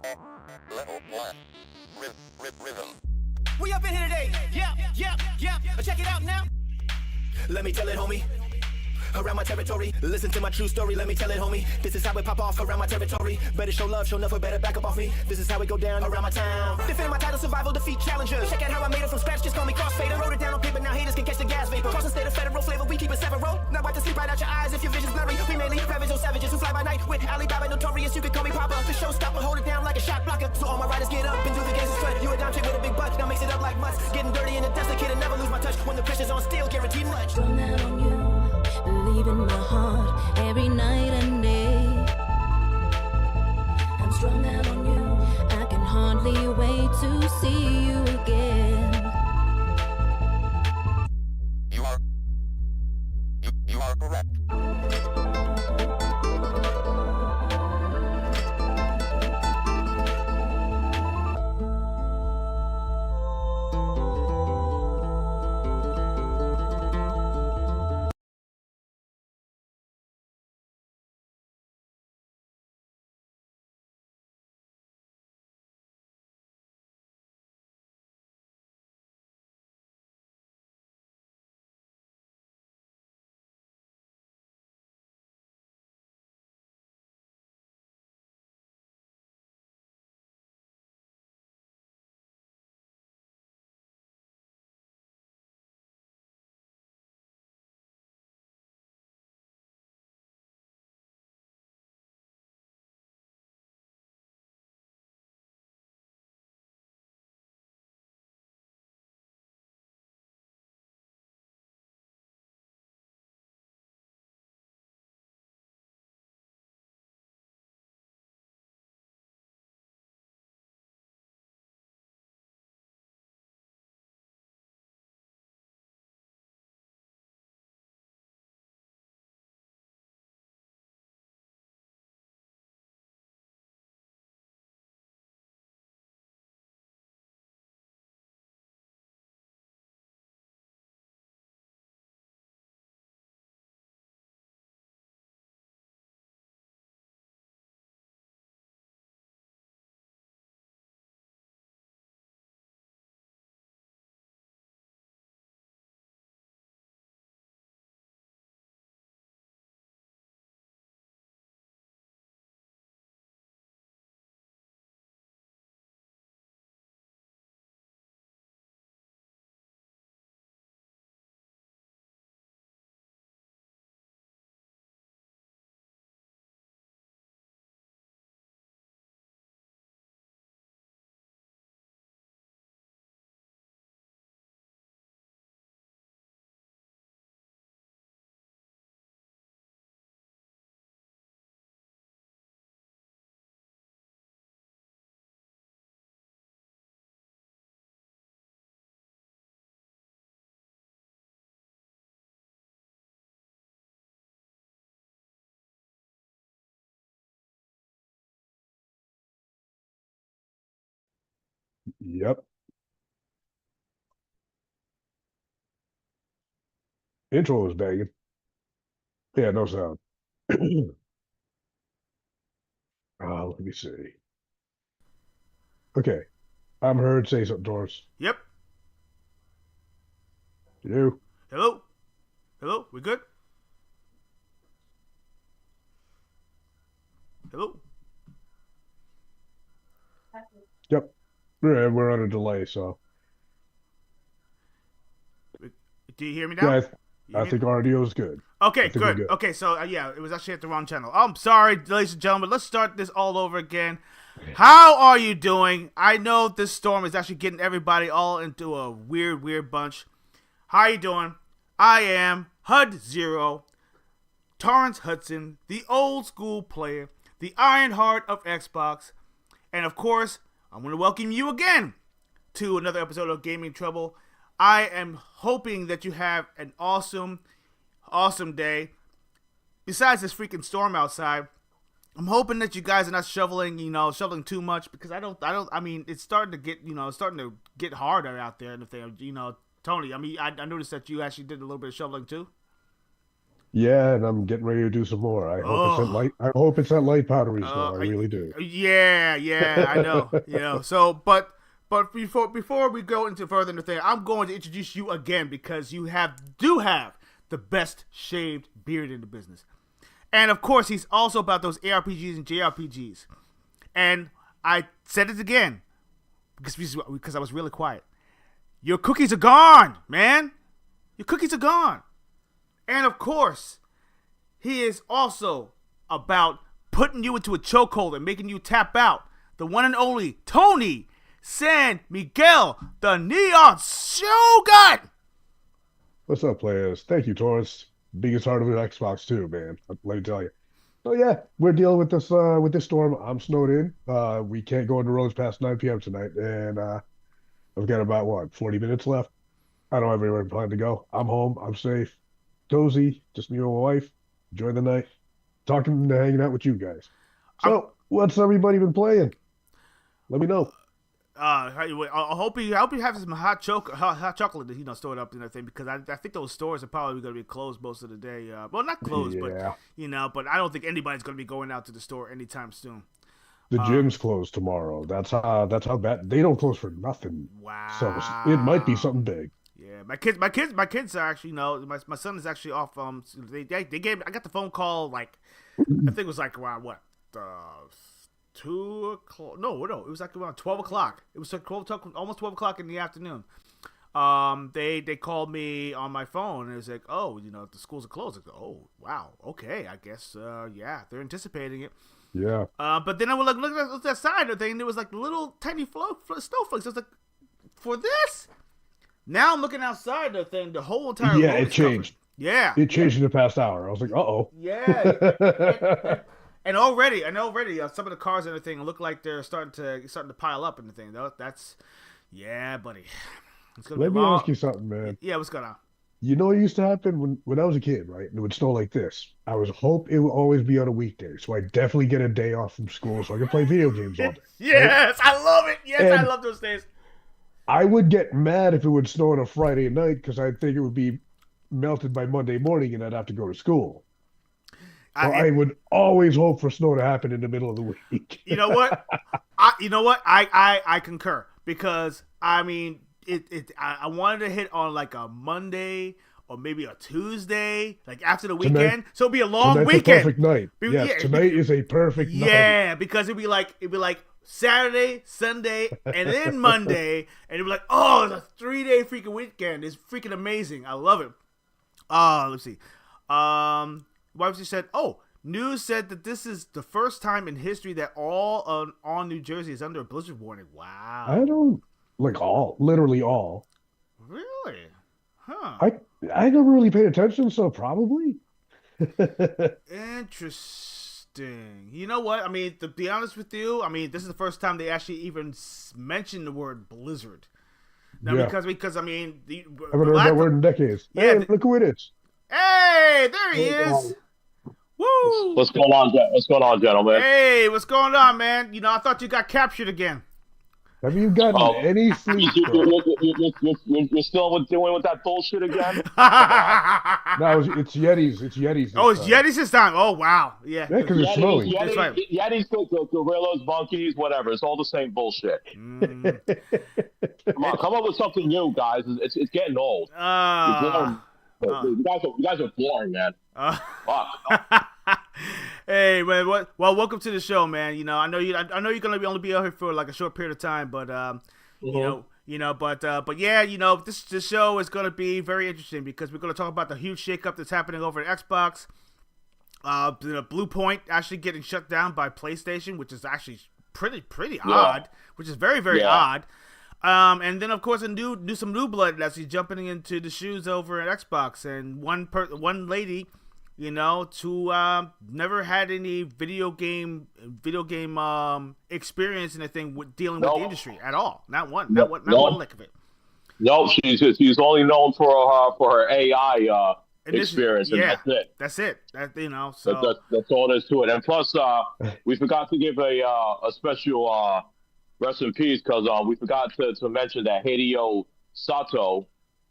Level 1. Rhythm. We up in here today. Yeah. Check it out now. Let me tell it, homie. Around my territory, listen to my true story, let me tell it, homie. This is how it pop off around my territory. Better show love, show never better back up off me. This is how it go down around my town. Defending my title, survival, defeat challengers. Check out how I made it from scratch, just call me crossfader. Wrote it down on paper, now haters can catch the gas vapor. Crossing state of federal flavor, we keep it several. Now wipe the sleep right out your eyes if your vision's blurry. We mainly ravage those savages who fly by night. With Alibaba notorious, you can call me Papa. The showstopper, hold it down like a shot blocker. So all my riders get up and do the gangster strut. You a dime chick with a big butt, now mix it up like mutts. Getting dirty in the dust, the kid and never lose my touch. When the pressure's on, still guaranteed much. Strung out on you. Believe in my heart every night and day. I'm strung out on you. I can hardly wait to see you again. You are correct. Yep. Intro was banging. Yeah, no sound. Let me see. Okay. I'm heard. Say something, Doris. Yep. You? Hello? Hello? We good? Hello? Yep. We're on a delay, so. Do you hear me now? Yeah, I think our audio is good. Okay, good. Okay, so yeah, it was actually at the wrong channel. I'm sorry, ladies and gentlemen. Let's start this all over again. How are you doing? I know this storm is actually getting everybody all into a weird bunch. How are you doing? I am HUD Zero, Torrance Hudson, the old school player, the Iron Heart of Xbox, and of course, I want to welcome you again to another episode of Gaming Treble. I am hoping that you have an awesome day. Besides this freaking storm outside, I'm hoping that you guys are not shoveling too much, because I mean, it's starting to get harder out there. And if they, Tony, I mean, I noticed that you actually did a little bit of shoveling too. Yeah, and I'm getting ready to do some more. I hope it's at Oh, light. I hope it's at light powdery snow. I I, really do. yeah, I know. So, but before we go into further into thing, I'm going to introduce you again because you do have the best shaved beard in the business, and of course, he's also about those ARPGs and JRPGs. And I said it again because I was really quiet. Your cookies are gone, man. Your cookies are gone. And of course, he is also about putting you into a chokehold and making you tap out. The one and only Tony San Miguel, the Neon Shogun. What's up, players? Thank you, Taurus. Biggest heart of the Xbox too, man. Let me tell you. So yeah, we're dealing with this storm. I'm snowed in. We can't go on the roads past 9 p.m. tonight, and I've got about 40 minutes left. I don't have anywhere planned to go. I'm home. I'm safe, cozy, just me and my wife. Enjoy the night, talking and hanging out with you guys. So, what's everybody been playing? Let me know. I hope you have some hot chocolate that stored up and everything because I think those stores are probably going to be closed most of the day. Well, not closed, Yeah. but I don't think anybody's going to be going out to the store anytime soon. The gym's closed tomorrow. That's how bad they don't close for nothing. Wow. So it might be something big. Yeah, my kids are actually my son is actually off. They gave I got the phone call like I think it was like around 2 o'clock. No, it was like around 12 o'clock. It was like almost 12 o'clock in the afternoon. They called me on my phone and it was like, oh, the schools are closed. I go, oh, wow, okay, I guess, yeah, they're anticipating it. Yeah. But then I was like looking at that side of the thing, and there was like little tiny snowflakes. I was like, for this? Now I'm looking outside the thing, the whole entire road it is changed. covered. Yeah. It changed in the past hour. I was like, uh-oh. Yeah. And already, some of the cars and everything look like they're starting to pile up and the thing. That's, yeah, buddy. It's gonna Let me ask you something, man. Yeah, what's going on? You know what used to happen when I was a kid, right? And it would snow like this. I was hope it would always be on a weekday, so I definitely get a day off from school so I can play video games all day. Yes, right? I love it. Yes, and I love those days. I would get mad if it would snow on a Friday night because I'd think it would be melted by Monday morning and I'd have to go to school. So I would always hope for snow to happen in the middle of the week. You know what? I concur because I mean I wanted to hit on like a Monday or maybe a Tuesday, like after the weekend. So it'd be a long weekend. A perfect night. Yes, tonight is a perfect night. Yeah, because it'd be like Saturday, Sunday, and then Monday, and it'd be like, oh, it's a 3-day freaking weekend. It's freaking amazing. I love it. Let's see. YC said, news said that this is the first time in history that all New Jersey is under a blizzard warning. Wow. I don't literally all. Really? Huh. I never really paid attention, so probably. Interesting. You know what? I mean, to be honest with you, this is the first time they actually even mentioned the word blizzard. Now, because I mean, I haven't heard that word in decades. Yeah, hey, look who it is. Hey, there he is. Woo! What's going on, gentlemen? Hey, what's going on, man? I thought you got captured again. Have you gotten any sleep? You're still doing with that bullshit again? No, it's Yetis. It's Yetis. It's Yetis this time. Oh, wow. Yeah. Yeah, because it's snowing. That's right. Yetis, gorillas, monkeys, whatever. It's all the same bullshit. Come up with something new, guys. It's getting old. You guys are boring, man. Fuck. Hey, man. Well, welcome to the show, man. I know you're gonna only be out here for like a short period of time, but but yeah, this show is gonna be very interesting because we're gonna talk about the huge shakeup that's happening over at Xbox. The Blue Point actually getting shut down by PlayStation, which is actually pretty odd, which is very, very odd. And then of course some new blood that's jumping into the shoes over at Xbox, and one lady, who never had any video game experience in anything with dealing with the industry at all. Not one lick of it. No, she's only known for her AI experience, and that's it. So that's all there is to it. And plus, we forgot to give a special rest in peace because we forgot to mention that Hideo Sato,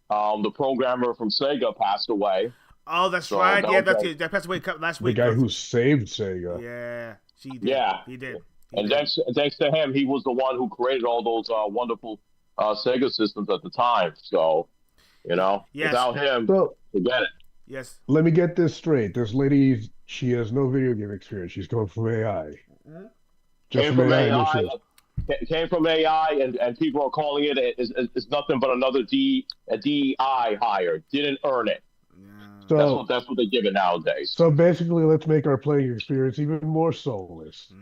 the programmer from Sega, passed away. Oh, that's So right. Yeah, that was, that passed away last The week. guy who saved Sega. Yeah, he did. Yeah. He did. and thanks to him, he was the one who created all those wonderful Sega systems at the time. So, Yes. without him, So forget it. Yes. let me get this straight. This lady, she has no video game experience. She's going from AI. Just Came from AI, initiatives. came from AI, and people are calling it is nothing but another a DEI hire. Didn't earn it. So, That's what they give it nowadays. so basically, let's make our playing experience even more soulless.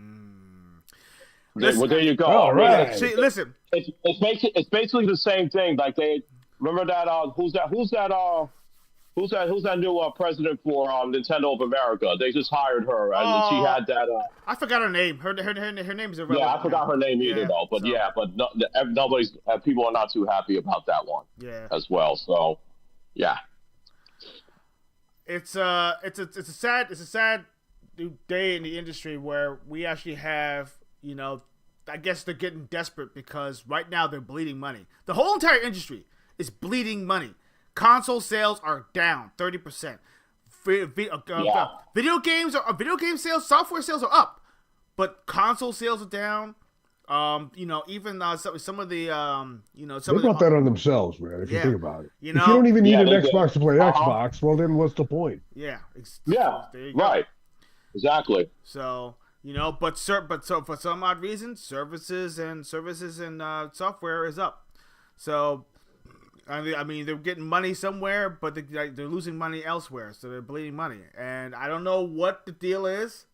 Well, there you go. All right. See, listen. It's basically the same thing. Like they remember that who's that new president for Nintendo of America? They just hired her, and she had that. I forgot her name. Her name is irrelevant. Yeah, I forgot her name either Yeah, though. But so- nobody's people are not too happy about that one. Yeah. As well. So, yeah. It's a sad day in the industry where we actually have, I guess they're getting desperate because right now they're bleeding money. The whole entire industry is bleeding money. Console sales are down 30%. Video game sales, software sales are up, but console sales are down. Even some of the They brought that on themselves, man. If you think about it, You if know? you don't even need Yeah, an they did. Xbox to play Xbox, well, then what's the point? Yeah. Yeah. There you go. Right. Exactly. So but for some odd reason, services and software is up. So I mean they're getting money somewhere, but they're losing money elsewhere. So they're bleeding money, and I don't know what the deal is.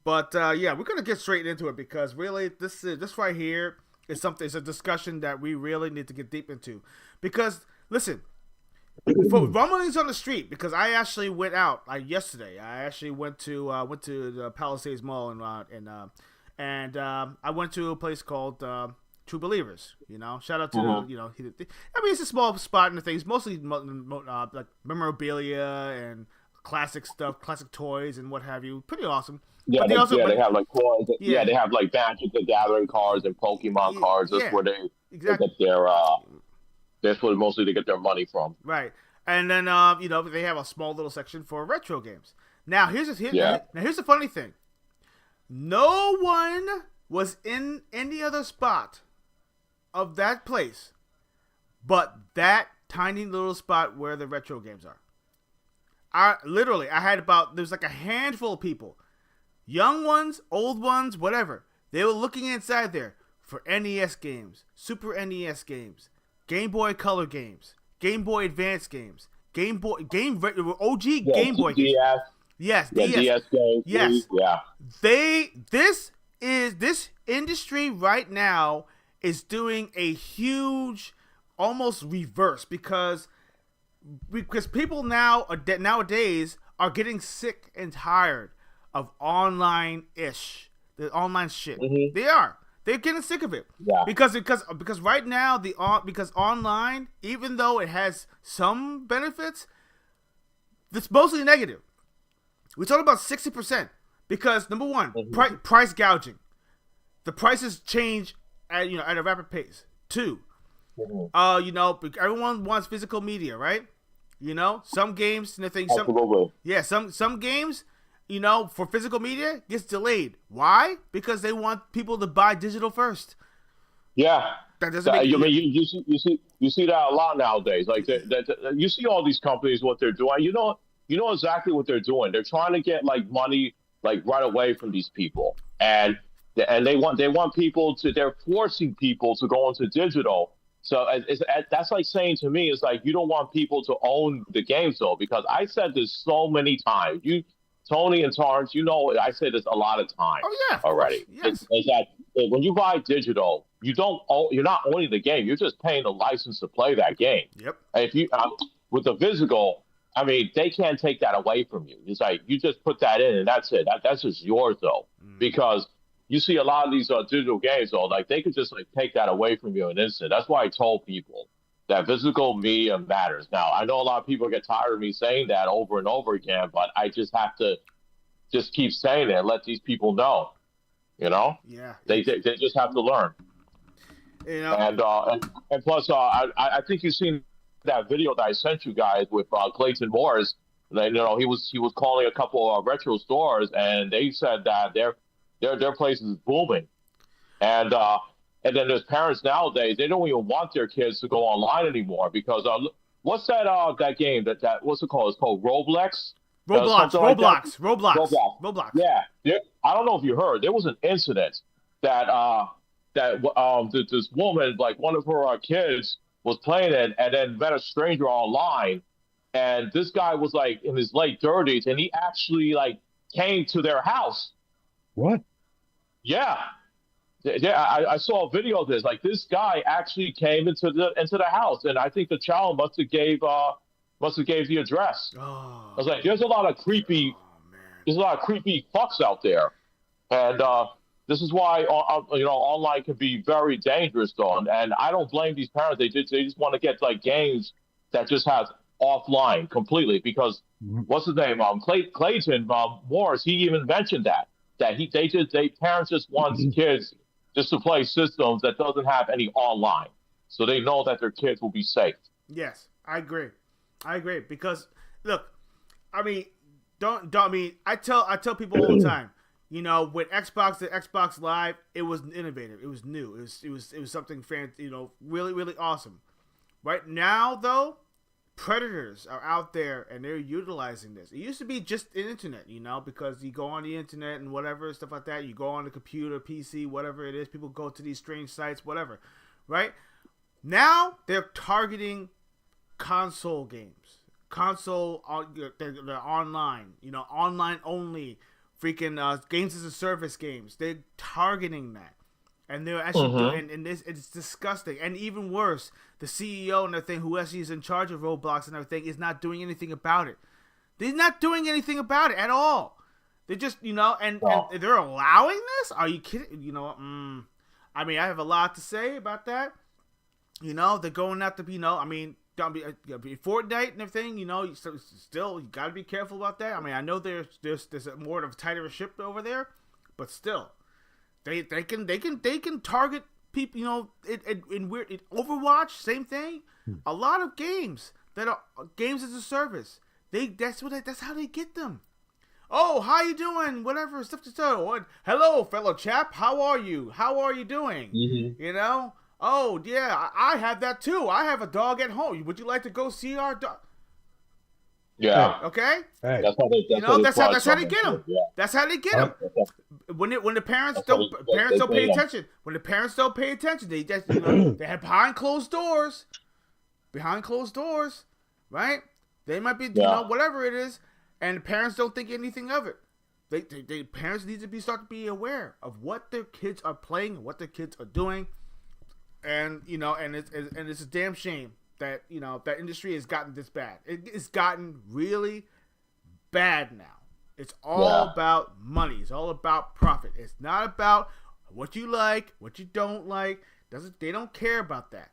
But we're gonna get straight into it because really, this right here is something. It's a discussion that we really need to get deep into. Because listen, for rumblings on the street. Because I actually went out yesterday. I actually went to the Palisades Mall and I went to a place called True Believers. Shout out to I mean it's a small spot and things. Mostly like memorabilia and classic stuff, classic toys and what have you. Pretty awesome. Yeah, But they have like coins. Yeah. Yeah, they have like Magic the Gathering cards and Pokemon cards. That's where they exactly. get their. That's where mostly they get their money from. Right. And then they have a small little section for retro games. Now here's the funny thing. No one was in any other spot of that place but that tiny little spot where the retro games are. There's like a handful of people. Young ones, old ones, whatever. They were looking inside there for NES games, Super NES games, Game Boy Color games, Game Boy Advance games, OG Game Boy games. DS. Yes, DS games. Yes. Yeah. This industry right now is doing a huge, almost reverse because people nowadays are getting sick and tired of online the online shit. Mm-hmm. They're getting sick of it. Yeah. Because right now because online, even though it has some benefits, it's mostly negative. We're talking about 60% because number one, price gouging. The prices change at a rapid pace. Two, everyone wants physical media, right? Some games and things. Some games, for physical media gets delayed. Why? Because they want people to buy digital first. Yeah. That doesn't make you see that a lot nowadays. Like you see all these companies what they're doing. You know exactly what they're doing. They're trying to get like money like right away from these people, and they want people to. They're forcing people to go into digital. So that's like saying to me, it's like you don't want people to own the games though, because I said this so many times. Tony and Torrance, I say this a lot of times already. Yes. Is that when you buy digital, you're not owning the game. You're just paying the license to play that game. Yep. And if you with the physical, I mean, they can't take that away from you. It's like you just put that in and that's it. That's just yours though, because you see a lot of these digital games though, like they could just like take that away from you in an instant. That's why I told people that physical media matters. Now, I know a lot of people get tired of me saying that over and over again, but I just have to just keep saying it and let these people know, Yeah. They just have to learn. And plus, I think you've seen that video that I sent you guys with Clayton Morris Like, he was calling a couple of retro stores, and they said that their place is booming. And then there's parents nowadays, they don't even want their kids to go online anymore because what's that game that what's it called? It's called Roblox. Roblox. Yeah, I don't know if you heard. There was an incident that this woman, like one of her kids, was playing it and then met a stranger online, and this guy was like in his late 30s, and he actually like came to their house. What? Yeah. Yeah, I saw a video of this. Like this guy actually came into the house, and I think the child must have gave the address. Oh, I was like, there's a lot of creepy fucks out there, and this is why online can be very dangerous, though. And I don't blame these parents. They just want to get like games that just have offline completely because what's his name? Clayton Morris. He even mentioned that parents just want kids just to play systems that doesn't have any online, so they know that their kids will be safe. Yes, I agree because look, I mean, I tell people all the time, you know, with the Xbox Live, it was innovative, it was new, it was something really really awesome. Right now though, predators are out there and they're utilizing this. It used to be just the internet, you know, because you go on the internet and whatever, stuff like that. You go on the computer, PC, whatever it is. People go to these strange sites, whatever, right? Now they're targeting console games. They're online, you know, online only, freaking games as a service games. They're targeting that. And they're actually doing, and it's disgusting. And even worse, the CEO and everything, who actually is in charge of Roblox and everything, is not doing anything about it. They're not doing anything about it at all. They're just, you know, and they're allowing this? Are you kidding? You know, I mean, I have a lot to say about that. You know, they're going after, you know, I mean, don't be Fortnite and everything, you know, you got to be careful about that. I mean, I know there's more of a tighter ship over there, but still. They can target people, you know. In Overwatch, same thing. A lot of games that are games as a service. That's how they get them. Oh, how you doing? Whatever stuff to tell. Hello, fellow chap. How are you? How are you doing? Mm-hmm. You know. Oh yeah, I have that too. I have a dog at home. Would you like to go see our dog? Yeah. Okay. Hey. That's how they get them. Yeah. That's how they get them. When the parents don't pay attention. When the parents don't pay attention, they just they have behind closed doors, right? They might be whatever it is, and the parents don't think anything of it. They parents need to start to be aware of what their kids are playing and what their kids are doing, and it's a damn shame that that industry has gotten this bad. It's gotten really bad now. It's all about money. It's all about profit. It's not about what you like, what you don't like. They don't care about that.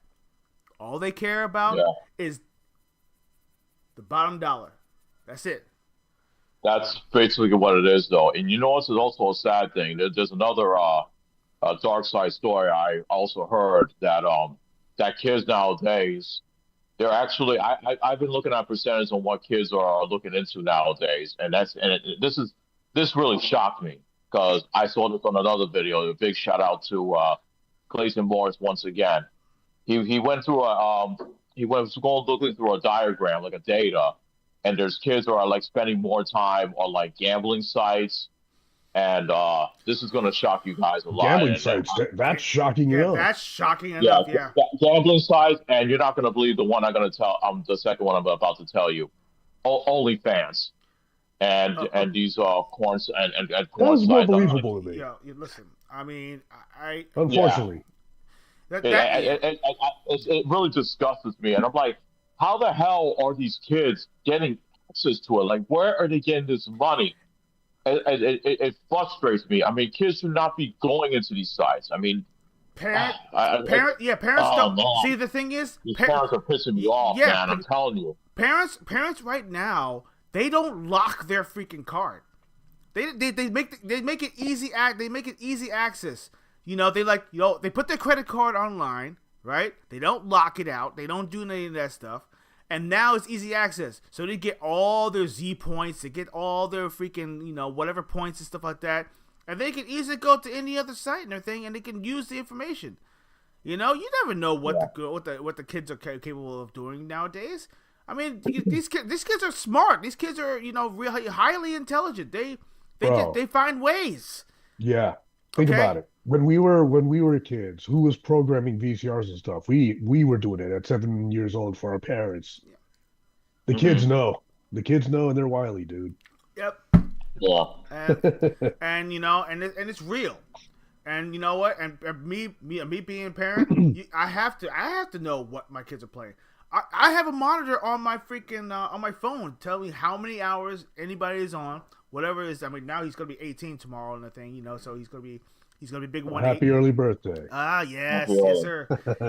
All they care about is the bottom dollar. That's it. That's basically what it is, though. And you know, this is also a sad thing. There's another dark side story I also heard that kids nowadays, they're actually I've been looking at percentages on what kids are looking into nowadays, and this really shocked me because I saw this on another video. A big shout out to Clayton Morris once again. He went through looking through a diagram, like a data, and there's kids who are like spending more time on like gambling sites. And this is going to shock you guys a lot. Gambling sites, that's shocking enough. That's shocking enough, yeah. Gambling sites, and you're not going to believe the one I'm going to tell. The second one I'm about to tell you. OnlyFans, and these porn and porn sites. That was more believable to me. Yeah, listen. I mean, unfortunately, it really disgusts me, and I'm like, how the hell are these kids getting access to it? Like, where are they getting this money? It frustrates me. I mean, kids should not be going into these sites. I mean, parents don't. Man. See, the thing is, these parents are pissing me off, man. I'm telling you. Parents right now, they don't lock their freaking card. They make it easy. They make it easy access. You know, they put their credit card online, right? They don't lock it out. They don't do any of that stuff. And now it's easy access. So they get all their Z points, they get all their freaking, whatever points and stuff like that. And they can easily go to any other site and everything, and they can use the information. You never know what the kids are capable of doing nowadays. I mean, these kids are smart. These kids are, really highly intelligent. They find ways. Yeah. Think about it. When we were kids, who was programming VCRs and stuff? We were doing it at 7 years old for our parents. The kids know. The kids know, and they're wily, dude. Yep. Yeah. And it's real. And you know what? And me being a parent, I have to know what my kids are playing. I have a monitor on my freaking on my phone, tell me how many hours anybody is on, whatever it is. I mean, now he's gonna be 18 tomorrow and the thing, so he's gonna be big one. Happy early birthday. Yes, yes sir,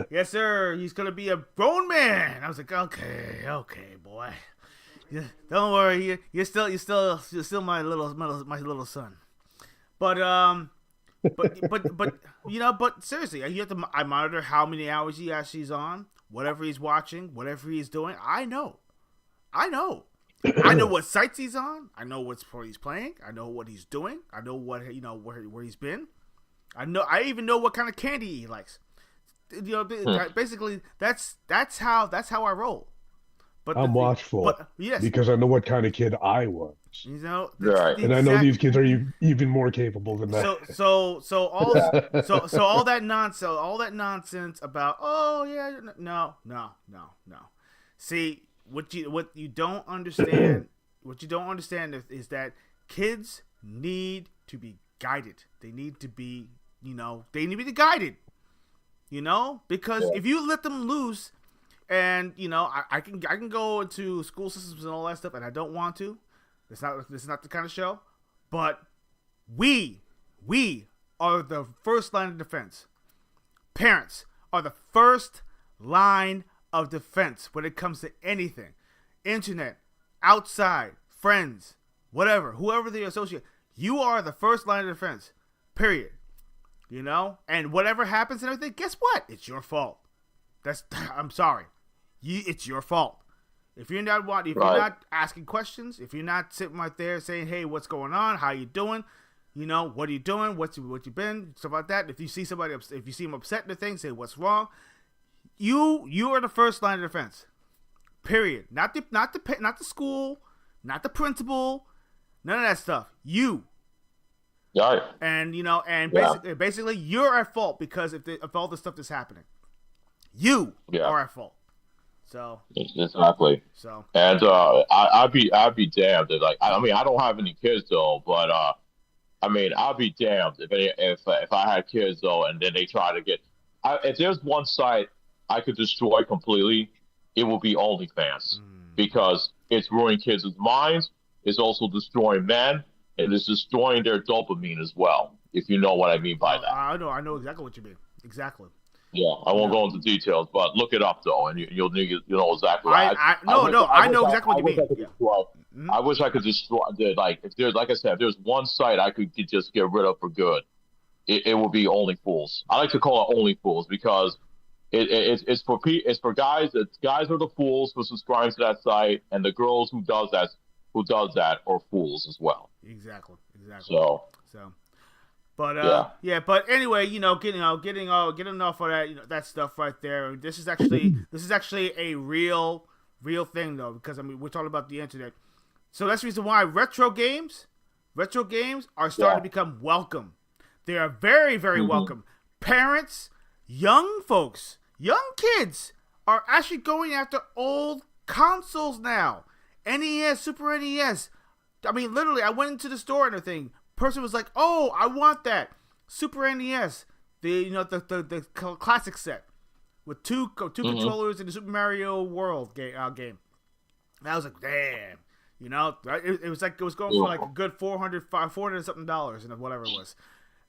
yes sir. He's gonna be a grown man. I was like, okay, boy. Yeah, don't worry, you're still my little son. But but seriously, I monitor how many hours he actually is on. Whatever he's watching, whatever he's doing, I know. I know what sites he's on. I know what he's playing. I know what he's doing. I know what where he's been. I even know what kind of candy he likes. Basically, that's how I roll. But I'm watchful. Yes, because I know what kind of kid I was. Right. And I know these kids are even more capable than that. So all that nonsense about no. See, what you don't understand is that kids need to be guided. They need to be guided. Because if you let them loose, and I can go into school systems and all that stuff, and I don't want to. This is not the kind of show, but we are the first line of defense. Parents are the first line of defense when it comes to anything. Internet, outside, friends, whatever, whoever they associate. You are the first line of defense, period. And whatever happens and everything, guess what? It's your fault. I'm sorry. It's your fault. If you're not asking questions, if you're not sitting right there saying, "Hey, what's going on? How you doing? What are you doing? What you been?" Stuff like that. If you see somebody, if you see them upset in the thing, say, "What's wrong?" You are the first line of defense. Period. Not the school, not the principal, none of that stuff. You. Yeah. And basically, you're at fault because of all the stuff that's happening. You are at fault. So exactly. So and I'd be damned if I don't have any kids though, but I'd be damned if I had kids though, and then they try to get. If there's one site I could destroy completely, it will be OnlyFans because it's ruining kids' minds. It's also destroying men, and it's destroying their dopamine as well. If you know what I mean by that. I know exactly what you mean. Exactly. Yeah, I won't go into details, but look it up though, and you'll know exactly. I know exactly what you mean. I wish I could destroy. If there's one site I could just get rid of for good, it would be Only Fools. I like to call it Only Fools because it's for guys. Guys are the fools for subscribing to that site, and the girls who does that are fools as well. Exactly. So. But but anyway, getting off of that, that stuff right there. This is actually a real thing though, because we're talking about the internet. So that's the reason why retro games are starting to become welcome. They are very, very welcome. Parents, young folks, young kids are actually going after old consoles now. NES, Super NES. Literally, I went into the store and everything. Person was like, "Oh, I want that Super NES, the classic set with two controllers in the Super Mario World game." And I was like, "Damn," it was going for like a good $400 something and whatever it was.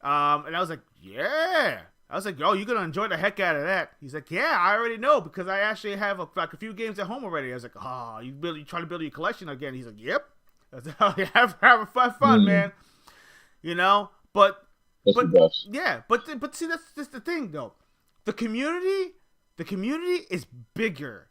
And I was like, "Yeah." I was like, "Oh, you're gonna enjoy the heck out of that." He's like, "Yeah, I already know because I actually have a few games at home already." I was like, "Oh, you trying to build your collection again?" He's like, "Yep." I was like, "Oh, yeah, have fun, man." But see, that's the thing though. The community is bigger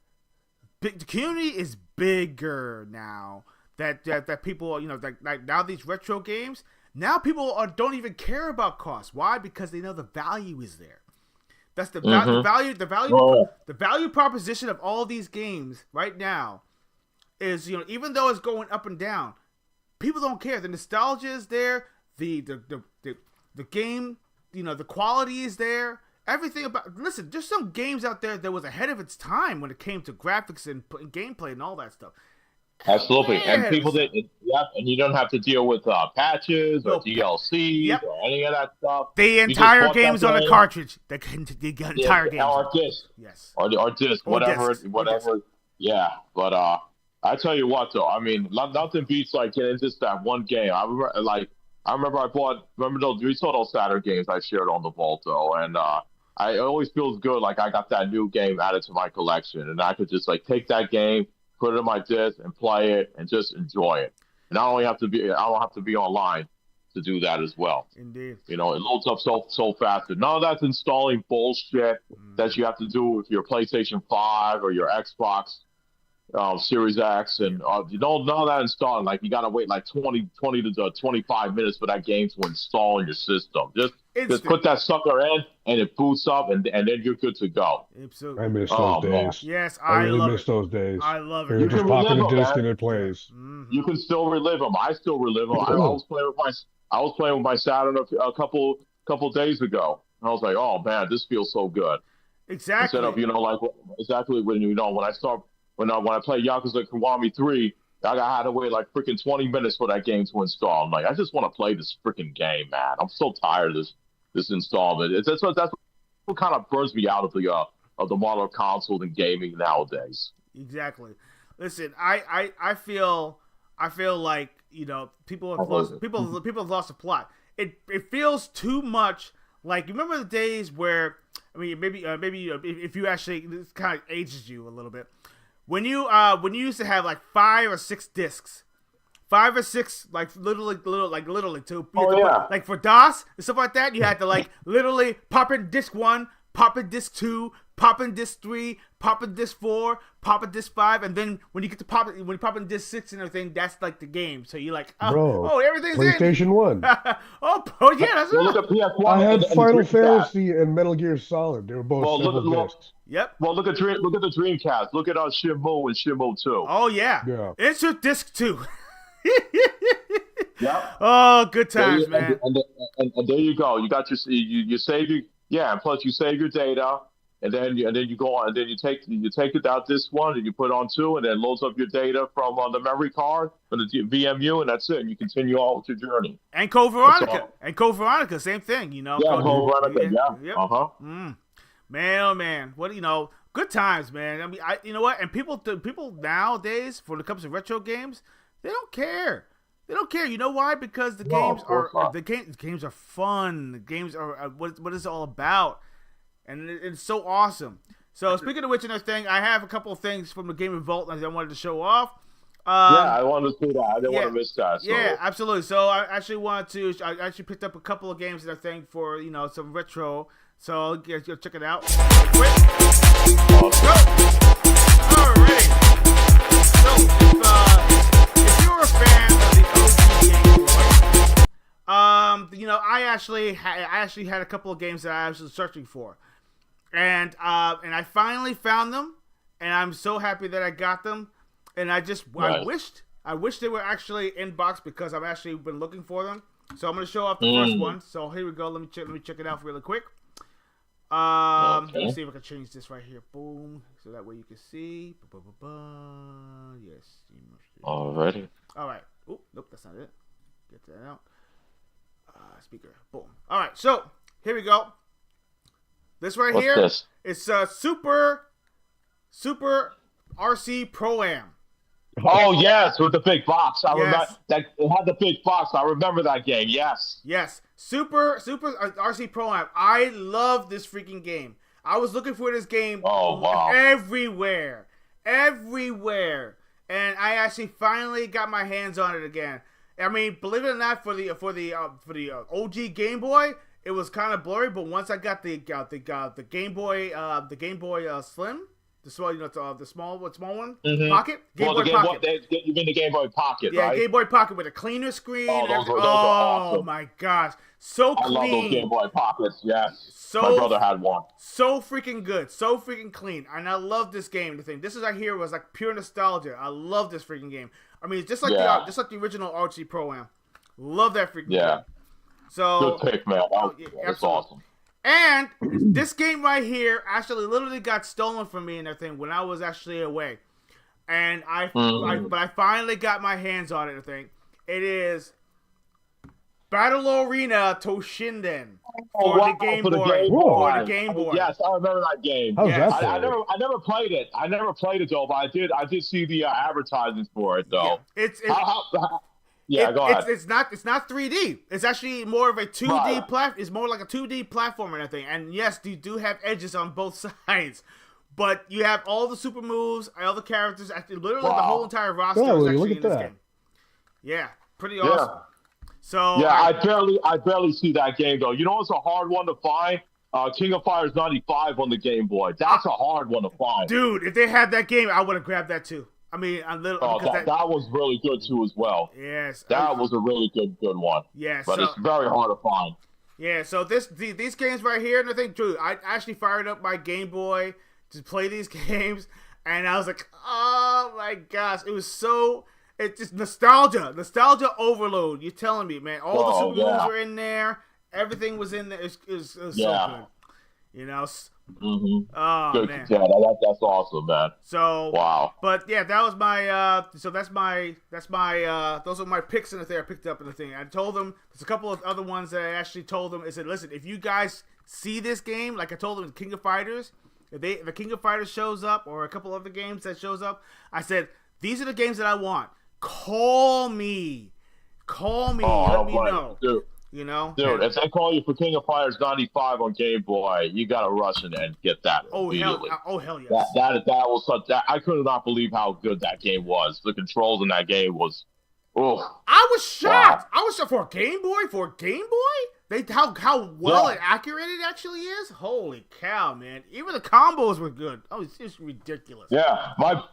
big. The community is bigger now. That people, like now these retro games. Now people don't even care about cost. Why? Because they know the value is there. That's the value. The value proposition of all these games right now is, even though it's going up and down, people don't care. The nostalgia is there. The game, the quality is there. Everything about. Listen, there's some games out there that was ahead of its time when it came to graphics and gameplay and all that stuff. Absolutely, and people that, and you don't have to deal with patches or DLCs or any of that stuff. The entire game's on a cartridge. The entire game. Or disc. Yes. Or disc, whatever. Yeah, but I tell you what, though, I mean, nothing beats like getting just that one game. I remember we saw those Saturn games I shared on the Vault, though, and it always feels good like I got that new game added to my collection, and I could just like take that game, put it in my disc, and play it, and just enjoy it. And I don't have to be online to do that as well. Indeed. It loads up so fast. None of that's installing bullshit that you have to do with your PlayStation 5 or your Xbox Series X, and none of that installing. Like you gotta wait like 20 to 25 minutes for that game to install in your system. Just put that sucker in, and it boots up, and then you're good to go. Absolutely. I miss those days. Yes, I really miss those days. I love You it. just pop in a disc and it plays. You can still relive them. I still relive them. I was playing with my Saturn a couple days ago. And I was like, oh man, this feels so good. Exactly. Instead of exactly when when I play Yakuza Kiwami 3, I had to wait like freaking 20 minutes for that game to install. I'm like, I just want to play this freaking game, man. I'm so tired of this installment. That's what kind of burns me out of the modern console and gaming nowadays. Exactly. Listen, I feel like people have lost the plot. It feels too much like, you remember the days where, I mean, maybe if you actually, this kind of ages you a little bit. When you used to have like 5 or 6 discs, 5 or 6, like literally too. Like for DOS and stuff like that, you had to like literally pop in disc 1, pop in disc 2, pop in disc 3, pop in disc 4, pop in disc 5, and then when you pop in disc 6 and everything, that's like the game. So you're like, everything's PlayStation in. 1. oh yeah, that's Look at PS1. I had Final Fantasy and Metal Gear Solid. They were both several discs. Yep. Well, look at the Dreamcast. Look at Shenmue and Shenmue 2. Oh yeah. Insert disc 2. Yep. Oh, good times, man. And there you go. You got you save and plus you save your data, and then you go on, and then you take it out this one, and you put on 2, and then loads up your data from the memory card from the VMU, and that's it. And you continue on with your journey. And Code Veronica, same thing. Yeah, Code Veronica. Yeah. Yep. Man, oh man, good times, man. I mean, you know what? And people nowadays, when it comes to retro games, they don't care. They don't care. You know why? Because the games are fun. The games are what it's all about, and it's so awesome. So speaking of which, another thing, I have a couple of things from the Game Vault that I wanted to show off. I wanted to see that. I didn't want to miss that. So. Yeah, absolutely. So I actually picked up a couple of games that I think for some retro. So I'll go check it out real quick. Go. All right. So if you're a fan of the OG Game Boy, I actually had a couple of games that I was searching for, and I finally found them, and I'm so happy that I got them. And I wish they were actually in box, because I've actually been looking for them. So I'm gonna show off the first one. So here we go. Let me check it out really quick. Let me see if I can change this right here. Boom. So that way you can see. Yes. Alrighty. All right. Oh, nope, that's not it. Get that out. Speaker. Boom. All right. So here we go. This right What's here. This? It's Super RC Pro-Am. Oh yes, with the big box. I remember Yes. that it had the big box. I remember that game. Yes. Yes, Super RC Pro-Am. I love this freaking game. I was looking for this game everywhere, and I actually finally got my hands on it again. I mean, believe it or not, for the OG Game Boy, it was kind of blurry. But once I got the Game Boy Slim, the small, the small one, Mhm. Pocket, Game Well, Boy the Game Pocket. Boy, you mean the Game Boy Pocket, Yeah, right? Game Boy Pocket with a cleaner screen. Oh, And those everything. are Oh awesome. my gosh, so I love those Game clean, Boy Pockets. Yes, So- my brother had one. so freaking good, so freaking clean, and I love this game. The thing, this is I hear was like pure nostalgia. I love this freaking game. I mean, it's just like Yeah. just like the original Archie Pro-Am. Love that freaking Yeah. game. So Good pick, man. yeah, That's absolutely. awesome. And this game right here actually literally got stolen from me and everything when I was actually away. And but I finally got my hands on it, I think. It is Battle Arena Toshinden for the Game for the Boy. Game For Boy. the Game Boy. Yes, I remember that game. How's Yes. that? I never played it. I never played it though, but I did see the advertisements for it though. It's Yeah, go ahead. It's not 3D. It's actually more of a 2D Right. It's more like a 2D platformer and everything. And yes, you do have edges on both sides. But you have all the super moves, all the characters, actually literally the Wow. whole entire roster Yeah, is look actually at in this that. game. Yeah, pretty awesome. So Yeah, I barely see that game though. You know, it's a hard one to find. King of Fighters 95 on the Game Boy. That's a hard one to find. dude, if they had that game, I would have grabbed that too. I mean, a little Oh, because that was really good too as well. yes, That was a really good one. yeah. But So it's very hard to find. yeah, so these games right here, and I think, dude, I actually fired up my Game Boy to play these games, and I was like, oh my gosh, it's just nostalgia overload. You're telling me, man, all the super moves were in there, everything was in there. It was so good, you know. Mm-hmm. Oh Good. man, Yeah, that's awesome, man. so Wow. But yeah, that was my those are my picks in the thing I picked up in the thing. I told them there's a couple of other ones that I actually told them. I said, listen, if you guys see this game, like I told them, King of Fighters, if the King of Fighters shows up or a couple other games that shows up, I said these are the games that I want. Call me, let me know. Dude, You know, Dude, if they call you for King of Fighters 95 on Game Boy, you gotta rush in and get that immediately. Hell yes. That was such that I could not believe how good that game was. The controls in that game was, oh. I was shocked. I was shocked for a Game Boy. How well and accurate it actually is. Holy cow, man! Even the combos were good. Oh, it's just ridiculous. Yeah,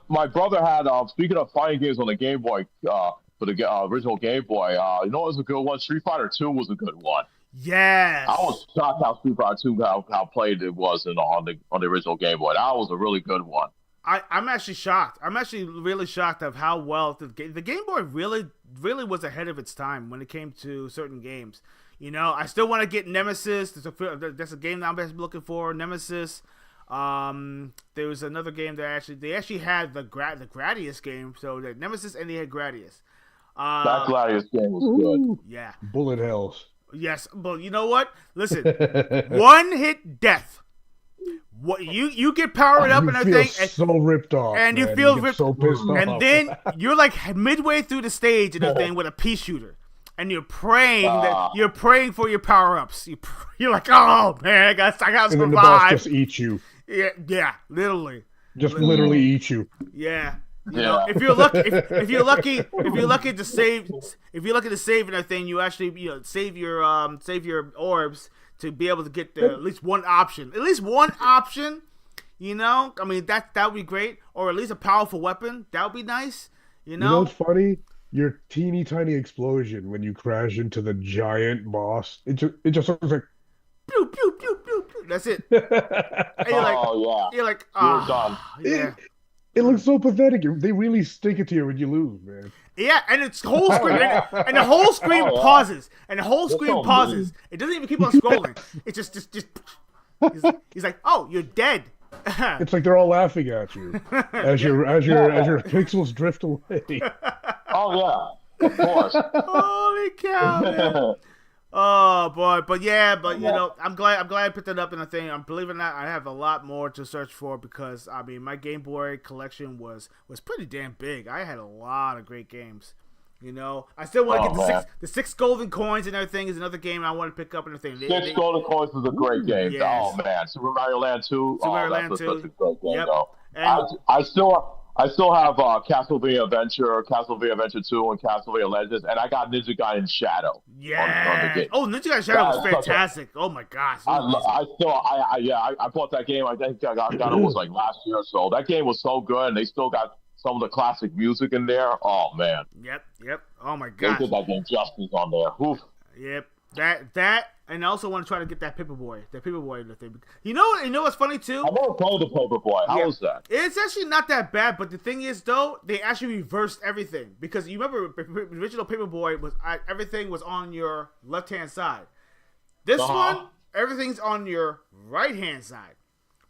my brother had. Speaking of fighting games on the Game Boy, for the original Game Boy, you know, it was a good one. Street Fighter 2 was a good one. Yes. I was shocked how Street Fighter 2 how played it was on the original Game Boy. That was a really good one. I'm actually shocked. I'm actually really shocked of how well the Game Boy really was ahead of its time when it came to certain games. You know, I still want to get Nemesis. That's a game that I'm looking for. Nemesis. There was another game that they actually had the Gradius game. So the Nemesis and they had Gradius. That Gladius game was good. Yeah. Bullet hells. Yes, but you know what? Listen, one hit death. What you get powered up and everything, So ripped off, and man. you feel get ripped, so pissed off. and then you're like midway through the stage and everything with a pea shooter, and you're praying for your power ups. You're like, oh man, I got to and then the boss survive. just eats you. Yeah, literally. Literally eat you. Yeah. You know, if you're lucky to save and everything, you actually save your orbs to be able to get at least one option. You know, I mean that would be great, or at least a powerful weapon. That would be nice. You know what's funny? Your teeny tiny explosion when you crash into the giant boss. It just looks like pew pew pew pew pew. That's it. And you're like, You're done. Yeah. It looks so pathetic. They really stick it to you when you lose, man. Yeah, and it's whole screen, and the whole screen pauses, and the whole screen pauses. It doesn't even keep on scrolling. It's just. He's like, "Oh, you're dead." It's like they're all laughing at you as your pixels drift away. Oh yeah, of course. Holy cow! Man. Oh boy, but you know, I'm glad I picked it up in a thing. I'm believing that I have a lot more to search for because I mean my Game Boy collection was pretty damn big. I had a lot of great games. You know, I still want to get the six golden coins and everything is another game I want to pick up and everything. Six golden coins is a great game. Yes. Oh man, Super Mario Land 2. Super Mario Land 2. Such a great game, Yep. though. And I still I still have Castlevania Adventure 2, and Castlevania Legends, and I got Ninja Gaiden Shadow on the Yeah. game. Oh, Ninja Gaiden Shadow was That's such a- fantastic. Oh my gosh. It was I bought that game. I think I got it was like last year or so. That game was so good, and they still got some of the classic music in there. Oh man, Yep. Oh my they gosh. did that game justice on there. Oof. Yep. That, and I also want to try to get that Paperboy. Thing. You know what's funny too? I never played the Paperboy. How was that? It's actually not that bad, but the thing is, though, they actually reversed everything because you remember the original Paperboy was everything was on your left hand side. This one, everything's on your right hand side,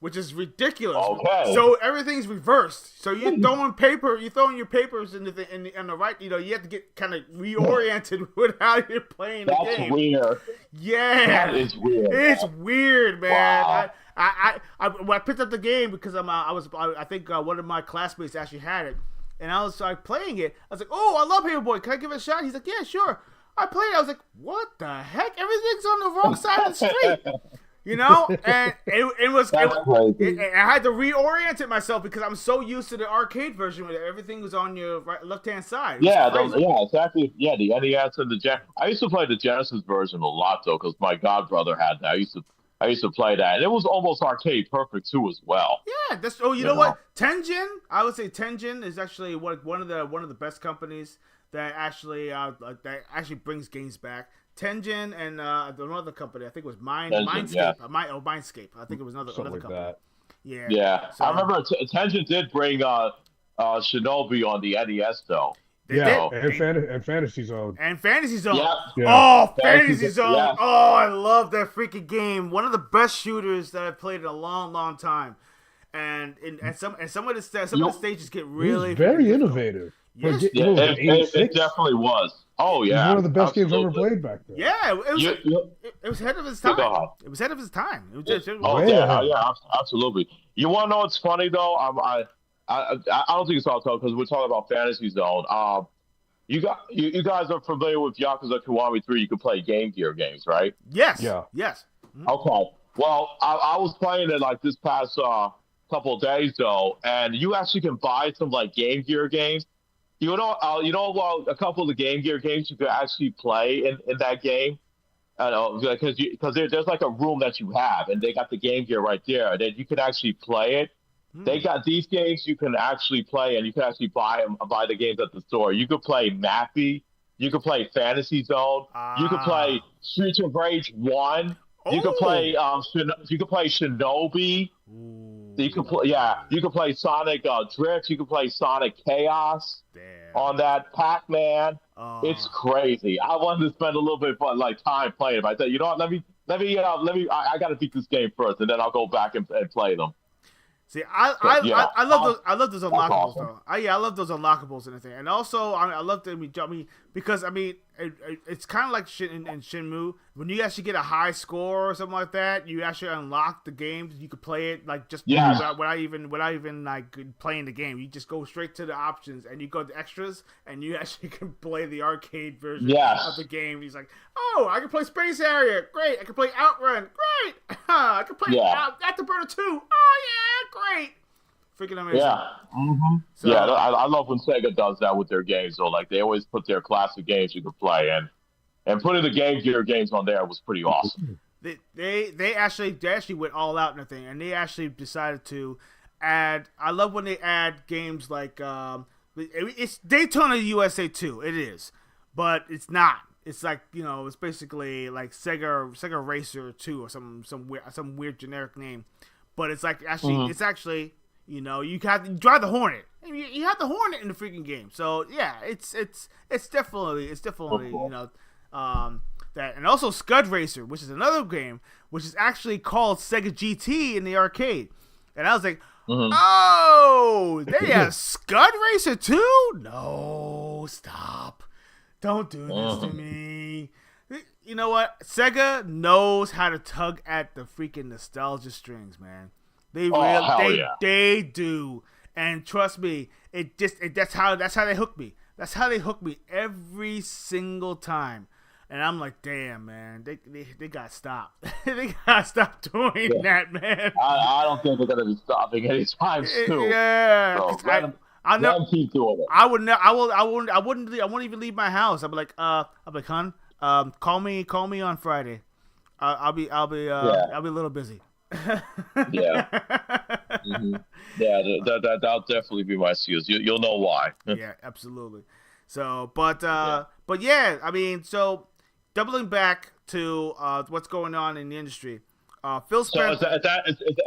which is ridiculous. Okay. So everything's reversed. So you're throwing your papers on the right. You have to get kind of reoriented with how you're playing the game. That's weird. Yeah, That is weird. It's weird, man. Wow. I picked up the game because I think one of my classmates actually had it, and I was like playing it. I was like, oh, I love Paperboy. Can I give it a shot? He's like, yeah, sure. I played it. I was like, what the heck? Everything's on the wrong side of the street. And it was. I had to reorient it myself because I'm so used to the arcade version where everything was on your left hand side. Exactly. Yeah, the NES and the Gen. I used to play the Genesis version a lot though, because my godbrother had that. I used to play that, and it was almost arcade perfect too as well. Yeah, that's. Oh, you know what? Tengen. I would say Tengen is actually one of the best companies that actually brings games back. Tengen and another company, I think it was Mindscape. Yeah. Mindscape. I think it was another company. That. Yeah. Yeah, So, I remember Tengen did bring Shinobi on the NES though. And Fantasy Zone. And Fantasy Zone. Yeah. Oh, Fantasy Zone. Yeah. Oh, I love that freaking game. One of the best shooters that I've played in a long, long time. And some of the stages get really very innovative. Yes. It definitely was. Oh yeah, It was one of the best games absolutely. ever played back then. Yeah, it was ahead of its time. It was ahead of its time. It was just, Absolutely. You want to know what's funny though? I don't think it's all talk because we're talking about Fantasy Zone. You guys are familiar with Yakuza Kiwami 3? You can play Game Gear games, right? Yes. Yeah. Yes. Mm-hmm. Okay. Well, I was playing it like this past couple of days though, and you actually can buy some like Game Gear games. Well, a couple of the Game Gear games you could actually play in that game. I know because there's like a room that you have, and they got the Game Gear right there, and then you can actually play it. They got these games you can actually play, and you can actually buy the games at the store. You could play Mappy, you could play Fantasy Zone, you could play Streets of Rage 1, you could play Shinobi. You can play Sonic Drift, you can play Sonic Chaos. Damn. On that Pac-Man. It's crazy. I wanted to spend a little bit of time playing it. But I said, you know what? Let me. I got to beat this game first, and then I'll go back and play them. See, I love those unlockables awesome. though. I love those unlockables and everything, and also I love them. Because it's kind of like in Shenmue when you actually get a high score or something like that. You actually unlock the game. You could play it like just without even like playing the game. You just go straight to the options and you go to extras and you actually can play the arcade version of the game. He's like, oh, I can play Space Harrier, great. I can play Outrun, great. I can play Afterburner 2. Oh yeah, great. Freaking amazing. Yeah. Mm-hmm. So, I love when Sega does that with their games. So like they always put their classic games you could play, and putting the Game Gear games on there was pretty awesome. They actually went all out and everything, and they actually decided to add. I love when they add games like it's Daytona USA 2. It is, but it's not. It's like it's basically like Sega Racer 2 or some weird generic name, but it's like actually it's actually. You have to drive the Hornet. You have the Hornet in the freaking game. So yeah, it's definitely that, and also Scud Racer, which is another game, which is actually called Sega GT in the arcade. And I was like, oh, they have Scud Racer too? No, stop! Don't do this to me. You know what? Sega knows how to tug at the freaking nostalgia strings, man. They do, and trust me, that's how they hook me. That's how they hook me every single time, and I'm like, damn, man, they gotta stop. They gotta stop doing that, man. I don't think they're gonna be stopping anytime soon. Yeah, so, I Let them keep doing it. I would never. I wouldn't even leave my house. I'm like, hun, call me on Friday. I'll be a little busy. Yeah. Yeah, that'll definitely be my excuse. You'll know why. Yeah, absolutely. So, but yeah, I mean, so doubling back to what's going on in the industry. Phil Spencer. So is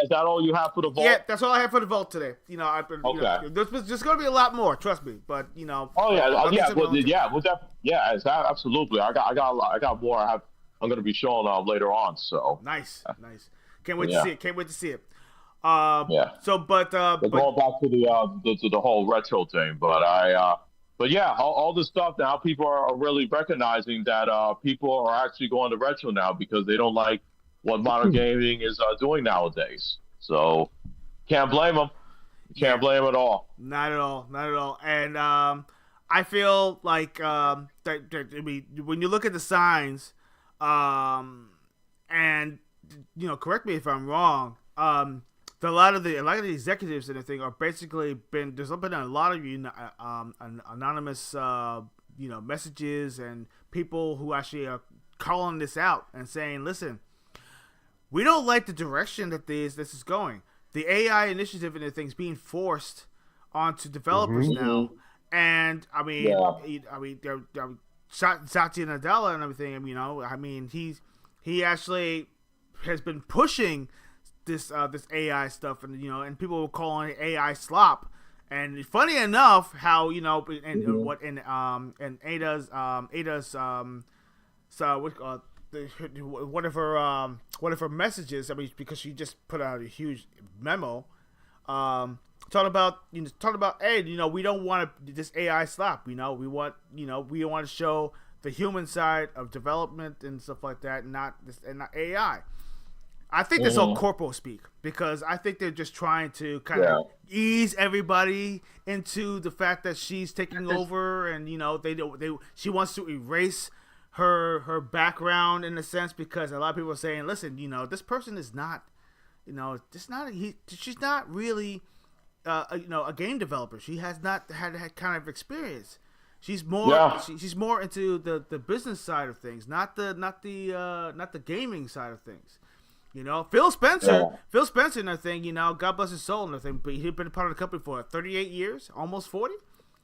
that all you have for the vote? Yeah, that's all I have for the vote today. I've been. Okay. There's going to be a lot more. Trust me. But Oh yeah, absolutely. I got more. I'm going to be showing later on. So nice. Can't wait to see it. Yeah. So, but going back to the whole retro thing, but yeah, all this stuff now, people are really recognizing that people are actually going to retro now because they don't like what modern gaming is doing nowadays. So can't blame them. Can't blame them at all. Not at all. And I feel like that I mean, when you look at the signs, and correct me if I'm wrong. A lot of the executives and everything are basically there's been a lot of anonymous messages and people who actually are calling this out and saying, listen, we don't like the direction that this is going. The AI initiative and the things being forced onto developers now, and I mean, they're Satya Nadella and everything. He actually has been pushing this AI stuff, and people were calling it AI slop. And funny enough, how one of her messages. I mean, because she just put out a huge memo, talking about hey, we don't want this AI slop. We want to show the human side of development and stuff like that, and not AI. I think that's all corporal speak, because I think they're just trying to kind of ease everybody into the fact that she's taking over, and she wants to erase her background in a sense, because a lot of people are saying, listen, this person is not, she's not really a game developer. She has not had kind of experience. She's more she's more into the business side of things, not the gaming side of things. Phil Spencer and everything, God bless his soul and everything, but he'd been a part of the company for 38 years, almost 40.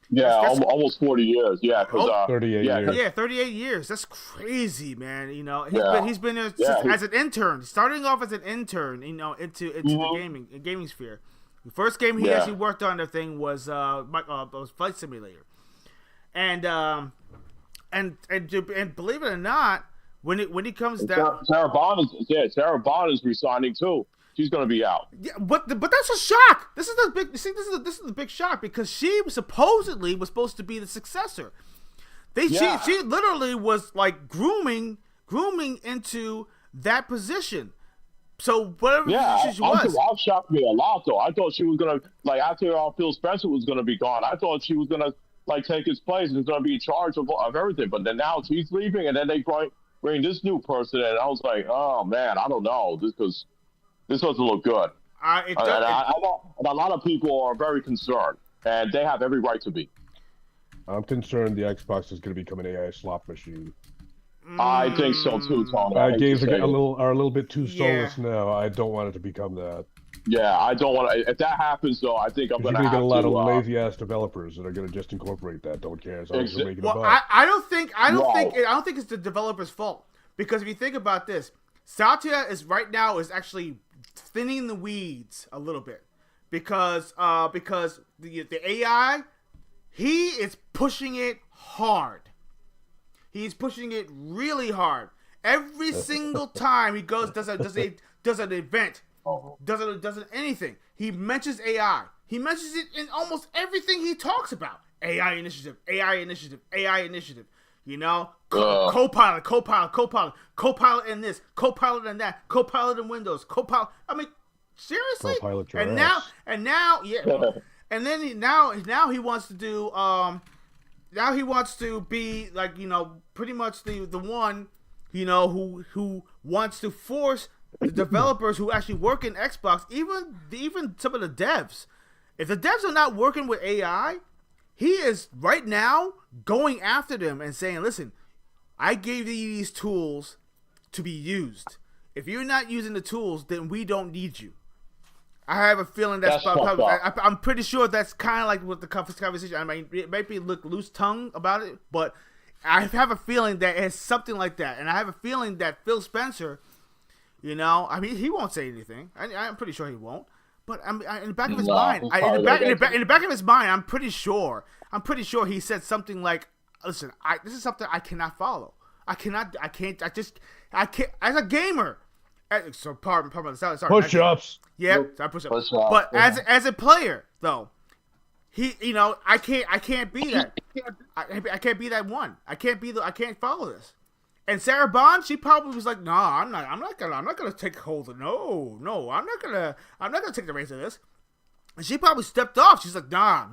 Yeah, almost 40 years. Yeah, 38 years. Yeah, 38 years. That's crazy, man. He's been there as an intern, starting off as an intern, into the gaming sphere. The first game he actually worked on, the thing was Flight Simulator, and believe it or not, when he comes down, Sarah Bond is resigning too. She's going to be out. Yeah, but that's a shock. This is this is the big shock, because she supposedly was supposed to be the successor. She literally was like grooming into that position. So whatever she was, that shocked me a lot though. I thought she was going to, after Phil Spencer was going to be gone, I thought she was going to take his place and was going to be in charge of everything. But then now she's leaving, and then they bring this new person in. And I was like, oh man, I don't know, this doesn't look good. And a lot of people are very concerned, and they have every right to be. I'm concerned the Xbox is going to become an AI slot machine. I think so too, Tony. Games are a little bit too soulless now. I don't want it to become that. Yeah, I don't want to. If that happens, though, I think I'm going to have to. You're going to get a lot of lazy ass developers that are going to just incorporate that. Don't care. As long as they're making a buck. I don't think it's the developer's fault, because if you think about this, Satya is actually thinning the weeds a little bit, because the AI, he is pushing it hard. He's pushing it really hard. Every single time he goes does an event, doesn't anything, he mentions AI. He mentions it in almost everything he talks about. AI initiative. Co-pilot in this, co-pilot in that, co-pilot in Windows, co-pilot. I mean, seriously? Co-pilot your and ass. now, and then now he wants to do now he wants to be like, pretty much the one, who wants to force the developers who actually work in Xbox, even some of the devs, If the devs are not working with AI, he is right now going after them and saying, listen, I gave you these tools to be used. If you're not using the tools, then we don't need you. I have a feeling I'm pretty sure that's kind of like what the conversation. I mean, it might be look loose tongue about it, but I have a feeling that it's something like that. And I have a feeling that Phil Spencer, you know, I mean, he won't say anything. I'm pretty sure he won't. But in the back of his mind, in the back of his mind, I'm pretty sure he said something like, "Listen, this is something I cannot follow. I can't. As a gamer, so pardon sorry. Push-ups. Yeah, push-ups. But as a player, though, I can't be that. I can't be that one. I can't follow this." And Sarah Bond, she probably was like, "Nah, I'm not gonna take hold of I'm not gonna take the reins of this." And she probably stepped off. She's like, "Nah.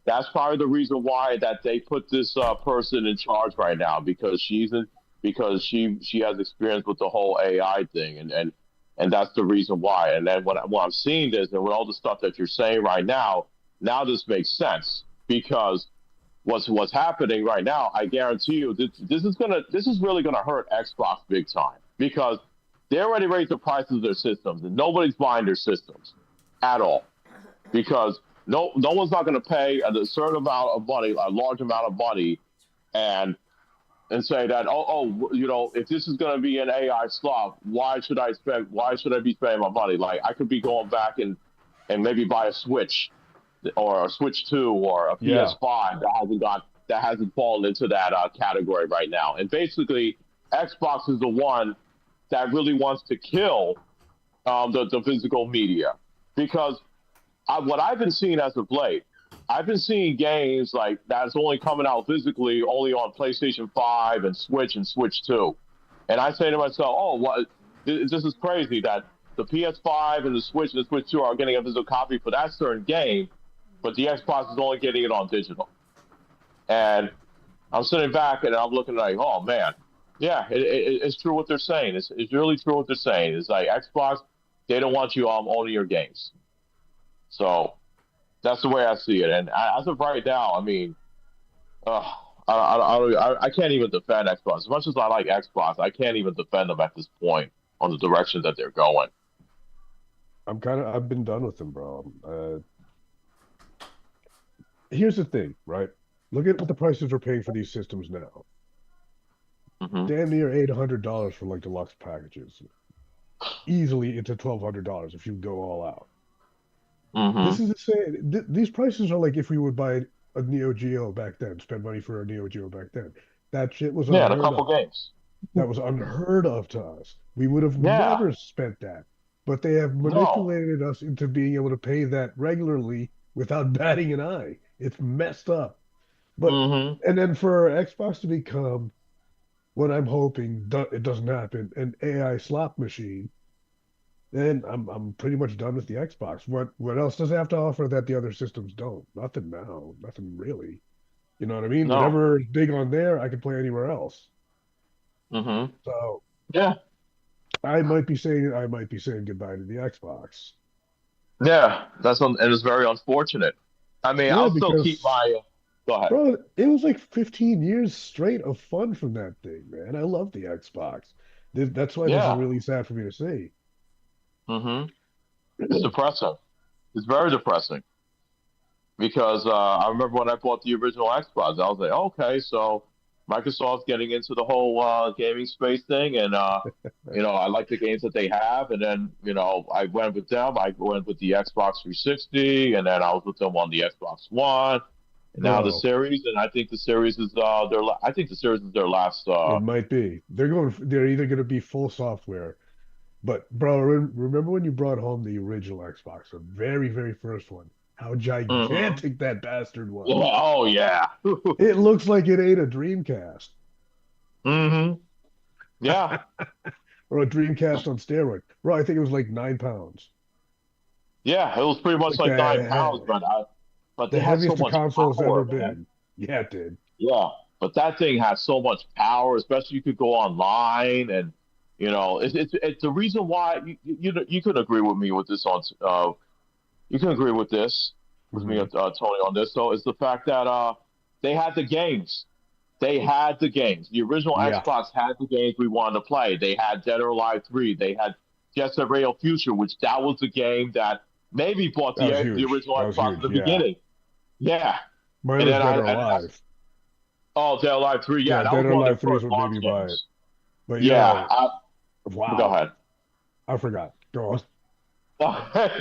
That's probably the reason why that they put this person in charge right now, because she has experience with the whole AI thing, and that's the reason why. And then when I'm seeing this and with all the stuff that you're saying right now this makes sense, because what's happening right now, I guarantee you, this is really gonna hurt Xbox big time, because they already raised the prices of their systems and nobody's buying their systems at all, because no one's not gonna pay a certain amount of money, a large amount of money, and say that if this is gonna be an AI slop, why should I be spending my money? Like, I could be going back and maybe buy a Switch, or a Switch 2, or a PS5 that hasn't fallen into that category right now. And basically, Xbox is the one that really wants to kill the physical media, because what I've been seeing as of late, I've been seeing games like that's only coming out physically only on PlayStation 5 and Switch 2, and I say to myself, "Oh, what? This is crazy that the PS5 and the Switch 2 are getting a physical copy for that certain game, but the Xbox is only getting it on digital." And I'm sitting back and I'm looking like, oh man, yeah, it's true what they're saying. It's really true what they're saying. It's like Xbox, they don't want you owning your games. So that's the way I see it. And as of right now, I mean, I can't even defend Xbox. As much as I like Xbox, I can't even defend them at this point on the direction that they're going. I've been done with them, bro. Here's the thing, right? Look at what the prices are paying for these systems now. Mm-hmm. Damn near $800 for like deluxe packages. Easily into $1,200 if you go all out. Mm-hmm. This is insane. These prices are like if we would buy a Neo Geo back then, spend money for a Neo Geo back then. That shit was unheard of. A couple games. That was unheard of to us. We would have never spent that. But they have manipulated us into being able to pay that regularly without batting an eye. It's messed up. But and then for Xbox to become what I'm hoping it doesn't happen, an AI slot machine, then I'm pretty much done with the Xbox. What else does it have to offer that the other systems don't? Nothing now. Nothing really. You know what I mean? No. Whatever is big on there, I can play anywhere else. Mm-hmm. So yeah. I might be saying goodbye to the Xbox. Yeah, and it's very unfortunate. I mean, I'll still keep my. Go ahead, bro. It was like 15 years straight of fun from that thing, man. I love the Xbox. That's why this is really sad for me to see. Mm-hmm. It's depressing. It's very depressing, because I remember when I bought the original Xbox, I was like, okay, so Microsoft's getting into the whole gaming space thing, and I like the games that they have, and then I went with them. I went with the Xbox 360, and then I was with them on the Xbox One, and now the Series, and I think the Series is their last. It might be. They're either going to be full software, but bro, remember when you brought home the original Xbox, the very very first one? How gigantic that bastard was. Oh, yeah. It looks like it ate a Dreamcast. Mm-hmm. Yeah. Or a Dreamcast on steroid. Bro, I think it was like 9 pounds. Yeah, it was pretty much like 9 pounds, but the heaviest the console's ever been. Man. Yeah, it did. Yeah, but that thing has so much power, especially you could go online, and It's the reason why you could agree with me with this on you can agree with this with me, Hmm. Tony, on this. So it's the fact that they had the games. They had the games. The original Yeah, Xbox had the games we wanted to play. They had Dead or Alive 3. They had Jet Set Radio Future, which that was the game that maybe bought that was the huge. original That was Xbox in huge. the Yeah, beginning. Yeah, mine and was then Dead or that's Alive. Dead or Alive 3. Yeah, Yeah, that Dead was or one of Alive their 3 is first what made launch me buy it. games. But Yeah, go wow, ahead. I forgot. Go on.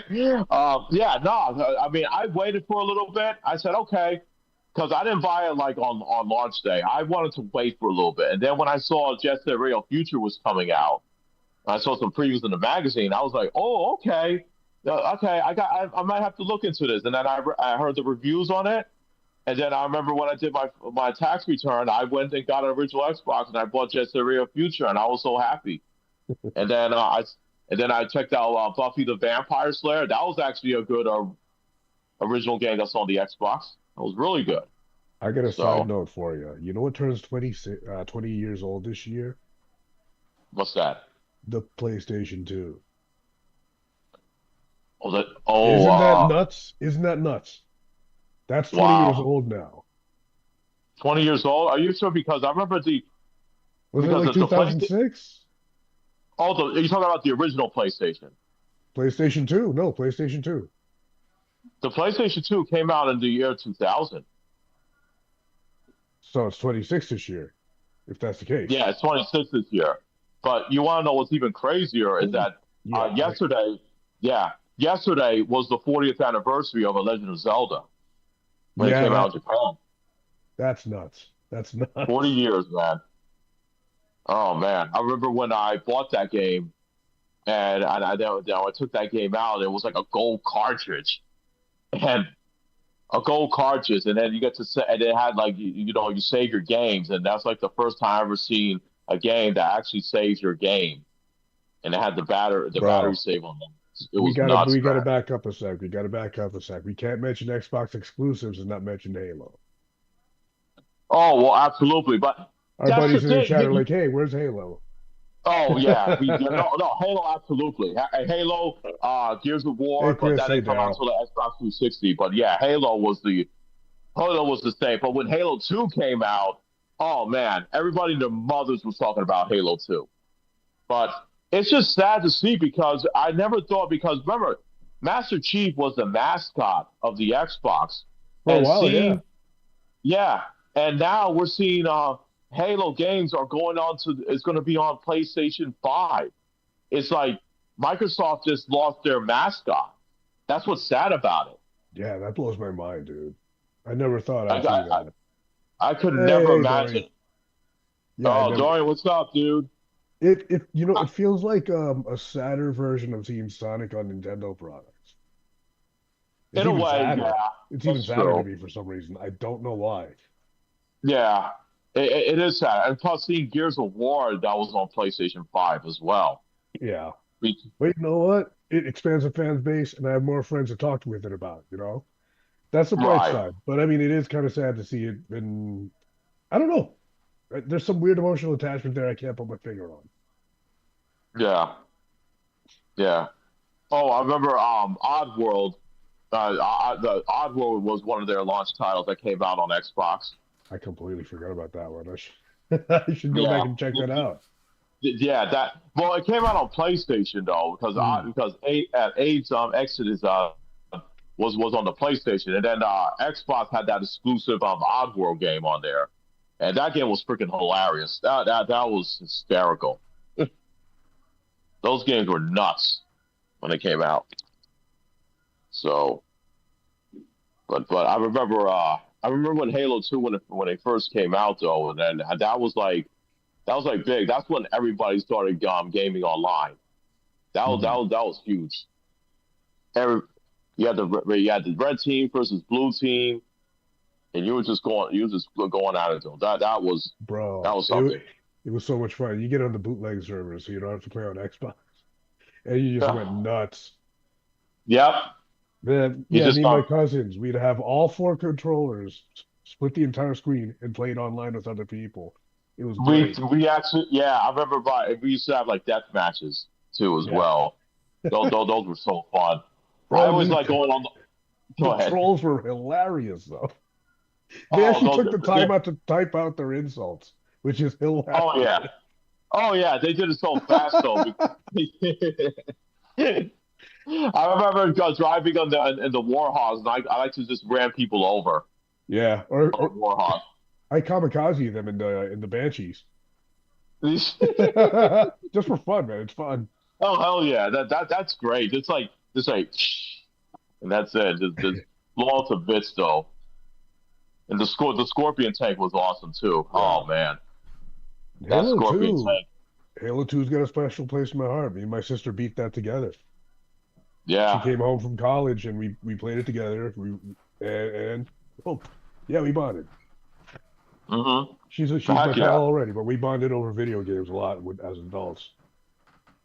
Yeah, no, I mean, I waited for a little bit. I said, okay, because I didn't buy it like on launch day. I wanted to wait for a little bit. And then when I saw Jet Set Radio Future was coming out, I saw some previews in the magazine. I was like, oh, okay. Okay, I might have to look into this. And then I heard the reviews on it. And then I remember when I did my tax return, I went and got an original Xbox and I bought Jet Set Radio Future, and I was so happy. And then I checked out Buffy the Vampire Slayer. That was actually a good original game that's on the Xbox. It was really good. I got a side So note for you. You know what turns 20 years old this year? what's that? The PlayStation 2. Oh, that. Isn't that nuts? Isn't that nuts? That's 20 years Wow. old now. 20 years old? Are you sure? Because I remember Was it because like the PlayStation. 2006? Oh, you're talking about the original PlayStation. PlayStation 2? No, PlayStation 2. The PlayStation 2 came out in the year 2000. So it's 26 this year, if that's the case. Yeah, it's 26 this year. But you want to know what's even crazier is that Yeah, yesterday, yeah, yesterday was the 40th anniversary of A Legend of Zelda when it yeah, came out in Japan. that's nuts. That's 40 nuts. years, man. Oh man, I remember when I bought that game, and I took that game out. It was like a gold cartridge, and a gold cartridge, and then you get to say, and it had like you save your games, and that's like the first time I ever seen a game that actually saves your game, and it had the battery Bro, save on them. It we was gotta nuts, we gotta man. back up a sec. We gotta back up a sec. We can't mention Xbox exclusives and not mention Halo. Oh well, absolutely, but Our that's the buddies in the thing. chat are like, "Hey, where's Halo?" Oh yeah, no Halo absolutely. Halo, Gears of Hey, War, but Chris. that Hey, didn't come out Daryl. until the Xbox 360. But yeah, Halo was the same. But when Halo 2 came out, oh man, everybody and their mothers was talking about Halo 2. But it's just sad to see because I never thought because remember, Master Chief was the mascot of the Xbox, For a and while, yeah. seeing yeah, and now we're seeing Halo games are going on to it's going to be on PlayStation 5. It's like Microsoft just lost their mascot. That's what's sad about it. Yeah, that blows my mind, dude. I never thought I I'd see got that. I could Hey, never hey, Dorian. imagine. Yeah, I Oh, never. Dorian, what's up, dude? It feels like a sadder version of Team Sonic on Nintendo products. It's In a even way, sadder. yeah, It's even that's sadder to true. me for some reason. I don't know why. Yeah, it is sad. And plus, seeing Gears of War that was on PlayStation 5 as well. Yeah. Be- But you know what? It expands the fan base, and I have more friends to talk with it about. That's the bright Right. side. But I mean, it is kind of sad to see it. And I don't know. There's some weird emotional attachment there I can't put my finger on. Yeah. Yeah. Oh, I remember Oddworld. The Oddworld was one of their launch titles that came out on Xbox. I completely forgot about that one. I should go back Yeah. and check that out. Yeah, that well, it came out on PlayStation though because Mm. AIDS Exodus was on the PlayStation, and then Xbox had that exclusive Oddworld game on there, and that game was freaking hilarious. That was hysterical. Those games were nuts when they came out. So, but I remember when Halo 2 when it first came out though, and then that was like big. That's when everybody started gaming online. That was that Mhm. was that was huge. Every you had the red team versus blue team, and you were just going at it. Though. That Bro, was something. it was so much fun. You get on the bootleg server, so you don't have to play on Xbox, and you just went nuts. Yep. Then, You yeah, just me and my cousins, we'd have all four controllers, split the entire screen, and play it online with other people. It was We great. we actually, yeah, I remember. We used to have like death matches too as Yeah. well. Those were so fun. I Bro, always like going on. Go the ahead. trolls were hilarious though. They Oh, actually took the time yeah. out to type out their insults, which is hilarious. Oh yeah. Oh yeah. They did it so fast though. I remember driving on in the Warhogs, and I like to just ram people over Yeah, on the Warhog. I kamikaze them in the Banshees. Just for fun, man. It's fun. Oh hell yeah, that's great. It's like, and that's it. Just blow out to bits though. And the Scorpion tank was awesome too. Oh man, that Halo Scorpion 2. tank. Halo 2's got a special place in my heart. Me and my sister beat that together. She Yeah. came home from college and we played it together. Oh, yeah, we bonded. Mm-hmm. She's my Heck pal yeah. already, but we bonded over video games a lot as adults.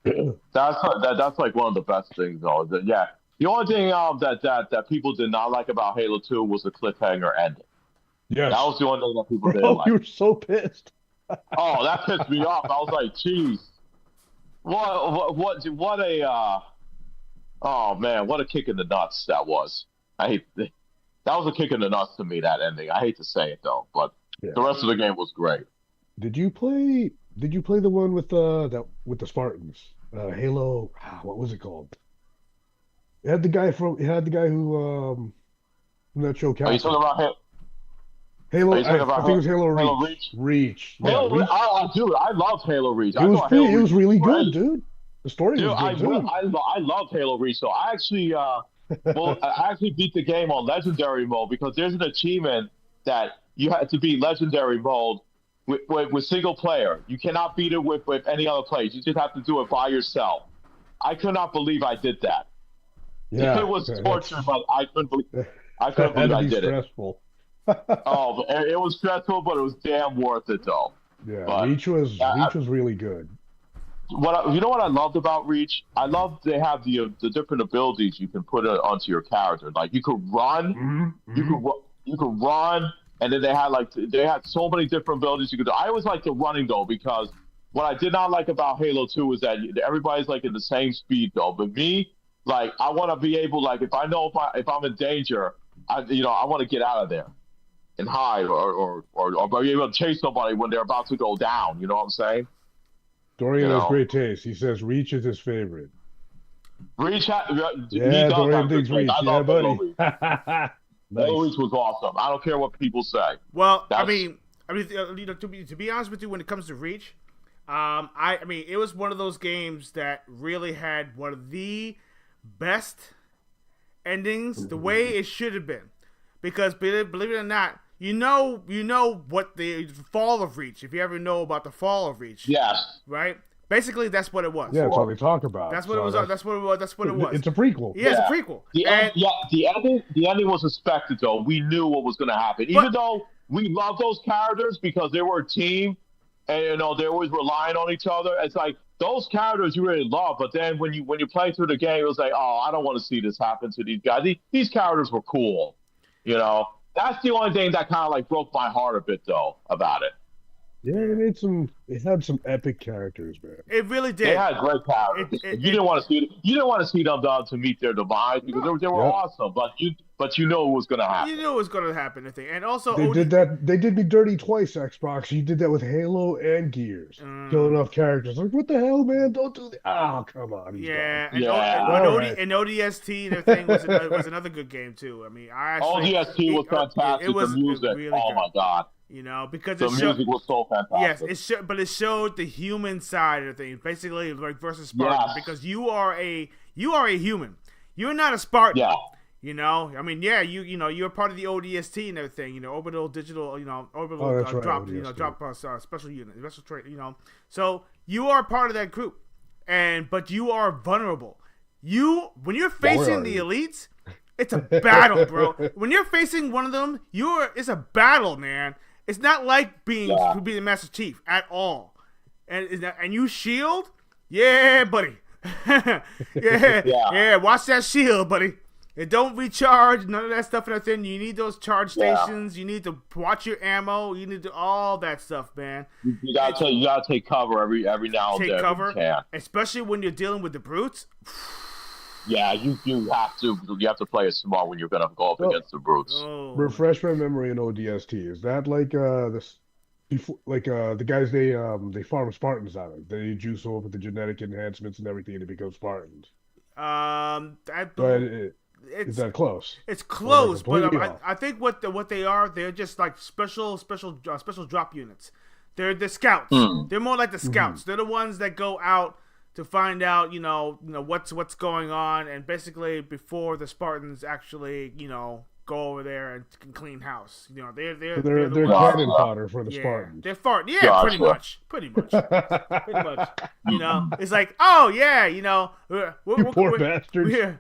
That's like one of the best things though. Yeah. The only thing that people did not like about Halo 2 was the cliffhanger ending. Yes. That was the only thing that people didn't Bro, like. you were so pissed. Oh, that pissed me off. I was like, "Jeez, what a oh man, what a kick in the nuts that was." That was a kick in the nuts to me. That ending. I hate to say it though, but Yeah. the rest of the game was great. Did you play the one with with the Spartans? Halo, what was it called? It had the guy who from that show Are you Castle. talking about him? Halo, Are you talking I about think it was Halo Reach. Halo Reach? Reach. Yeah, Halo, Reach. dude, I loved Halo Reach. It was Halo it was Reach really great. good, dude. The story Dude, was good too. I loved Halo Reach. So I actually I actually beat the game on Legendary mode because there's an achievement that you had to beat Legendary mode with single player. You cannot beat it with any other players. You just have to do it by yourself. I could not believe I did that. Yeah, It was torture, but I couldn't believe that I couldn't had believe to I be did it. stressful. Oh, it was stressful, but it was damn worth it though. Yeah, But, Reach was yeah, really good. You know what I loved about Reach? I love they have the different abilities you can put onto your character. Like you could run, you could run, and then they had so many different abilities you could do. I always like the running though because what I did not like about Halo 2 is that everybody's like in the same speed though. But me, like I want to be able like if I know if I'm in danger, I want to get out of there and hide or be able to chase somebody when they're about to go down. You know what I'm saying? Dorian You has know. great taste. He says Reach is his favorite. Reach, he Yeah, does Dorian have good thinks Reach. taste. I Yeah, love Halo buddy. Reach. Halo Reach was awesome. I don't care what people say. Well, I That's- mean, to be honest with you, when it comes to Reach, I mean, it was one of those games that really had one of the best endings, the way it should have been, because believe it or not, you know what the fall of Reach. If you ever know about the fall of Reach, Yes. right? Basically, that's what it was. Yeah, that's all they talk about. That's what So it was. That's what it was. That's what it was. It's a prequel. Yeah, it's a prequel. The ending was expected though. We knew what was going to happen, even though we love those characters because they were a team, and they always relying on each other. It's like those characters you really love, but then when you play through the game, it was like, oh, I don't want to see this happen to these guys. These characters were cool, That's the only thing that kind of like broke my heart a bit though about it. Yeah, it had some epic characters, man. It really did. They had great characters. You didn't want to see it. You didn't want to see them to meet their demise because they were awesome. But you know it was going to happen. You knew it was going to happen, I think. And also, They did that. They did me dirty twice, Xbox. You did that with Halo and Gears, killing off characters. Like, what the hell, man? Don't do that. Oh, come on. He's yeah, done. and ODST and everything was another good game too. I mean, ODST was fantastic. It was the music, really oh good. my god, because the music was so fantastic. Yes, it showed the human side of things, basically like versus Spartan, Yes. because you are a human. You're not a Spartan. Yeah. I mean, yeah, you're part of the ODST and everything, orbital digital, orbital Oh, that's right, drop, ODST. drop special unit, special trait, So you are part of that group, but you are vulnerable. When you're facing the elites, it's a battle, bro. When you're facing one of them, it's a battle, man. It's not like being the Master Chief at all. And you shield, yeah, buddy. yeah, watch that shield, buddy. It don't recharge, none of that stuff and everything. You need those charge Yeah. stations. You need to watch your ammo. You need to all that stuff, man. You gotta take cover every now and then. Take cover, If you can. especially when you're dealing with the brutes. Yeah, you have to play it smart when you're gonna go up against the brutes. Oh, Refresh my memory in ODST. Is that like this before the guys they farm Spartans out of? They juice over the genetic enhancements and everything to become Spartans. But Is it's that close? it's close, but completely off? I think what they are, they're just like special drop units. They're the scouts. They're more like the scouts. They're the ones that go out to find out, what's going on, and basically before the Spartans actually, go over there and can clean house. They're They're the ones. cannon fodder for the Yeah, Spartans. they're fart. Yeah, Gotcha. pretty much. It's like, oh yeah, we're Poor bastards.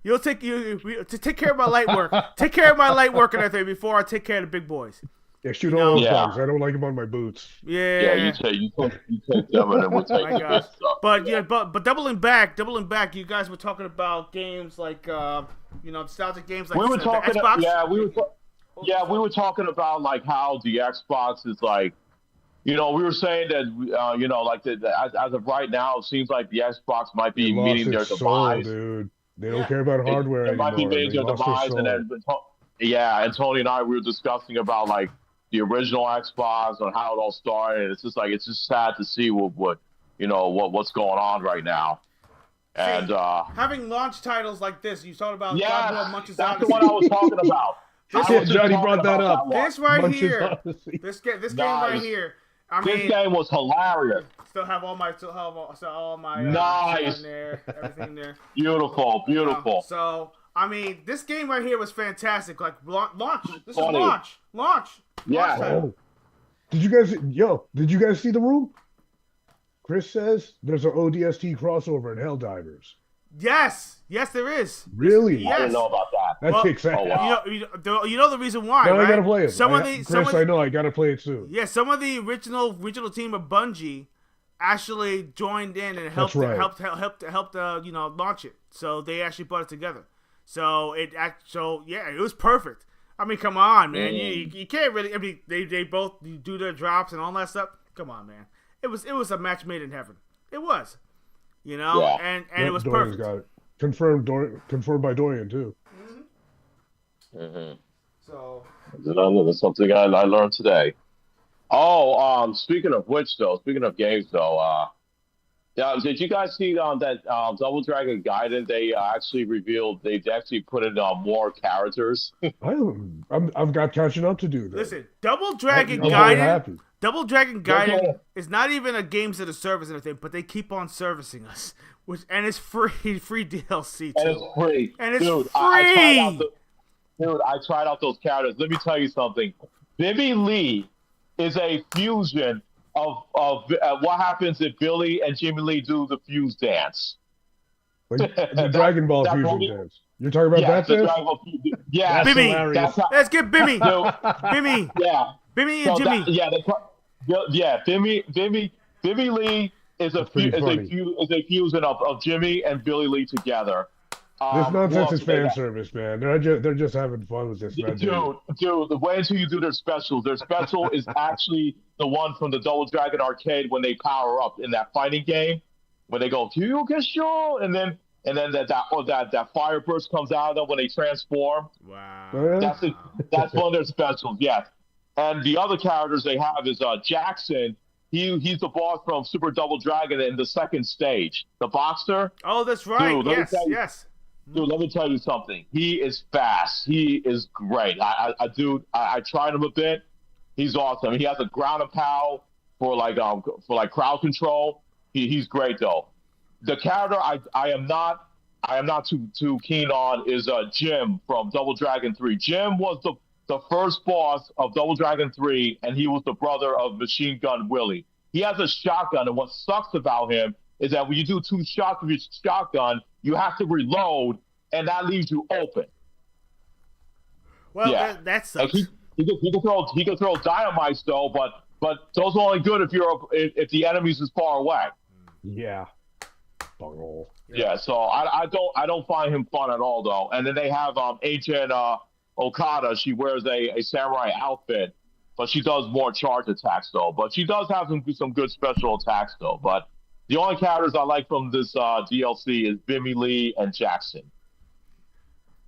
you'll take to take care of my light work. Take care of my light work and everything before I take care of the big boys. Yeah, shoot all those Yeah. bugs. I don't like them on my boots. Yeah, you take them and then we'll take My the gosh. good stuff. But doubling back, you guys were talking about games like nostalgic games like We were the talking. Xbox. We were talking about like how the Xbox is like. We were saying that like as of right now, it seems like the Xbox might be They lost meeting their its soul, demise. dude. They don't care about hardware It might be anymore. meeting They their lost their demise, and soul. then and Tony and I we were discussing about like the original Xbox and how it all started. And it's just sad to see what's going on right now. And Having launch titles like this, you talked about yeah, God Munches that's the Odyssey. one I was talking about. I was just Johnny talking brought that about up. one. This right Munches here, Odyssey. this game Nice. right here. I This mean, game was hilarious. still have all my Nice. in there, everything there. Beautiful. So I mean, this game right here was fantastic. Like launch. This Funny. is launch. Yeah. title. Oh. Did you guys see the room? Chris says there's an ODST crossover in Helldivers. Yes, there is. Really? Yes. I didn't know about that. That Well, kicks ass. Oh, wow. You know the reason why, Now right? I gotta play it. I know I gotta play it soon. Yeah, some of the original team of Bungie actually joined in and helped That's right. helped launch it. So they actually put it together. So it was perfect. I mean, come on, man. You can't really. I mean, they both do their drops and all that stuff. Come on, man. It was a match made in heaven. It was, Yeah. and Yep, it was Dorian's perfect. got it. Confirmed by Dorian too. So That's something I learned today. Oh, speaking of games though, did you guys see that Double Dragon Gaiden? They actually revealed they actually put in more characters. I've got catching up to do. Though. listen, Double Dragon I'm very Gaiden. happy. Double Dragon Gaiden Okay. is not even a games that are service and everything, but they keep on servicing us, and it's free DLC too. And it's free. And it's Dude, free. I tried out those characters. Let me tell you something. Bibi Lee is a fusion of what happens if Billy and Jimmy Lee do the fuse dance. Like the Dragon Ball that fusion movie- dance. You're talking about that the dance? Dragon Ball fusion. Yeah, That's Bimmy. hilarious. that's how, Let's get Bimmy. dude, Bimmy. yeah. Bimmy and Jimmy. Bimmy Lee is a That's pretty funny. fusion of Jimmy and Billy Lee together. This nonsense well, is fan service, man. They're just having fun with this. Dude, the way until you do their specials. Their special is actually the one from the Double Dragon arcade when they power up in that fighting game, when they go "You get sure," and then that fire burst comes out of them when they transform. Wow. Oh, yeah? That's one of their specials, yes. And the other characters they have is Jackson. He's the boss from Super Double Dragon in the second stage, the boxer. Oh, that's right. Dude, let me tell you- Yes. Dude, let me tell you something. He is fast. He is great. I tried him a bit. He's awesome. He has a ground and pound for crowd control. He's great though. The character I am not too keen on is Jim from Double Dragon 3. Jim was the first boss of Double Dragon 3, and he was the brother of Machine Gun Willie. He has a shotgun, and what sucks about him is that when you do 2 shots with your shotgun, you have to reload, and that leaves you open. Well, Yeah. that sucks. Like he can throw dynamite though, but those are only good if the enemies is far away. Yeah. bunghole. Yeah, so I don't find him fun at all though. And then they have Agent Okada. She wears a samurai outfit, but she does more charge attacks though. But she does have some good special attacks though. But the only characters I like from this DLC is Bimmy Lee and Jackson.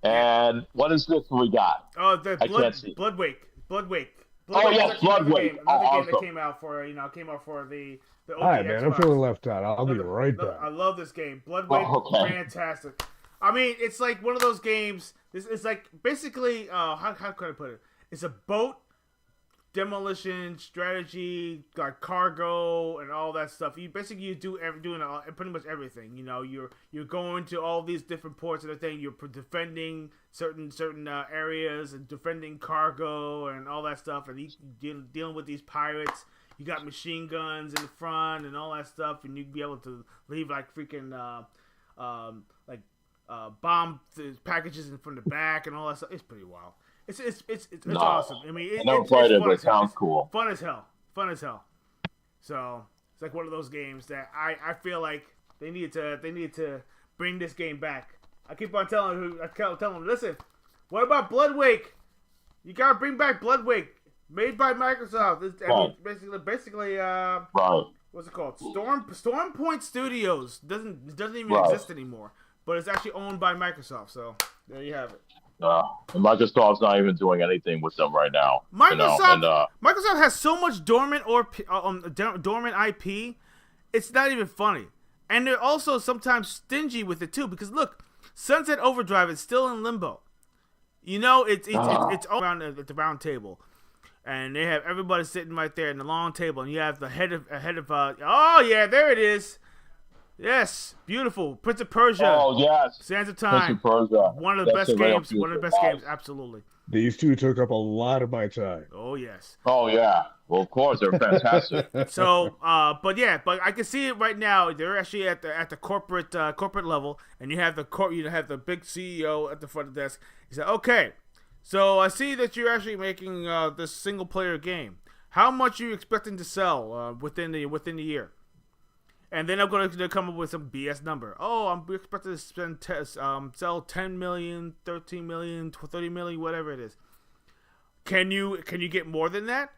And what is this we got? Oh, the Bloodwake. Bloodwake. Oh yes, Bloodwake. Another game that came out for the OG All right, man. I'm Xbox. feeling left out. I'll be right back. I love this game. Bloodwake, fantastic. I mean, it's like one of those games. It's like basically, how can I put it? It's a boat demolition strategy, like cargo and all that stuff. You doing pretty much everything. You know, you're going to all these different ports and everything. You're defending certain areas and defending cargo and all that stuff. And dealing with these pirates. You got machine guns in the front and all that stuff, and you'd be able to leave like freaking bomb packages from the back and all that stuff. It's pretty wild. It's awesome. I mean, I never played it, but it sounds cool. Fun as hell. So it's like one of those games that I feel like they need to bring this game back. I keep on telling them, listen, what about Bloodwake? You gotta bring back Bloodwake. Made by Microsoft. Basically, right. What's it called? Storm Point Studios doesn't even exist anymore, but it's actually owned by Microsoft. So there you have it. And Microsoft's not even doing anything with them right now. Microsoft has so much dormant IP. It's not even funny, and they're also sometimes stingy with it too. Because look, Sunset Overdrive is still in limbo. You know, it's all around at the round table. And they have everybody sitting right there in the long table, and you have the head of oh yeah, there it is. Yes, beautiful. Prince of Persia. Oh yes, Sands of Time. Prince of Persia. One of the best games. One of the best games. Absolutely. These two took up a lot of my time. Oh yes. Oh yeah. Well, of course they're fantastic. So, but I can see it right now. They're actually at the corporate level, and you have the big CEO at the front of the desk. He said, "Okay. So I see that you're actually making this single player game. How much are you expecting to sell within the year?" And then I'm going to come up with some BS number. Oh, I'm expecting to sell 10 million, 13 million, 30 million, whatever it is. Can you get more than that?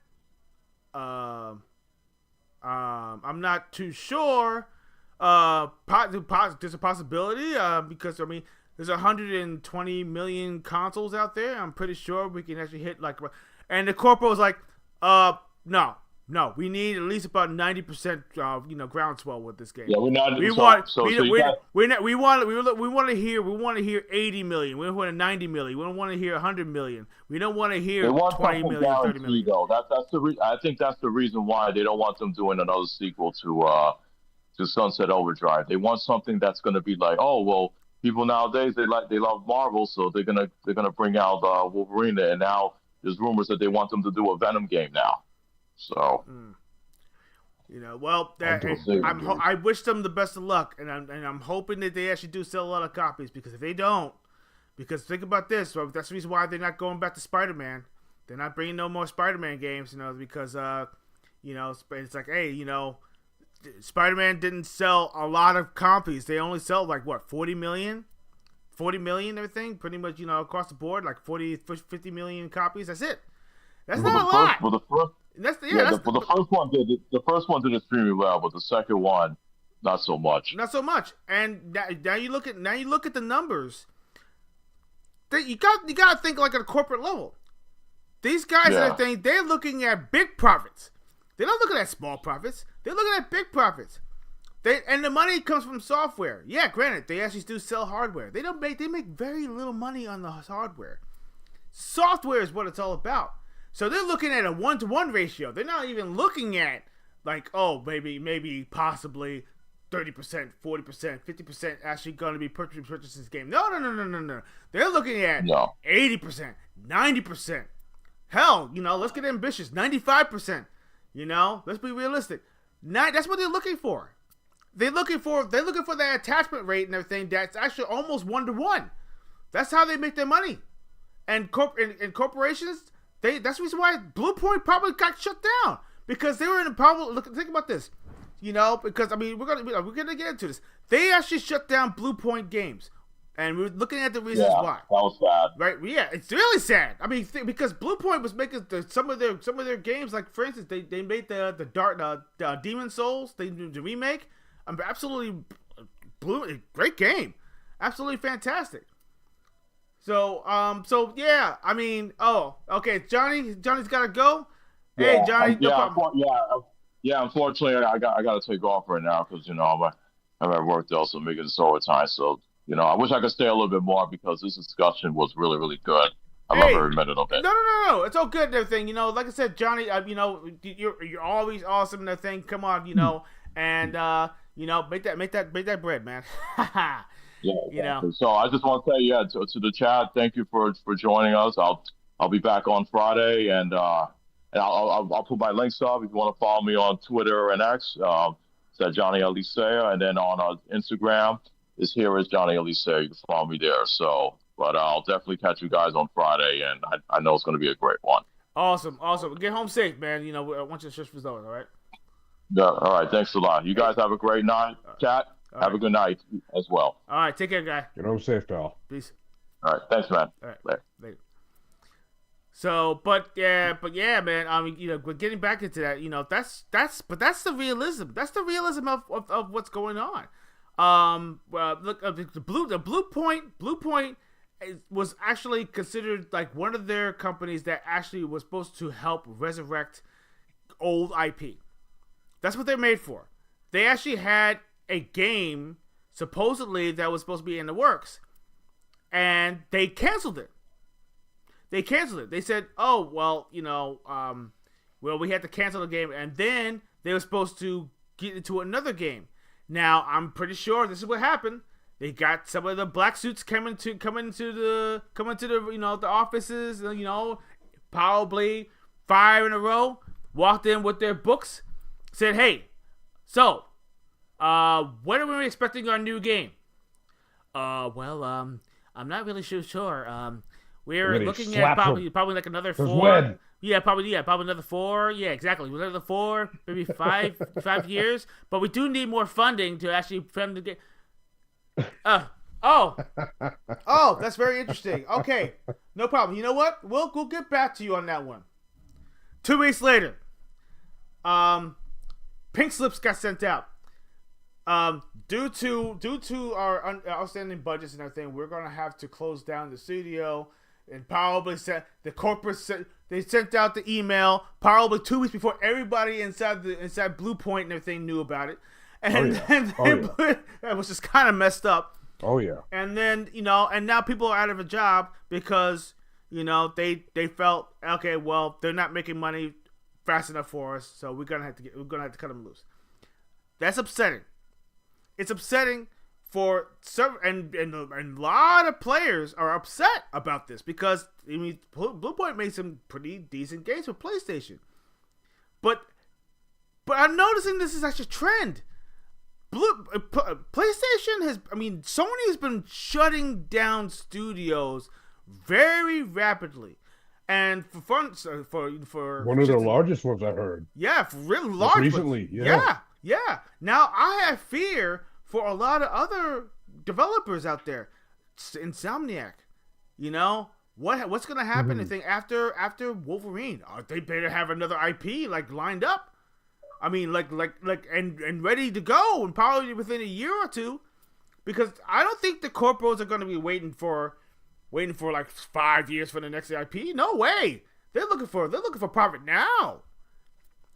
I'm not too sure. There's a possibility because I mean. There's 120 million consoles out there. I'm pretty sure we can actually hit and the corporate was like, no, we need at least about 90% groundswell with this game. Yeah, we want to hear 80 million. We don't want to 90 million. We don't want to hear 100 million. We don't want to hear 20 million, 30 million. Though. I think that's the reason why they don't want them doing another sequel to Sunset Overdrive. They want something that's going to be like, oh well. People nowadays they love Marvel, so they're gonna bring out Wolverine, and now there's rumors that they want them to do a Venom game now. So, I wish them the best of luck, and I'm hoping that they actually do sell a lot of copies, because if they don't, think about this, right? That's the reason why they're not going back to Spider-Man. They're not bringing no more Spider-Man games, because it's like, hey, Spider-Man didn't sell a lot of copies. They only sell 40 million? 40 million, everything? Pretty much, across the board, 50 million copies. That's it. That's not a lot. The first one did extremely well, but the second one, not so much. Not so much. And now you look at the numbers. You got to think at a corporate level. These guys and everything, they're looking at big profits. They're not looking at small profits. They're looking at big profits. And the money comes from software. Yeah, granted, they actually do sell hardware. They make very little money on the hardware. Software is what it's all about. So they're looking at a 1-to-1 ratio. They're not even looking at maybe possibly 30%, 40%, 50% actually going to be purchasing this game. No. They're looking at 80%, 90%. Hell, let's get ambitious. 95%. Let's be realistic. That's what they're looking for. They're looking for that attachment rate and everything that's actually almost 1-to-1. That's how they make their money. And corporations, that's the reason why Blue Point probably got shut down, because they were in a problem. Think about this. You know, because I mean, we're gonna get into this. They actually shut down Blue Point Games, and we're looking at the reasons why. That was sad. Right? Yeah, it's really sad. I mean, because Blue Point was making some of their games, like for instance, they made the Demon Souls, they did the remake. Absolutely great game, absolutely fantastic. So yeah, I mean, okay, Johnny's got to go. Hey, Johnny, no problem. Unfortunately, I got to take off right now because I'm at work there, so making this overtime. So I wish I could stay a little bit more because this discussion was really, really good. I love every minute of it. No, it's all good and everything. Like I said, Johnny, you're always awesome and everything. Come on, and make that bread, man. Yeah. So I just want to say, to the chat, thank you for joining us. I'll be back on Friday, and I'll put my links up if you want to follow me on Twitter and X. It's at Johnny Elisea, and then on Instagram is here as Johnny Elisea. You can follow me there. So, but I'll definitely catch you guys on Friday, and I know it's going to be a great one. Awesome. Get home safe, man. Once your shift is over, all right? Yeah. All right. Thanks a lot. You guys have a great night, chat. Have a good night as well. All right, take care, guy. Get home safe, pal. Peace. All right, thanks, man. All right, later. So, but yeah, man. I mean, we're getting back into that. That's the realism. That's the realism of what's going on. Look, the Blue Point was actually considered like one of their companies that actually was supposed to help resurrect old IP. That's what they're made for. They actually had a game supposedly that was supposed to be in the works, and they canceled it. They said, "Oh, well, we had to cancel the game," and then they were supposed to get into another game. Now, I'm pretty sure this is what happened. They got some of the black suits coming to the the offices, probably 5 in a row, walked in with their books, said, "Hey, so when are we expecting our new game?" I'm not really sure. We're looking at probably like another 4. When? Probably another 4. Yeah, exactly. Another 4, maybe 5 years. But we do need more funding to actually fund the game. That's very interesting. Okay, no problem. You know what? We'll get back to you on that one. 2 weeks later, pink slips got sent out. Due to our outstanding budgets and everything, we're gonna have to close down the studio, and probably the corporate they sent out the email probably 2 weeks before everybody inside Blue Point and everything knew about it, and that was just kind of messed up. Oh yeah. And then and now people are out of a job because they felt, okay, well, they're not making money fast enough for us, so we're gonna have to cut them loose. That's upsetting. It's upsetting for some, and a lot of players are upset about this because Blue Point made some pretty decent games for PlayStation, but I'm noticing this is actually a trend. PlayStation Sony has been shutting down studios very rapidly, and for one of the largest ones I heard. Yeah, for really large. Recently, yeah. Now I have fear for a lot of other developers out there. Insomniac, what's gonna happen? Mm-hmm. I think after Wolverine, they better have another IP lined up. I mean, and ready to go, and probably within a year or two, because I don't think the corporates are going to be waiting for like 5 years for the next IP. No way. They're looking for profit now.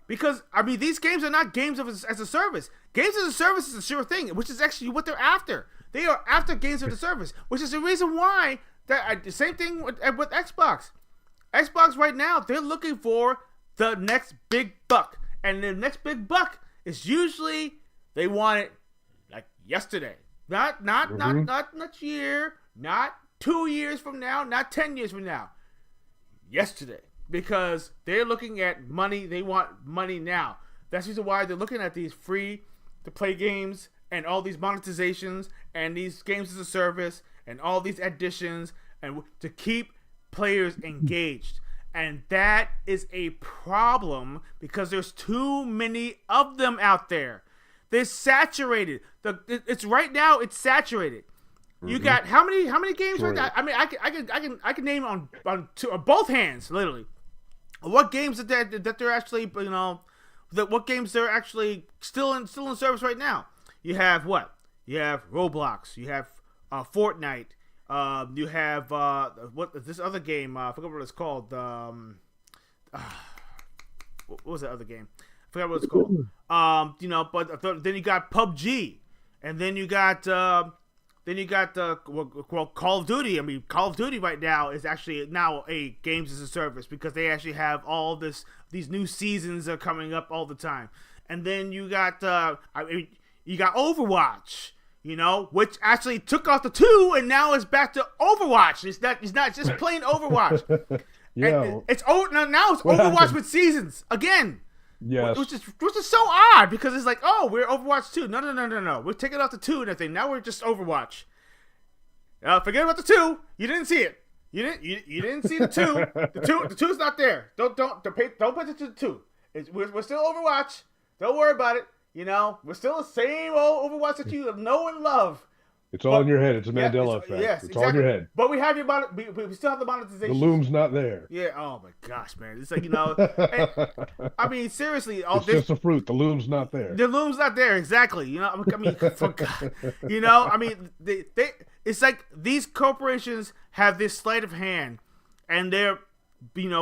Because these games are not games as a service. Games as a service is a sure thing, which is actually what they're after. They are after games as a service, which is the reason why the same thing with Xbox. Xbox right now, they're looking for the next big buck. And the next big buck is usually they want it like yesterday. Not next year, not 2 years from now, not 10 years from now. Yesterday. Because they're looking at money, they want money now. That's the reason why they're looking at these free to play games and all these monetizations and these games as a service and all these additions and to keep players engaged. And that is a problem because there's too many of them out there. They're saturated. It's right now. It's saturated. You got how many games right now? I mean, I can name on both hands, literally. What games that they're actually, what games they're actually still in service right now. You have what? You have Roblox. You have Fortnite. You have what this other game? I forgot what it's called. What was that other game? I forgot what it's called. But then you got PUBG, and then you got Call of Duty. I mean, Call of Duty right now is actually now a games as a service because they actually have all these new seasons are coming up all the time. And then you got you got Overwatch, which actually took off the 2 and now it's back to Overwatch. It's not just plain Overwatch. Yeah. Now it's Overwatch with seasons again. Yes. Which is so odd because it's like, oh, we're Overwatch 2. No. We're taking off the 2 and everything. Now we're just Overwatch. Forget about the 2. You didn't see it. You didn't see the 2. The 2's not there. Don't pay attention to the 2. We're still Overwatch. Don't worry about it. We're still the same old Overwatch that you know and love. It's all in your head. It's a Mandela effect. Yes, it's all in your head. But we have we still have the monetization. The loom's not there. Yeah. Oh my gosh, man. It's like I mean, seriously, it's just a fruit. The loom's not there. The loom's not there. Exactly. I mean, for God, I mean, they it's like these corporations have this sleight of hand, and they're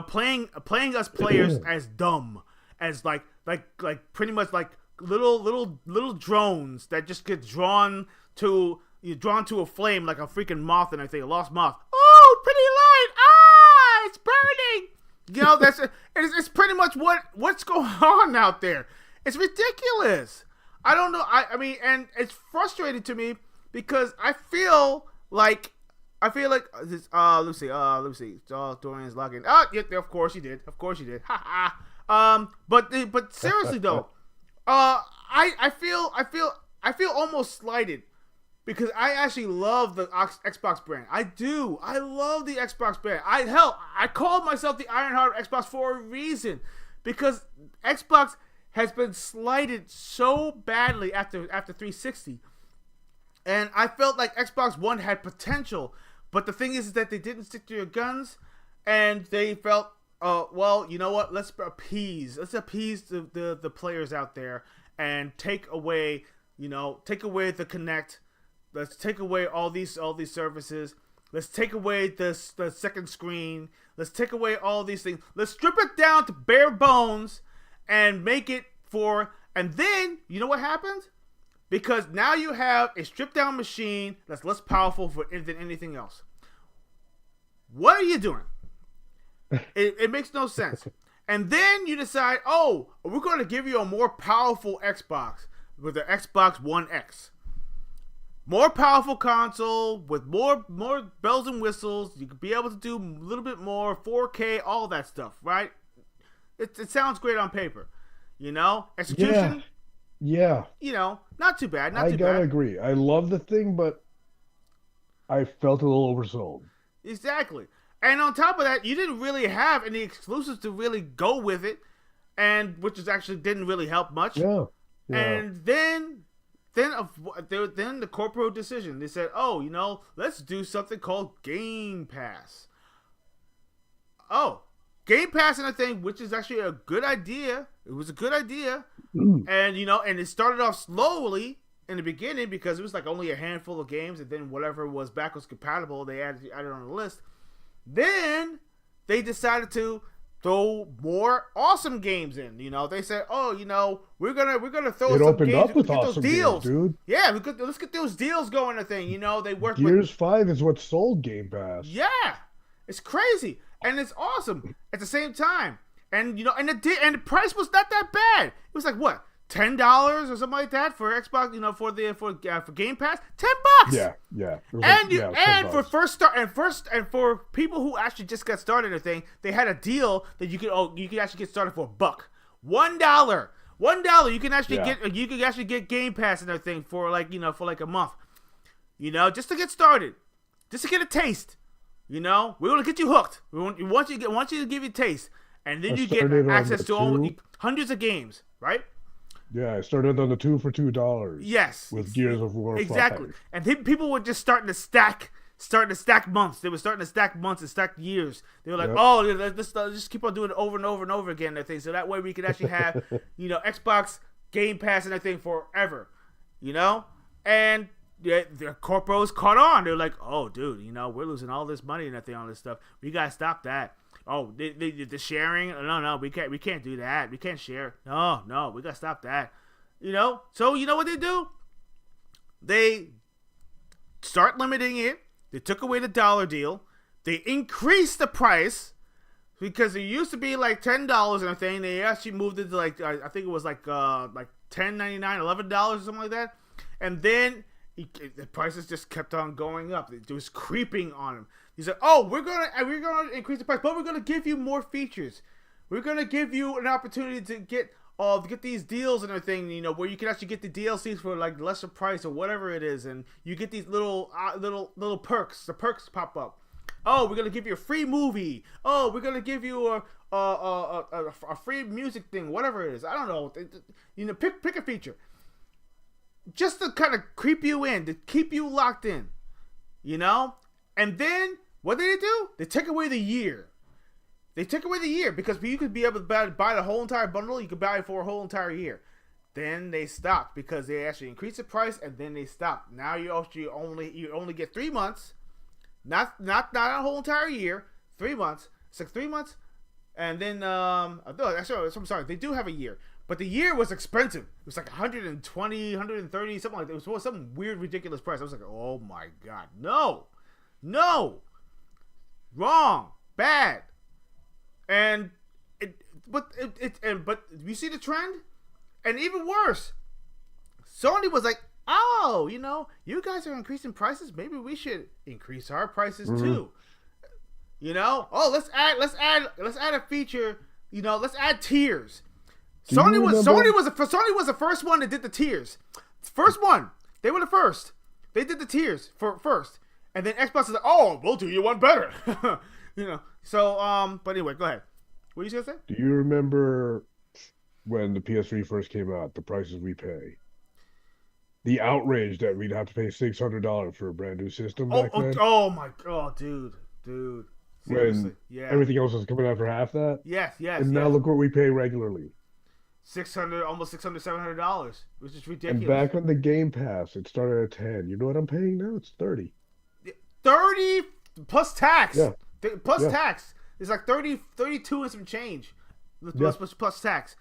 playing us players as dumb, as like pretty much like little drones that just get drawn to a flame like a freaking moth and everything, a lost moth. Oh, pretty light! It's burning! It's pretty much what's going on out there. It's ridiculous. I don't know. I mean, and it's frustrating to me because I feel like this. Let's see. Dorian's logging. Yeah, of course you did. Ha ha. But seriously though, I feel almost slighted. Because I actually love the Xbox brand. I do. I love the Xbox brand. I called myself the Ironheart of Xbox for a reason. Because Xbox has been slighted so badly after 360. And I felt like Xbox One had potential. But the thing is that they didn't stick to your guns. And they felt, well, you know what? Let's appease the players out there. And take away the Kinect. Let's take away all these services. Let's take away the second screen. Let's take away all these things. Let's strip it down to bare bones and make it for... And then, you know what happens? Because now you have a stripped down machine that's less powerful than anything else. What are you doing? It makes no sense. And then you decide, we're going to give you a more powerful Xbox with the Xbox One X. More powerful console with more bells and whistles. You could be able to do a little bit more 4K, all that stuff, right? It sounds great on paper, Execution, yeah. Not too bad. I gotta agree. I love the thing, but I felt a little oversold. Exactly. And on top of that, you didn't really have any exclusives to really go with it, and which is actually didn't really help much. Yeah. And then the corporate decision. They said, let's do something called Game Pass. Game Pass and a thing, which is actually a good idea. It was a good idea. And, and it started off slowly in the beginning because it was like only a handful of games, and then whatever was backwards compatible, they added on the list. Then they decided to throw more awesome games in. They said, we're gonna throw some opened games. up with awesome deals, games, dude. Yeah, let's get those deals going. The thing, they work. Gears 5 is what sold Game Pass. Yeah, it's crazy and it's awesome at the same time. And and the price was not that bad. It was like what, $10 or something like that for Xbox. For Game Pass, $10. Yeah. And for first start and for people who actually just got started, they had a deal that you could actually get started for $1. $1. You can actually get Game Pass and everything for for a month. Just to get started, just to get a taste. We want to get you hooked. We want you to give you a taste, and then you get access to hundreds of games, right? Yeah, it started on the 2 for $2. Yes, With Gears of War 5. exactly. And people were just starting to stack months. They were starting to stack months and stack years. They were like, Yep. oh, let's just keep on doing it over and over and over again. That thing, so that way we could actually have, Xbox Game Pass and everything forever, And the corporos caught on. They're like, oh, dude, we're losing all this money and everything on this stuff. We gotta stop that. Oh, the sharing? No, we can't do that. We can't share. No, we gotta stop that. So you know what they do? They start limiting it. They took away the dollar deal. They increased the price because it used to be like $10 and everything. They actually moved it to like I think it was like $10.99, $11 or something like that. And then the prices just kept on going up. It was creeping on him. He said, "Oh, we're gonna increase the price, but we're gonna give you more features. We're gonna give you an opportunity to get these deals and everything. Where you can actually get the DLCs for like lesser price or whatever it is, and you get these little perks. The perks pop up. Oh, we're gonna give you a free movie. Oh, we're gonna give you a free music thing. Whatever it is, I don't know. Pick a feature." Just to kind of creep you in, to keep you locked in, And then, what did they do? They took away the year. Because you could be able to buy the whole entire bundle. You could buy it for a whole entire year. Then they stopped because they actually increased the price, and then they stopped. Now you only get 3 months, not a whole entire year. 3 months. It's like 3 months, and then I'm sorry, they do have a year. But the year was expensive. It was like 120, 130, something like that. It was some weird, ridiculous price. I was like, oh my God. No. Wrong. Bad. But you see the trend? And even worse, Sony was like, oh, you guys are increasing prices. Maybe we should increase our prices too. Oh, let's add a feature, let's add tiers. Sony was the first one that did the tiers. First one. They were the first. They did the tiers first. And then Xbox is like, oh, we'll do you one better. So but anyway, go ahead. What are you gonna say? Do you remember when the PS3 first came out, the prices we pay? The outrage that we'd have to pay $600 for a brand new system back then. Oh my God, dude. Seriously. When everything else was coming out for half that? Yes. And now look what we pay regularly. Almost $700, which is ridiculous. And back on the Game Pass, it started at 10. You know what I'm paying now? It's 30. 30 plus tax. Yeah. Tax. It's like 32 and some change. Plus tax.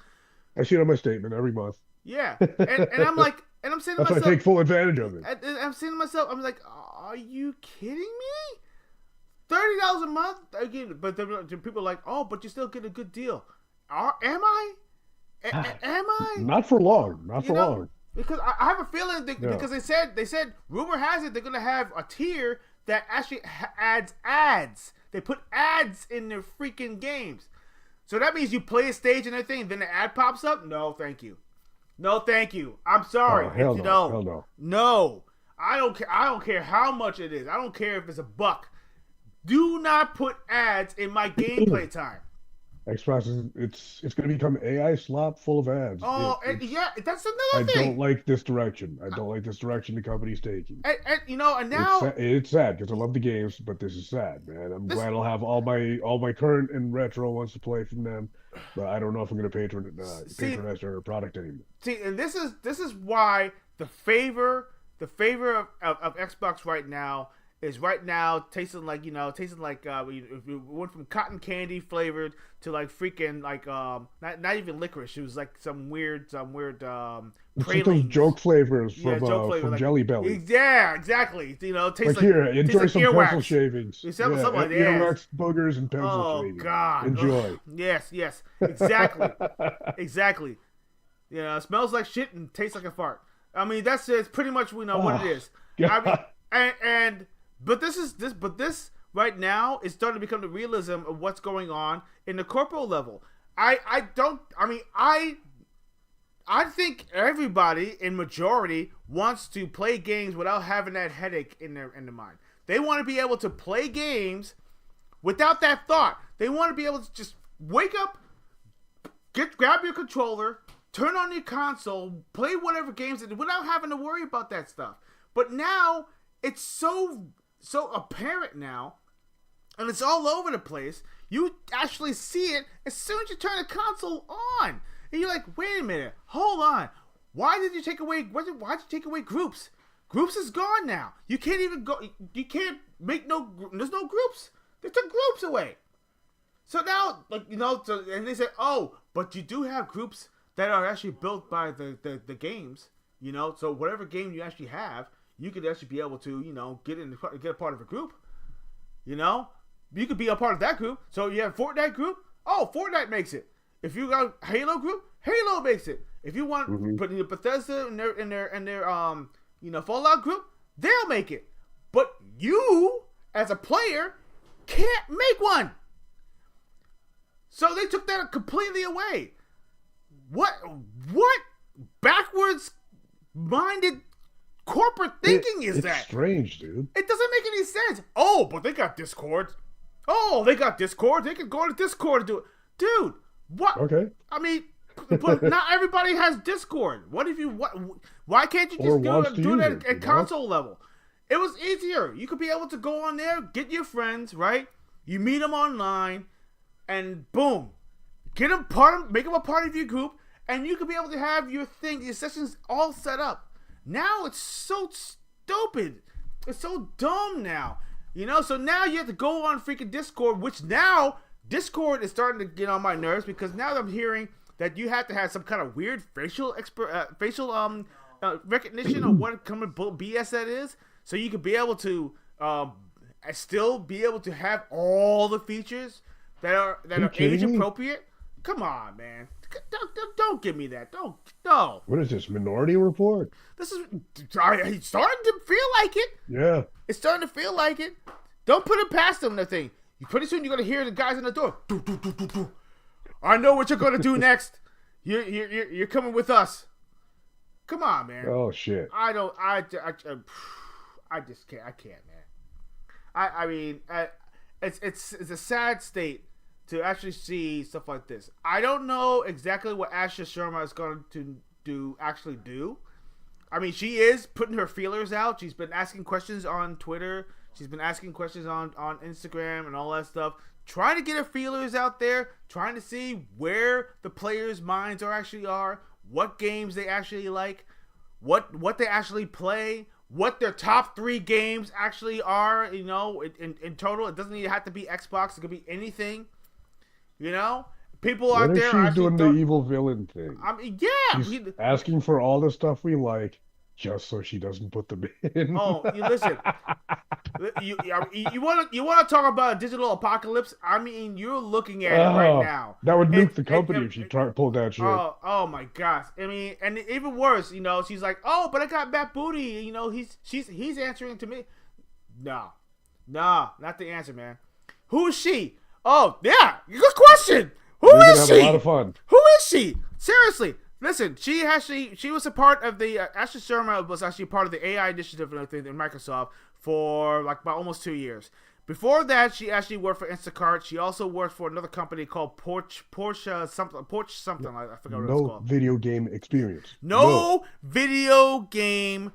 I see it on my statement every month. Yeah. And I'm like, and I'm saying to That's myself, why I take full advantage of it. and I'm saying to myself, I'm like, are you kidding me? $30 a month? Again, but people are like, oh, but you still get a good deal. Am I? Am I? Not for long. Not for long. Because I have a feeling because they said rumor has it they're gonna have a tier that actually adds ads. They put ads in their freaking games. So that means you play a stage and everything, then the ad pops up? No, thank you. I'm sorry. Oh, hell no. No. I don't care how much it is. I don't care if it's $1. Do not put ads in my gameplay time. Xbox it's going to become AI slop full of ads. Oh, that's another thing. I don't like this direction. I don't like this direction the company's taking. And now it's sad because I love the games, but this is sad, man. I'm glad I'll have all my current and retro ones to play from them, but I don't know if I'm going to patronize their product anymore. See, and this is why the favor of Xbox right now is tasting like if we went from cotton candy flavored to like freaking like not even licorice. It was like some weird like those joke flavors from Jelly Belly. Yeah, exactly. Tastes like here, enjoy some earwax. pencil shavings. Something like that. Earwax, boogers, and pencil shavings. Oh God, enjoy. Yes, exactly. It smells like shit and tastes like a fart. I mean, it's pretty much what it is. God. I mean, But this right now is starting to become the realism of what's going on in the corporal level. I think everybody in majority wants to play games without having that headache in their mind. They want to be able to play games without that thought. They want to be able to just wake up, grab your controller, turn on your console, play whatever games without having to worry about that stuff. But now it's so apparent now, and it's all over the place. You actually see it as soon as you turn the console on, and you're like, "Wait a minute, hold on. Why did you take away? Why'd you take away groups? Groups is gone now. You can't even go. You can't make There's no groups. They took groups away. So now, and they say, oh, but you do have groups that are actually built by the games. So whatever game you actually have, you could actually be able to, get a part of a group. You could be a part of that group. So you have Fortnite group. Oh, Fortnite makes it. If you got Halo group, Halo makes it. If you want Bethesda and their Fallout group, they'll make it. But you, as a player, can't make one. So they took that completely away. What backwards minded corporate thinking is that? It's strange, dude. It doesn't make any sense. Oh, but they got Discord. Oh, they got Discord. They can go to Discord and do it. Dude, what? Okay. I mean, but not everybody has Discord. Why can't you just do that at console level? It was easier. You could be able to go on there, get your friends, right? You meet them online, and boom, make them a part of your group, and you could be able to have your sessions all set up. Now it's so stupid. It's so dumb now. So now you have to go on freaking Discord, which now Discord is starting to get on my nerves because now I'm hearing that you have to have some kind of weird facial recognition of what kind of BS that is, so you can be able to still be able to have all the features that are age appropriate. Come on, man. Don't give me that. No. What is this, Minority Report? This is it's starting to feel like it. Yeah. It's starting to feel like it. Don't put it past them, the thing. Pretty soon you're gonna hear the guys in the door. Do, do, do, do, do. I know what you're gonna do next. You're coming with us. Come on, man. Oh shit. I just can't. I can't, man. I mean, it's a sad state to actually see stuff like this. I don't know exactly what Asha Sharma is going to do. I mean, she is putting her feelers out. She's been asking questions on Twitter. She's been asking questions on Instagram and all that stuff. Trying to get her feelers out there. Trying to see where the players' minds are. What games they actually like. What they actually play. What their top 3 games actually are. In total. It doesn't even have to be Xbox. It could be anything. People out there. She's doing the evil villain thing. I mean, yeah. She's asking for all the stuff we like, just so she doesn't put them in. Oh, listen. You want to talk about a digital apocalypse? I mean, you're looking at it right now. That would nuke the company if she pulled that shit. Oh my gosh! I mean, and even worse, she's like, oh, but I got Matt Booty. He's answering to me. No, not the answer, man. Who is she? Oh, yeah, good question. Who is she? Have a lot of fun. Who is she? Seriously, listen. She was a part of the Ashley Sharma was actually part of the AI initiative and everything in Microsoft for like about almost 2 years. Before that, she actually worked for Instacart. She also worked for another company called Porch something. I forgot what it's called. No video game experience. No video game.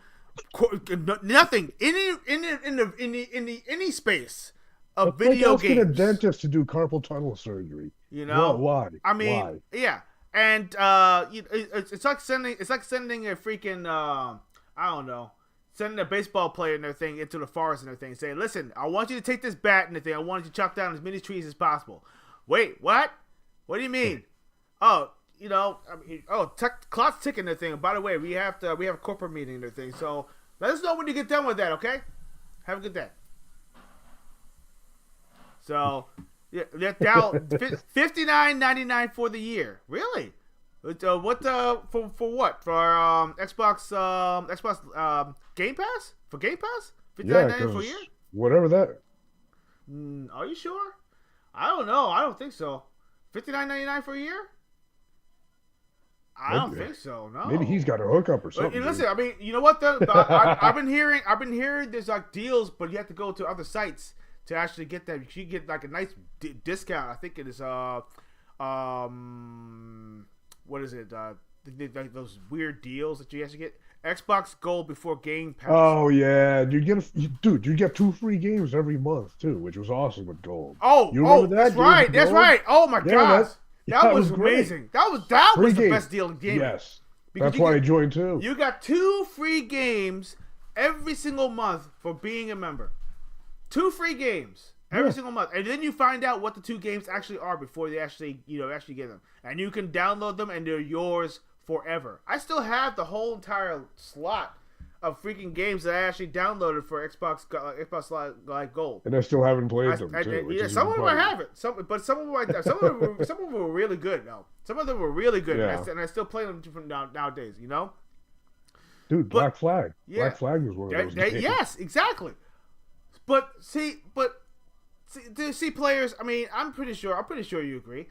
Nothing. Any space. Of video games. Get a dentist to do carpal tunnel surgery. Why? I mean, why? Yeah, and it's like sending a freaking I don't know, sending a baseball player and everything into the forest and everything, saying, "Listen, I want you to take this bat and everything. I want you to chop down as many trees as possible." Wait, what? What do you mean? Clock's ticking and everything. By the way, we have a corporate meeting and everything. So let us know when you get done with that. Okay? Have a good day. So, yeah, $59.99 for the year. Really? What for what? For Xbox Game Pass? For Game Pass? $59.99 for a year? Whatever that. Are you sure? I don't know. I don't think so. $59.99 for a year? I don't think so. No. Maybe he's got a hookup or something. Listen, I mean, you know what? I've been hearing there's like deals, but you have to go to other sites to actually get that. You get like a nice discount. I think it is what is it? those weird deals that you actually get. Xbox Gold before Game Pass. Oh yeah, you get 2 free games every month too, which was awesome with Gold. Oh, you remember that? That's right. That's Gold? right. Oh my Yeah, gosh, that that was was great. amazing. That was the games. best deal in gaming. Yes, Because that's you why I get- joined too. You got 2 free games every single month for being a member. 2 free games every Yeah. single month, and then you find out what the 2 games actually are before they actually get them, and you can download them and they're yours forever. I still have the whole entire slot of freaking games that I actually downloaded for Xbox Live Gold. And I still haven't played them too. which Yeah, is some of them I funny. have it. Some of them were really good. No, some of them were really good, Yeah. and I still play them nowadays. You know. Dude, But- Black Flag. Yeah. Black Flag was one of those games. Yes, exactly. But see, players. I mean, I'm pretty sure you agree.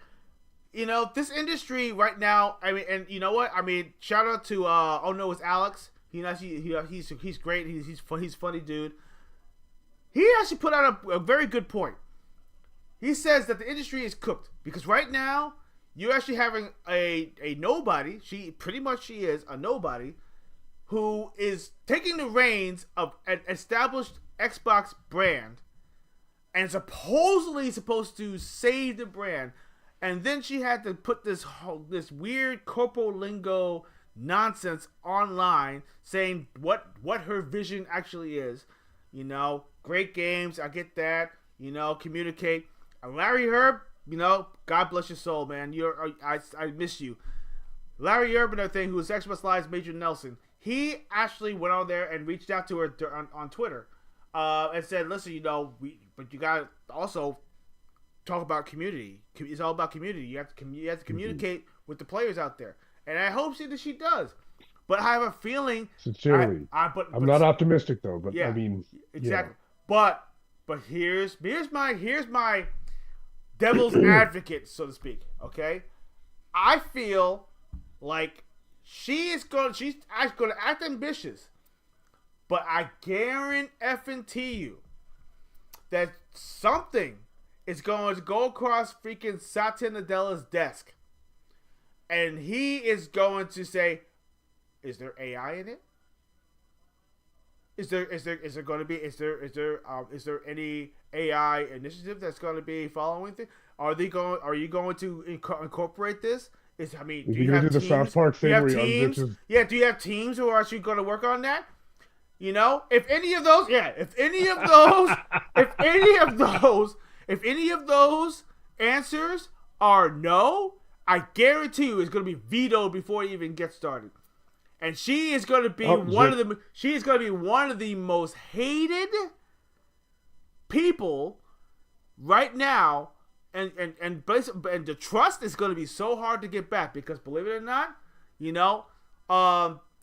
You know, this industry right now. I mean, and you know what? I mean, shout out to oh no, it's Alex. He's great. He's funny dude. He actually put out a very good point. He says that the industry is cooked because right now you're actually having a nobody. She is a nobody who is taking the reins of an established Xbox brand and supposedly supposed to save the brand, and then she had to put this weird corpo lingo nonsense online saying what her vision actually is. You know, great games, I get that. You know, communicate. Larry Herb, you know, God bless your soul, man. I miss you. Larry Herb and everything, who was Xbox Live's Major Nelson, he actually went on there and reached out to her on Twitter and said, listen, you know, but you got to also talk about community. It's all about community. You have to communicate with the players out there. And I hope that she does. But I have a feeling... Sincerely. I'm not optimistic, though, but yeah, I mean... Exactly. Yeah. But here's my devil's advocate, so to speak, okay? I feel like she's going to act ambitious, but I guarantee you that something is going to go across freaking Satya Nadella's desk, and he is going to say, "Is there AI in it? Is there any AI initiative that's going to be following things? Are you going to incorporate this? Do you have do the teams? South Park thing where you teams? Yeah, do you have teams who are actually going to work on that? You know, if any of those answers are no, I guarantee you it's going to be vetoed before it even gets started. And she is going to be one of the most hated people right now, and the trust is going to be so hard to get back because, believe it or not, you know,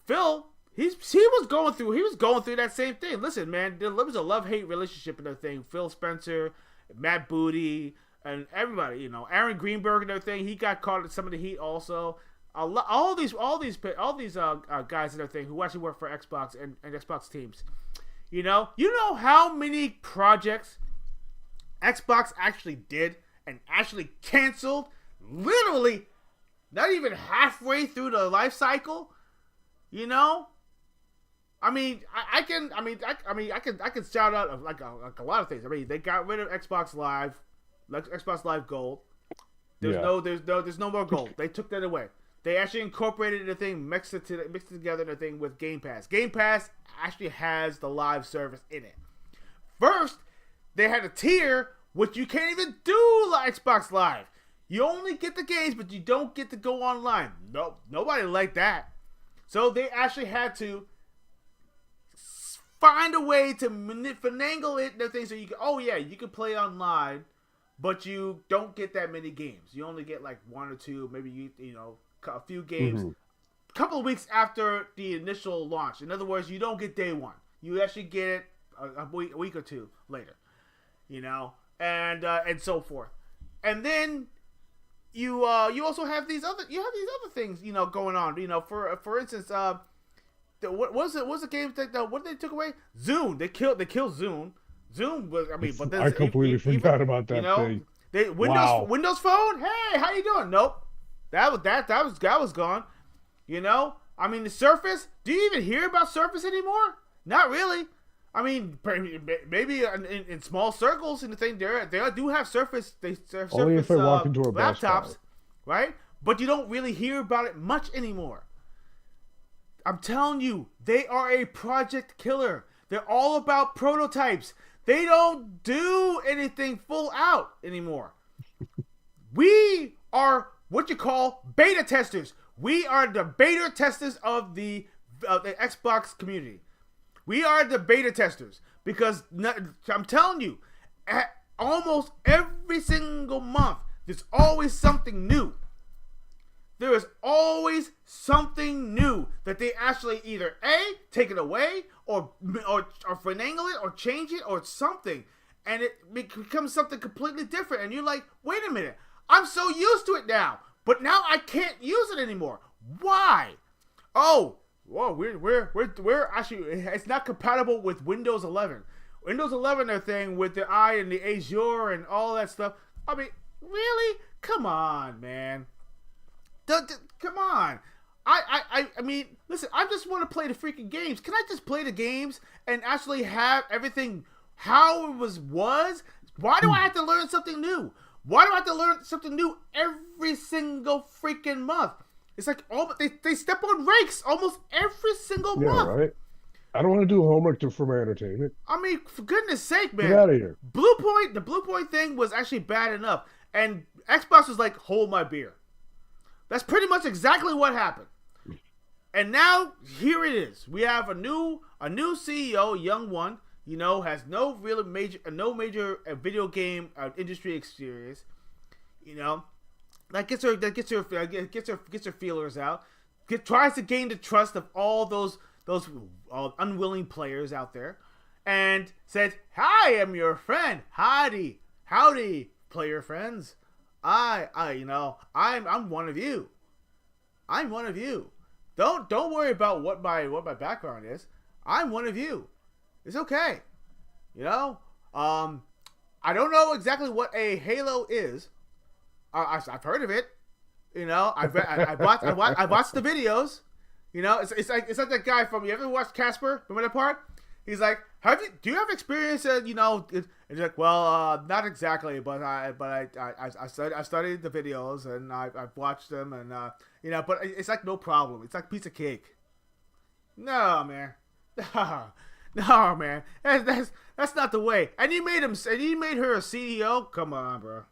Phil, he was going through that same thing. Listen, man, there was a love-hate relationship in that thing. Phil Spencer, Matt Booty, and everybody, you know, Aaron Greenberg and everything. He got caught in some of the heat also. All these guys and everything who actually work for Xbox and Xbox teams. You know how many projects Xbox actually did and actually canceled, literally not even halfway through the life cycle. You know, I can shout out like a lot of things. I mean, they got rid of Xbox Live Gold. There's no more gold. They took that away. They actually incorporated the thing, mixed it together the thing with Game Pass. Game Pass actually has the live service in it. First, they had a tier which you can't even do Xbox Live. You only get the games, but you don't get to go online. No, nobody liked that. So they actually had to find a way to finagle it and everything so you can, you can play online, but you don't get that many games. You only get like 1 or 2, maybe a few games a couple of weeks after the initial launch. In other words, you don't get day one. You actually get it a week or 2 later, and so forth. And then you also have these other things going on. For instance, what was the game that what they took away? Zune. They killed Zune. Zune was but then I completely forgot about that thing. Windows Phone. Hey, how you doing? Nope. That was gone. You know, I mean, the Surface. Do you even hear about Surface anymore? Not really. I mean, maybe in small circles and the thing. They do have Surface. They have Only if Surface I walk into a Best Buy. laptops, right? But you don't really hear about it much anymore. I'm telling you, they are a project killer. They're all about prototypes. They don't do anything full out anymore. We are what you call beta testers. We are the beta testers of the Xbox community. We are the beta testers because I'm telling you, almost every single month, there's always something new. There is always something new that they actually either take it away or finagle it or change it or something, and it becomes something completely different. And you're like, wait a minute, I'm so used to it now, but now I can't use it anymore. Why? Oh, well, we're actually, it's not compatible with Windows 11. Windows 11, their thing with the I and the Azure and all that stuff. I mean, really? Come on, man. Come on. I mean, listen, I just want to play the freaking games. Can I just play the games and actually have everything how it was? Why do I have to learn something new? Why do I have to learn something new every single freaking month? It's like they step on rakes almost every single month. Yeah, right. I don't want to do homework for my entertainment. I mean, for goodness sake, man. Get out of here. The Blue Point thing was actually bad enough. And Xbox was like, hold my beer. That's pretty much exactly what happened. And now here it is. We have a new CEO, young one, you know, has no major video game industry experience, you know, that gets her feelers out, tries to gain the trust of all those unwilling players out there, and says, "Hi, I'm your friend. Howdy, player friends. I'm one of you. I'm one of you. Don't worry about what my background is. I'm one of you. It's okay. You know, I don't know exactly what a Halo is. I've heard of it. You know, I watched the videos. You know, it's like that guy from, you ever watched Casper? Remember that part? He's like, do you have experience? You know, and he's like, well, not exactly, but I studied the videos and I've watched them, and you know, but it's like no problem. It's like piece of cake. No, man, no, man, that's not the way. And you made her a CEO. Come on, bro.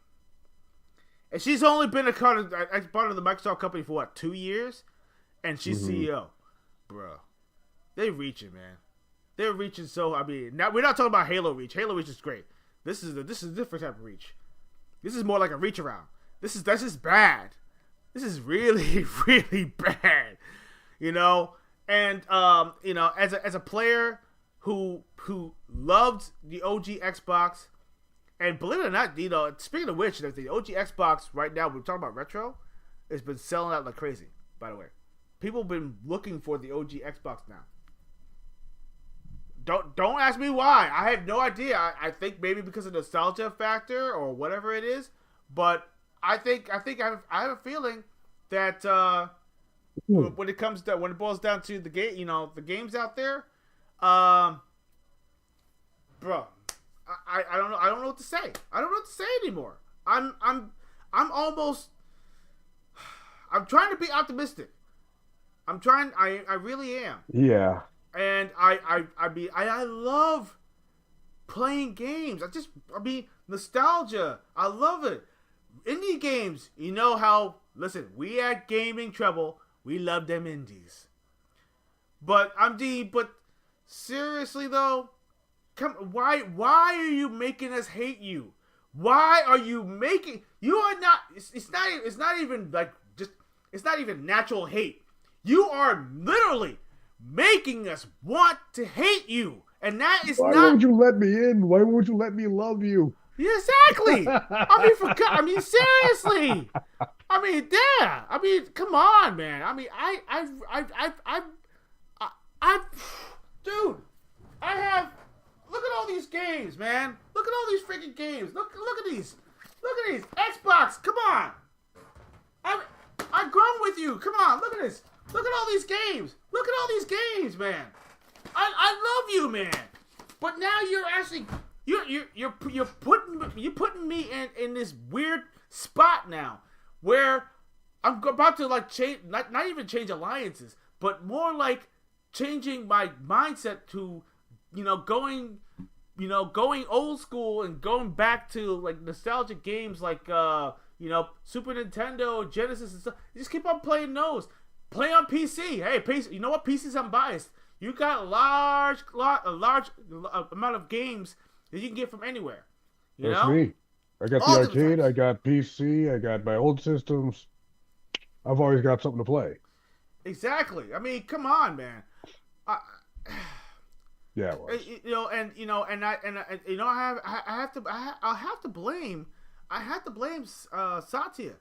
And she's only been a part of the Microsoft company for what, 2 years, and she's CEO, bro. They reaching, man. They're reaching. So I mean, now we're not talking about Halo reach. Halo reach is great. This is a different type of reach. This is more like a reach around. This is bad. This is really really bad. You know, and you know, as a player who loved the OG Xbox, and believe it or not, you know, speaking of which, the OG Xbox right now, we're talking about retro, has been selling out like crazy. By the way, people have been looking for the OG Xbox now. Don't ask me why. I have no idea. I think maybe because of the nostalgia factor or whatever it is. But I have a feeling that when it boils down to the game, you know, the games out there, bro, I don't know. I don't know what to say. I don't know what to say anymore. I'm trying to be optimistic. I really am. Yeah. And I love playing games. Nostalgia. I love it. Indie games. You know how, listen, we at Gaming Treble, we love them indies. But seriously though, why are you making us hate you? Why are you making, you are not, it's not even natural hate. You are literally making us want to hate you, and that is Why not. Why would you let me in? Why would you let me love you? Exactly. I mean, seriously. I mean, yeah. I mean, come on, man. I mean, dude. Look at all these games, man. Look at all these freaking games. Look at these. Look at these. Xbox. Come on. I've grown with you. you. Come on, look at this. Look at all these games. Look at all these games, man. I love you, man. But now you're actually you're putting me in this weird spot now where I'm about to like change, not even change alliances, but more like changing my mindset to, going old school and going back to like nostalgic games like Super Nintendo, Genesis and stuff. You just keep on playing those. Play on PC. Hey, PC, you know what? PC's unbiased. You got a large amount of games that you can get from anywhere. That's me. I got the arcade. I got PC. I got my old systems. I've always got something to play. Exactly. I mean, come on, man. Yeah, it was. I'll have to blame Satya.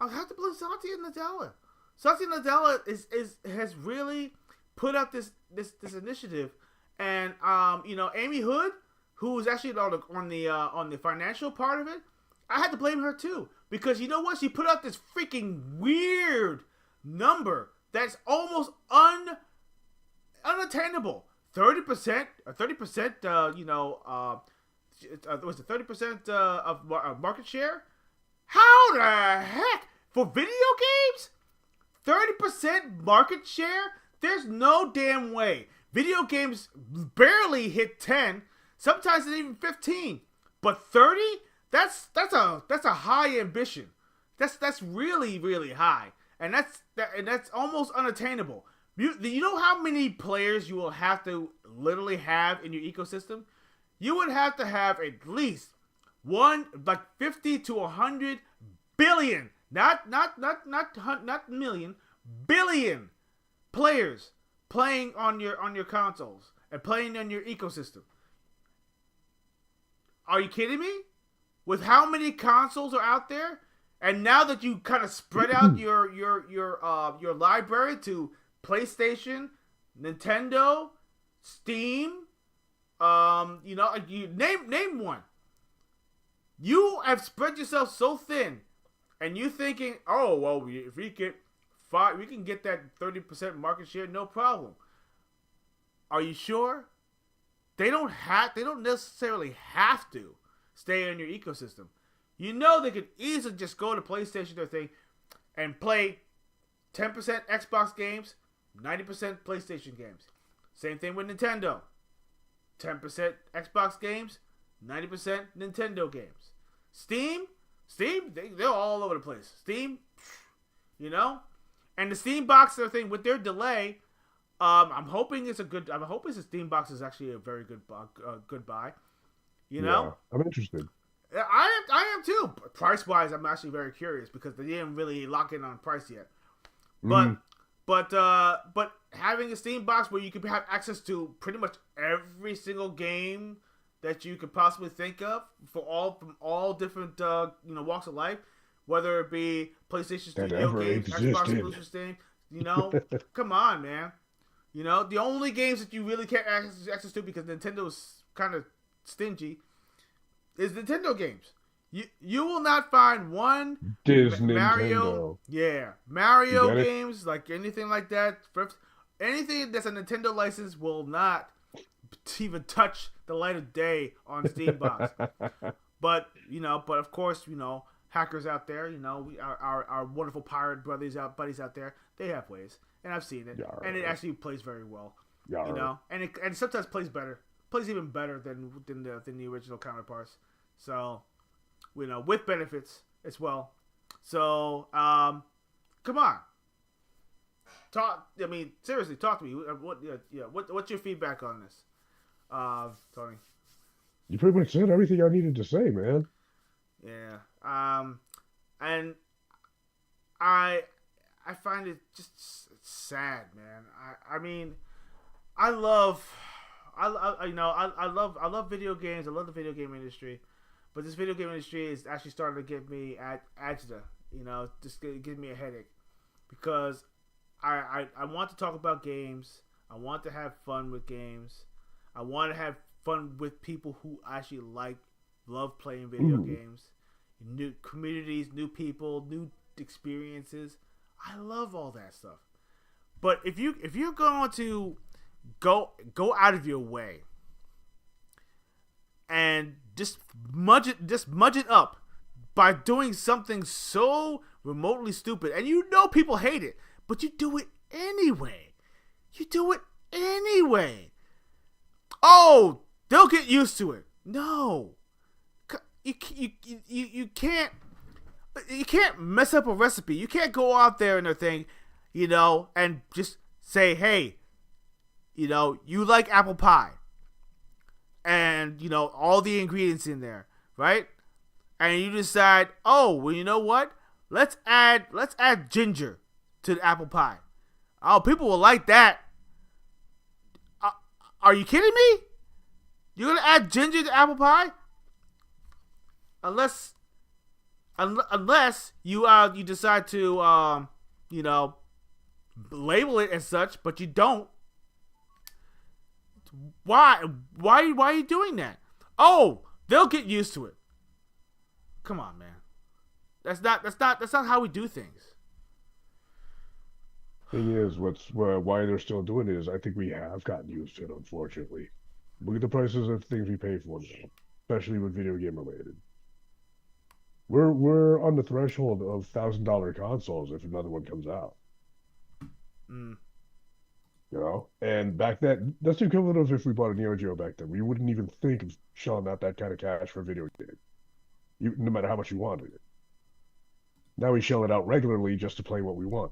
I'll have to blame Satya Nadella. Satya Nadella has really put up this initiative, and Amy Hood, who's actually on the financial part of it, I had to blame her too, because you know what? She put out this freaking weird number that's almost unattainable. 30%, 30%. Was it 30% of market share? How the heck for video games? 30% market share? There's no damn way. Video games barely hit 10. Sometimes it's even 15. But 30? That's a high ambition. That's really, really high. And that's almost unattainable. You know how many players you will have to literally have in your ecosystem? You would have to have at least 50 to 100 billion, not million, billion players playing on your consoles and playing on your ecosystem. Are you kidding me? With how many consoles are out there, and now that you kind of spread out your library to PlayStation, Nintendo, Steam, you name one. You have spread yourself so thin, and you thinking, oh well, if we get we can get that 30% market share, no problem. Are you sure? They don't necessarily have to stay in your ecosystem. You know they could easily just go to PlayStation or thing and play 10% Xbox games, 90% PlayStation games. Same thing with Nintendo. 10% Xbox games, 90% Nintendo games. Steam, they're all over the place. Steam, and the Steam box thing with their delay. I'm hoping it's the Steam box is actually a very good buy. Yeah, I'm interested. I am too. Price wise, I'm actually very curious because they didn't really lock in on price yet. But having a Steam box where you can have access to pretty much every single game that you could possibly think of from all different walks of life, whether it be PlayStation Studio games, Xbox exclusive games, come on, man. The only games that you really can't access to because Nintendo's kind of stingy is Nintendo games. You will not find one Disney Mario. Nintendo. Yeah, Mario games, like anything like that. Anything that's a Nintendo license will not even touch the light of day on Steam box. But of course, hackers out there, our wonderful pirate buddies out there, they have ways, and I've seen it, and it actually plays very well. And it sometimes plays even better than the original counterparts. So, with benefits as well. So, come on. Seriously, talk to me. What's your feedback on this, Tony? You pretty much said everything I needed to say, man. Yeah. And I find it just sad, man. I love video games. I love the video game industry, but this video game industry is actually starting to give me agita. Just give me a headache because I want to talk about games. I want to have fun with games. I want to have fun with people who actually love playing video games. New communities, new people, new experiences. I love all that stuff. But if you're going to go out of your way and just mudge it up by doing something so remotely stupid, and you know people hate it, but you do it anyway. You do it anyway. Oh, they'll get used to it. No, you can't mess up a recipe. You can't go out there and a thing, and just say, hey, you like apple pie, and all the ingredients in there, right? And you decide, oh, well, you know what? Let's add ginger to the apple pie. Oh, people will like that. Are you kidding me? You're gonna add ginger to apple pie? Unless you decide to label it as such, but you don't. Why are you doing that? Oh, they'll get used to it. Come on, man. That's not how we do things. Thing is, why they're still doing it is I think we have gotten used to it, unfortunately. Look at the prices of things we pay for now, especially with video game related. We're on the threshold of $1,000 consoles if another one comes out. And back then, that's the equivalent of if we bought a Neo Geo back then. We wouldn't even think of shelling out that kind of cash for a video game, no matter how much you wanted it. Now we shell it out regularly just to play what we want.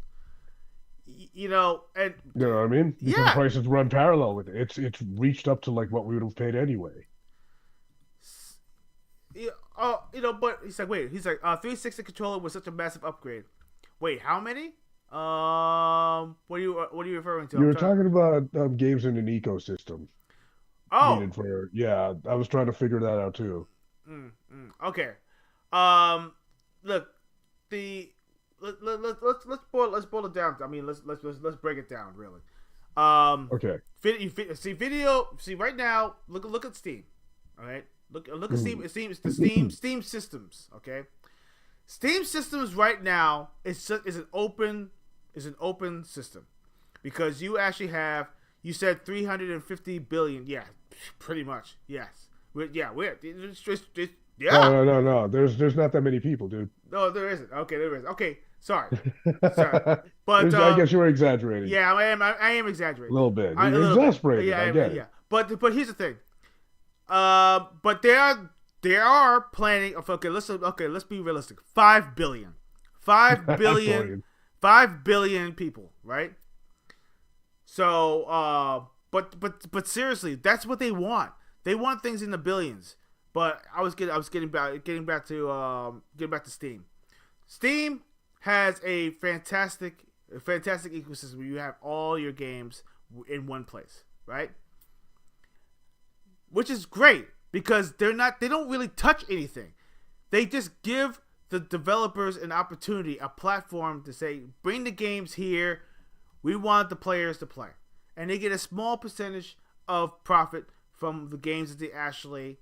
And you know what I mean? Because the prices run parallel with it. It's reached up to like what we would have paid anyway. But he's like, 360 controller was such a massive upgrade. Wait, how many? What are you referring to? You were talking about games in an ecosystem. Oh, needed for I was trying to figure that out too. Okay. Look, let's boil it down. I mean, let's break it down really. Okay. See right now. Look at Steam. All right. Look at Steam. It's the Steam systems. Okay. Steam systems right now is an open system because you actually have, you said 350 billion. Yeah, pretty much. Yes. No. There's not that many people, dude. No, there isn't. Okay, there is. Okay, sorry. But I guess you were exaggerating. Yeah, I am exaggerating. A little bit. You're exasperated. Yeah, I get it. Yeah. But here's the thing. But they are planning. Okay, let's be realistic. 5 billion. 5 billion. 5 billion people, right? So, but seriously, that's what they want. They want things in the billions. But I was getting back to Steam. Steam has a fantastic ecosystem where you have all your games in one place, right? Which is great because they don't really touch anything. They just give the developers an opportunity, a platform to say, bring the games here. We want the players to play. And they get a small percentage of profit from the games that they actually,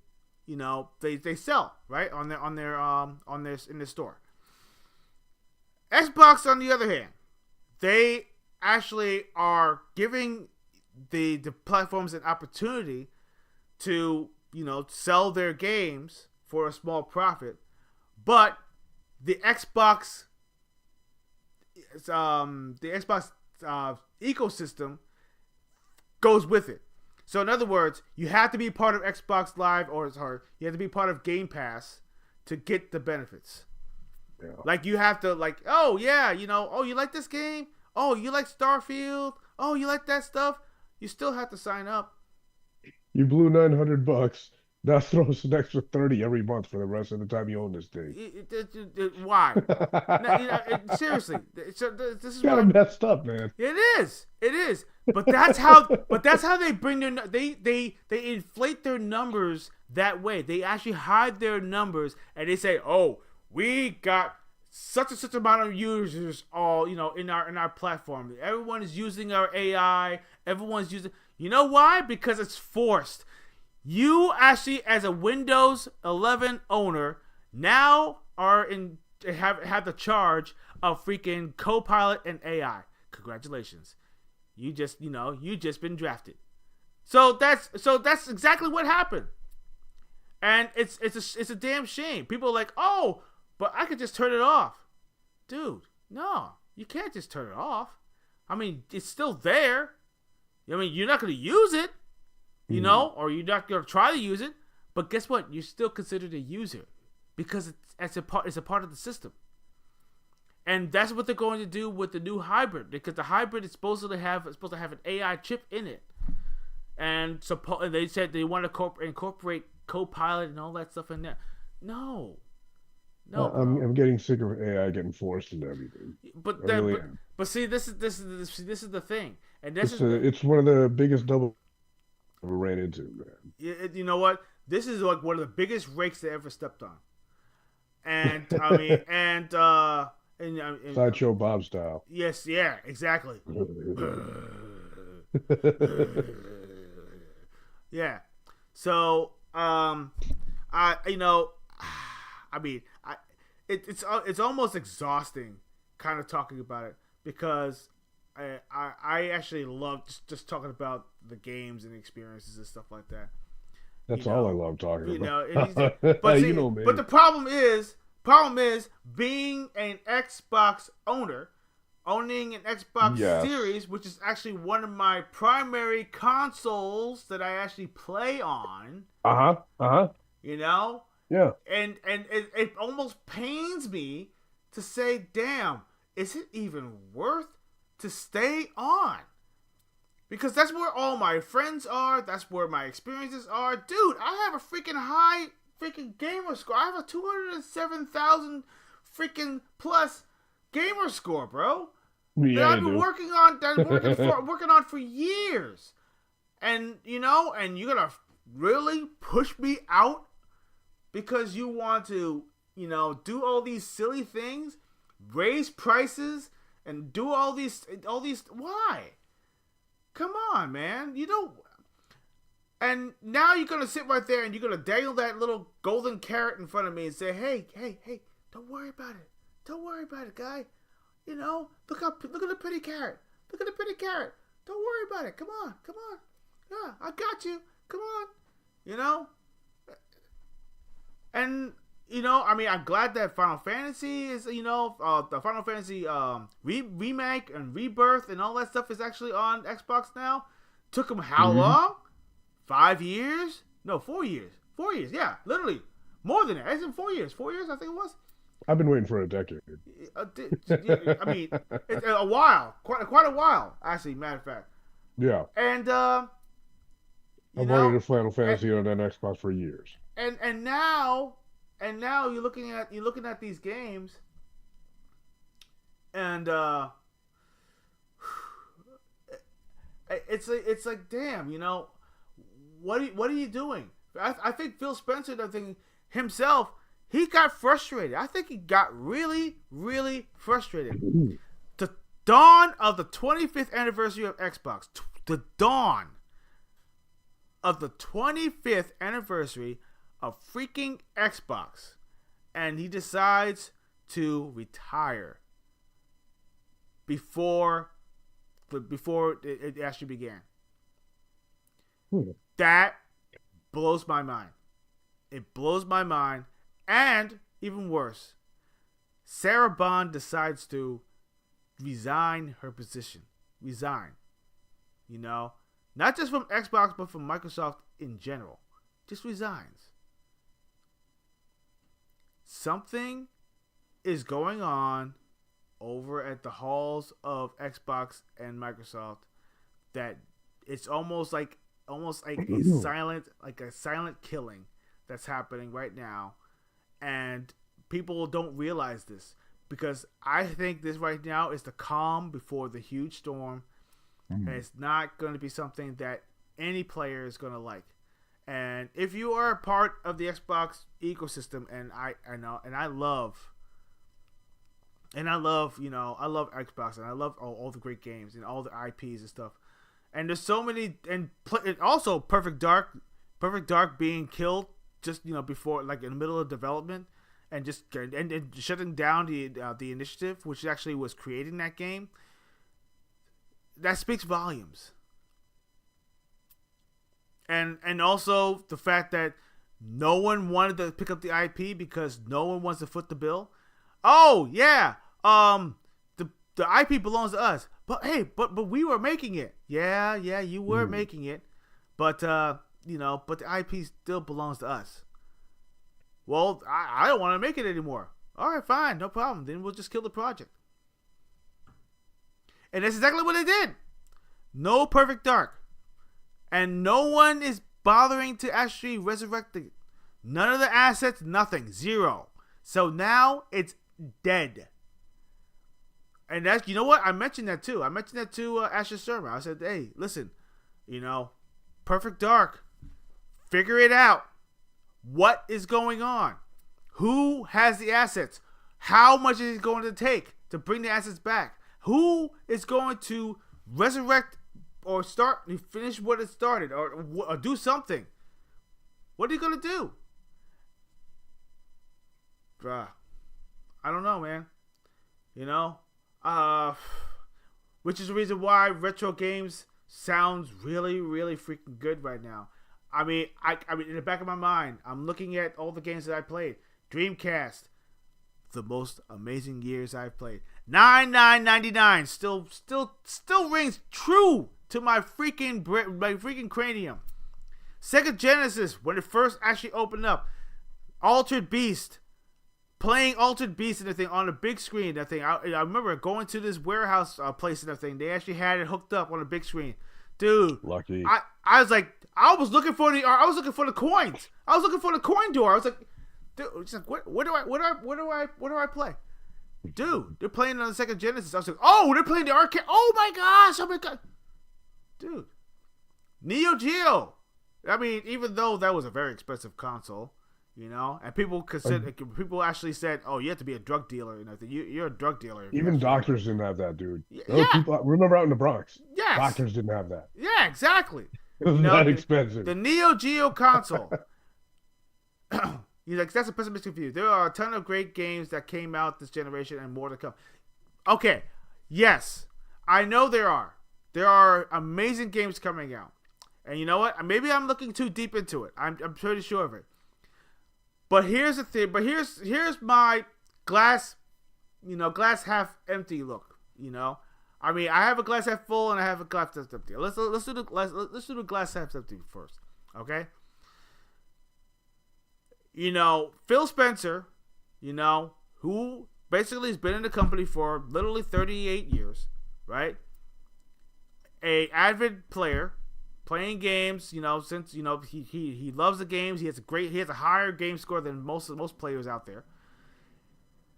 they sell, right? On their in the store. Xbox, on the other hand, they actually are giving the platforms an opportunity to, sell their games for a small profit, but the Xbox ecosystem goes with it. So in other words, you have to be part of Xbox Live, or you have to be part of Game Pass to get the benefits. Yeah. Like you have to, oh yeah, you like this game? Oh, you like Starfield? Oh, you like that stuff? You still have to sign up. You blew $900. Now throw us an extra 30 every month for the rest of the time you own this thing. Why? Seriously, this is kind of messed up, man. It is. But that's how they bring they inflate their numbers that way. They actually hide their numbers and they say, "Oh, we got such and such amount of users all, in our platform. Everyone is using our AI. Everyone's using." You know why? Because it's forced. You actually, as a Windows 11 owner, now have the charge of freaking Copilot and AI. Congratulations. You just been drafted. So that's exactly what happened. And it's a damn shame. People are like, "Oh, but I could just turn it off." Dude, no. You can't just turn it off. I mean, it's still there. I mean, you're not going to use it, or you're not going to try to use it. But guess what? You're still considered a user because it's a part of the system. And that's what they're going to do with the new hybrid, because the hybrid is supposed to have an AI chip in it. And they said they want to incorporate Copilot and all that stuff in there. No. I'm getting sick of AI getting forced into everything. But see, this is the thing, and it's one of the biggest double I ever ran into, man. You know what? This is like one of the biggest rakes they ever stepped on, and I mean, and Sideshow Bob style. Yes, yeah, exactly. Yeah. So, it's almost exhausting kind of talking about it, because I actually love just talking about the games and experiences and stuff like that. That's all I love talking about. But see, me. But the problem is being an Xbox owner, owning an Xbox Series, which is actually one of my primary consoles that I actually play on. You know? Yeah. And it almost pains me to say, damn, is it even worth to stay on? Because that's where all my friends are. That's where my experiences are. Dude, I have a freaking high freaking gamer score. I have a 207,000 freaking plus gamer score, bro. Yeah, that I've been working on for years. And, and you're going to really push me out because you want to, do all these silly things, raise prices, and do all these, why? Come on, man. And now you're going to sit right there and you're going to dangle that little golden carrot in front of me and say, hey, don't worry about it. Don't worry about it, guy. Look at the pretty carrot. Look at the pretty carrot. Don't worry about it. Come on. Yeah, I got you. Come on. And, I'm glad that Final Fantasy is, the Final Fantasy remake and rebirth and all that stuff is actually on Xbox now. Took them how long? 5 years? No, 4 years. 4 years, yeah, literally. More than that. Isn't 4 years? 4 years, I think it was. I've been waiting for a decade. I mean, it's a while. Quite a while, actually, matter of fact. Yeah. And, I've wanted a Final Fantasy on an Xbox for years. And now you're looking at these games, and it's like damn, what are you doing? I think Phil Spencer, himself, he got frustrated. I think he got really, really frustrated. The dawn of the 25th anniversary of Xbox, the dawn of the 25th anniversary of freaking Xbox, and he decides to retire before it actually began. That blows my mind. It blows my mind. And even worse, Sarah Bond decides to resign her position. Resign. Not just from Xbox, but from Microsoft in general. Just resigns. Something is going on over at the halls of Xbox and Microsoft that it's almost like a silent killing that's happening right now, and people don't realize this, because I think this right now is the calm before the huge storm, and it's not going to be something that any player is going to like. And if you are a part of the Xbox ecosystem, and I love Xbox, and I love all the great games and all the IPs and stuff. And there's so many, and also Perfect Dark being killed just before, like in the middle of development, and and shutting down the initiative, which actually was creating that game, that speaks volumes. And also the fact that no one wanted to pick up the IP because no one wants to foot the bill. Oh yeah, the IP belongs to us. But hey, but we were making it. Yeah, you were making it, but but the IP still belongs to us. Well, I don't want to make it anymore. All right, fine, no problem. Then we'll just kill the project. And that's exactly what they did. No Perfect Dark. And no one is bothering to actually resurrect it. None of the assets, nothing. Zero. So now it's dead. And that's, you know what? I mentioned that too. I mentioned that to Asher Sermer. I said, hey, listen, Perfect Dark, figure it out. What is going on? Who has the assets? How much is it going to take to bring the assets back? Who is going to resurrect or finish what it started or do something? What are you going to do? Bruh. I don't know, man. Which is the reason why retro games sounds really, really freaking good right now. I mean, in the back of my mind, I'm looking at all the games that I played. Dreamcast, the most amazing years I've played. 9999 still rings true to my freaking cranium. Sega Genesis, when it first actually opened up, Altered Beast, playing Altered Beast and everything on a big screen. That thing, I remember going to this warehouse place and everything. They actually had it hooked up on a big screen, dude. Lucky. I was like, I was looking for the coins. I was looking for the coin door. I was like, dude, it's like, what do I play? Dude, they're playing on the Sega Genesis. I was like, oh, they're playing the arcade. Oh my god, dude, Neo Geo. I mean, even though that was a very expensive console, and people actually said, oh, you have to be a drug dealer. You're a drug dealer. Even doctors didn't have that, dude. Yeah. People, remember out in the Bronx? Yes. Doctors didn't have that. Yeah, exactly. It was that expensive. The Neo Geo console. That's a pessimistic view. There are a ton of great games that came out this generation and more to come. Okay, yes, I know there are. There are amazing games coming out. And you know what? Maybe I'm looking too deep into it. I'm pretty sure of it. But here's the thing. But here's my glass half empty look. I mean, I have a glass half full and I have a glass half empty. Let's do the glass half empty first, okay? Phil Spencer, who basically has been in the company for literally 38 years, right? A avid player, playing games, since he loves the games. He has a higher game score than most players out there.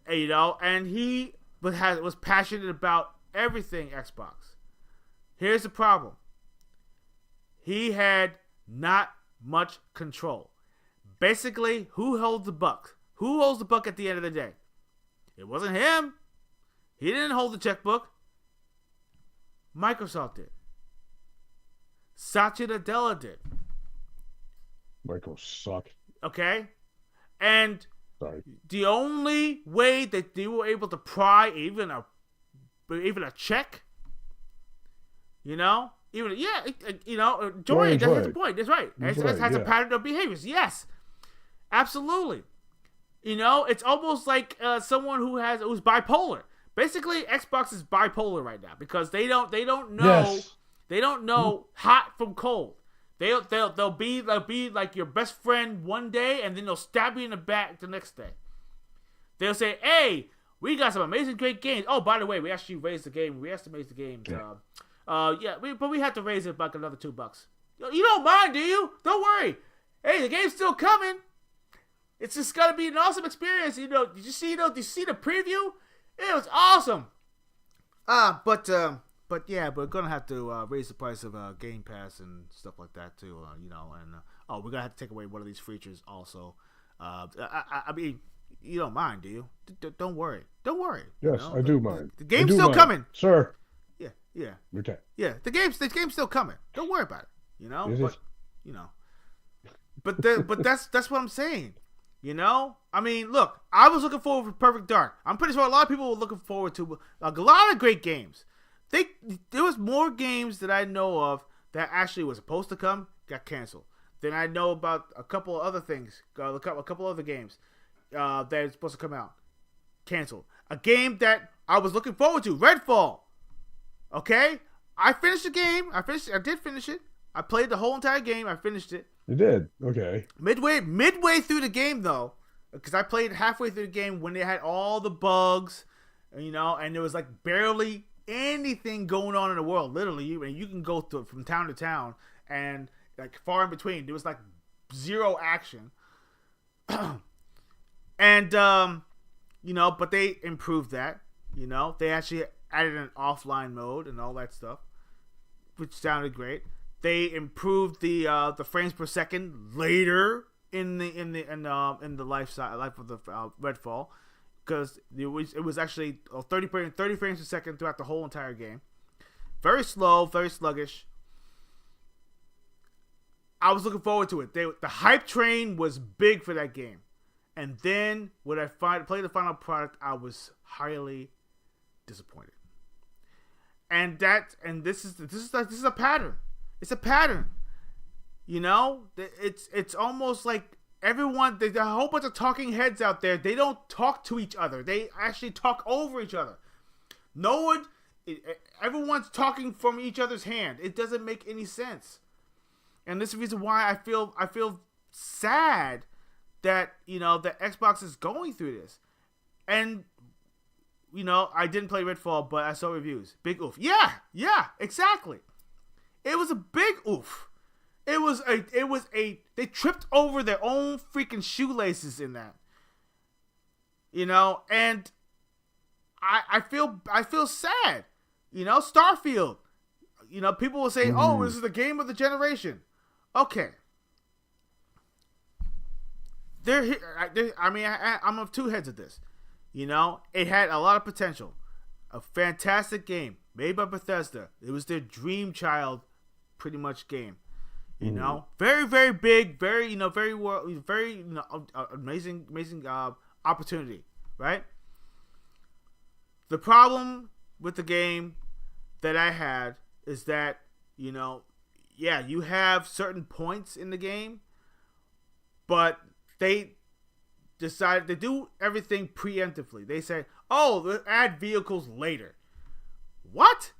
And he was passionate about everything Xbox. Here's the problem. He had not much control. Basically, who holds the buck? Who holds the buck at the end of the day? It wasn't him. He didn't hold the checkbook. Microsoft did. Satya Nadella did. Michael sucked. Okay? And Sorry. the only way that they were able to pry even a check, Jordan, that's the point. That's right. It has a pattern of behaviors. Yes, absolutely. It's almost like someone who's bipolar. Basically, Xbox is bipolar right now because they don't know. Yes. They don't know hot from cold. They'll be like your best friend one day, and then they'll stab you in the back the next day. They'll say, "Hey, we got some amazing, great games. Oh, by the way, we actually raised the game. We estimated the game. But we had to raise it by another $2. You don't mind, do you? Don't worry. Hey, the game's still coming. It's just gotta be an awesome experience. Did you see the preview? It was awesome. But yeah, we're gonna have to raise the price of Game Pass and stuff like that too. We're gonna have to take away one of these features also. I mean, you don't mind, do you? Don't worry. Don't worry. Yes, I do mind. The game's still coming, sir. Yeah. Okay. Yeah, the game's still coming. Don't worry about it. Is But that's what I'm saying. You know, I mean, look, I was looking forward to Perfect Dark. I'm pretty sure a lot of people were looking forward to a lot of great games. There was more games that I know of that actually was supposed to come, got canceled. Then I know about a couple of other things, a couple other games that are supposed to come out, canceled. A game that I was looking forward to, Redfall. Okay, I finished the game. I did finish it. I played the whole entire game. I finished it. You did? Okay. Midway through the game, though, because I played halfway through the game when they had all the bugs, you know, and there was like barely anything going on in the world. Literally, you can go from town to town, and like far in between, there was like zero action. And you know, but they improved that. You know, they actually added an offline mode and all that stuff, which sounded great. They improved the frames per second later in the life of the Redfall, because it was actually 30 frames per second throughout the whole entire game. Very slow, very sluggish. I was looking forward to it. The hype train was big for that game, and then when I played the final product, I was highly disappointed. And this is a pattern. It's a pattern. You know, it's almost like everyone. There's a whole bunch of talking heads out there. They don't talk to each other. They actually talk over each other. Everyone's talking from each other's hand. It doesn't make any sense. And this is the reason why I feel sad that, you know, that Xbox is going through this. And, you know, I didn't play Redfall, but I saw reviews. Big oof. Yeah, exactly. It was a big oof. They tripped over their own freaking shoelaces in that. You know, and I feel sad. You know, Starfield. You know, people will say, "Oh, this is the game of the generation." Okay. I'm of two heads of this. You know, it had a lot of potential. A fantastic game made by Bethesda. It was their dream child, pretty much game. You know, very, very big, very, you know, very amazing opportunity, right? The problem with the game that I had is that, you know, yeah, you have certain points in the game, but they decided to do everything preemptively. They say, "Oh, we'll add vehicles later." What?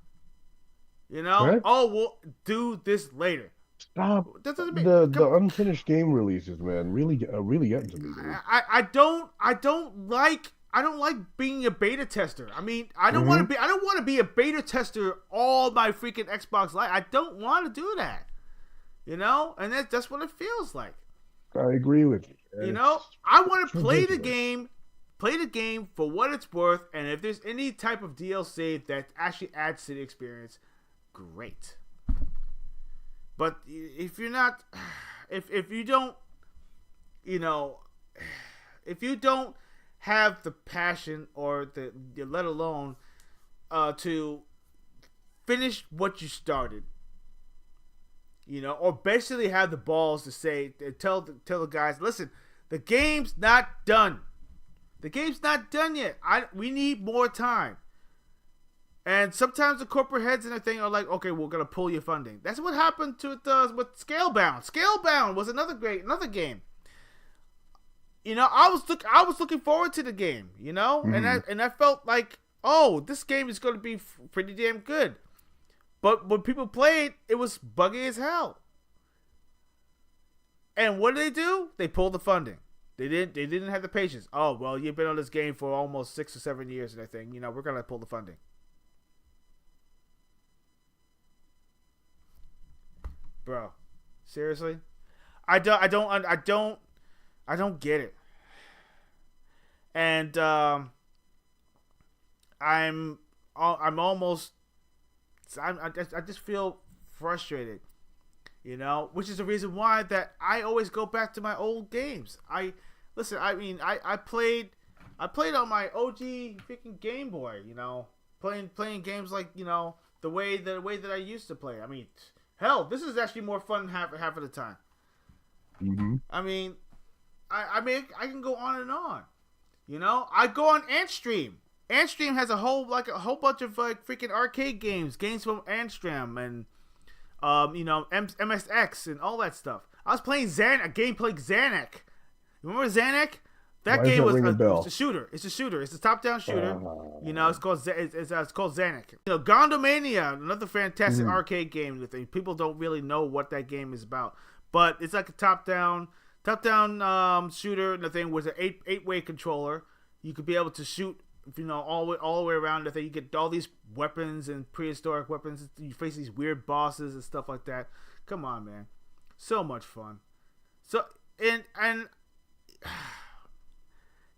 You know? Right? Oh, we'll do this later. Stop. That doesn't mean The unfinished game releases, man, really getting to me, dude. I don't like being a beta tester. I mean, I don't want to be a beta tester all my freaking Xbox Live. I don't want to do that. You know? And that's what it feels like. I agree with you. You know, I want to play ridiculous. the game for what it's worth, and if there's any type of DLC that actually adds to the experience, great. But if you're not, if you don't, you know, if you don't have the passion or let alone to finish what you started, you know, or basically have the balls to say, tell the guys, listen, the game's not done. The game's not done yet. We need more time. And sometimes the corporate heads and everything are like, okay, we're gonna pull your funding. That's what happened with Scalebound. Scalebound was another game. You know, I was looking forward to the game. You know, and I felt like, oh, this game is gonna be pretty damn good. But when people played, it was buggy as hell. And what did they do? They pulled the funding. They didn't have the patience. Oh, well, you've been on this game for almost 6 or 7 years and everything. You know, we're gonna pull the funding. Bro, seriously? I don't get it. And I just feel frustrated, you know, which is the reason why that I always go back to my old games. I played on my OG freaking Game Boy, you know, playing games like, you know, the way that I used to play. I mean, hell, this is actually more fun half of the time. I mean, I mean, I can go on and on. You know, I go on Antstream. Antstream has a whole bunch of like freaking arcade games from Antstream and you know, MSX and all that stuff. I was playing a game playing Xanac. Remember Xanac? That game was it's a shooter. It's a shooter. It's a top-down shooter. You know, it's called Xanac. You know, Gondomania, another fantastic arcade game. That people don't really know what that game is about, but it's like a top-down shooter. And the thing was an eight-way controller. You could be able to shoot, you know, all the way around. The thing, you get all these weapons and prehistoric weapons. You face these weird bosses and stuff like that. Come on, man, so much fun. So and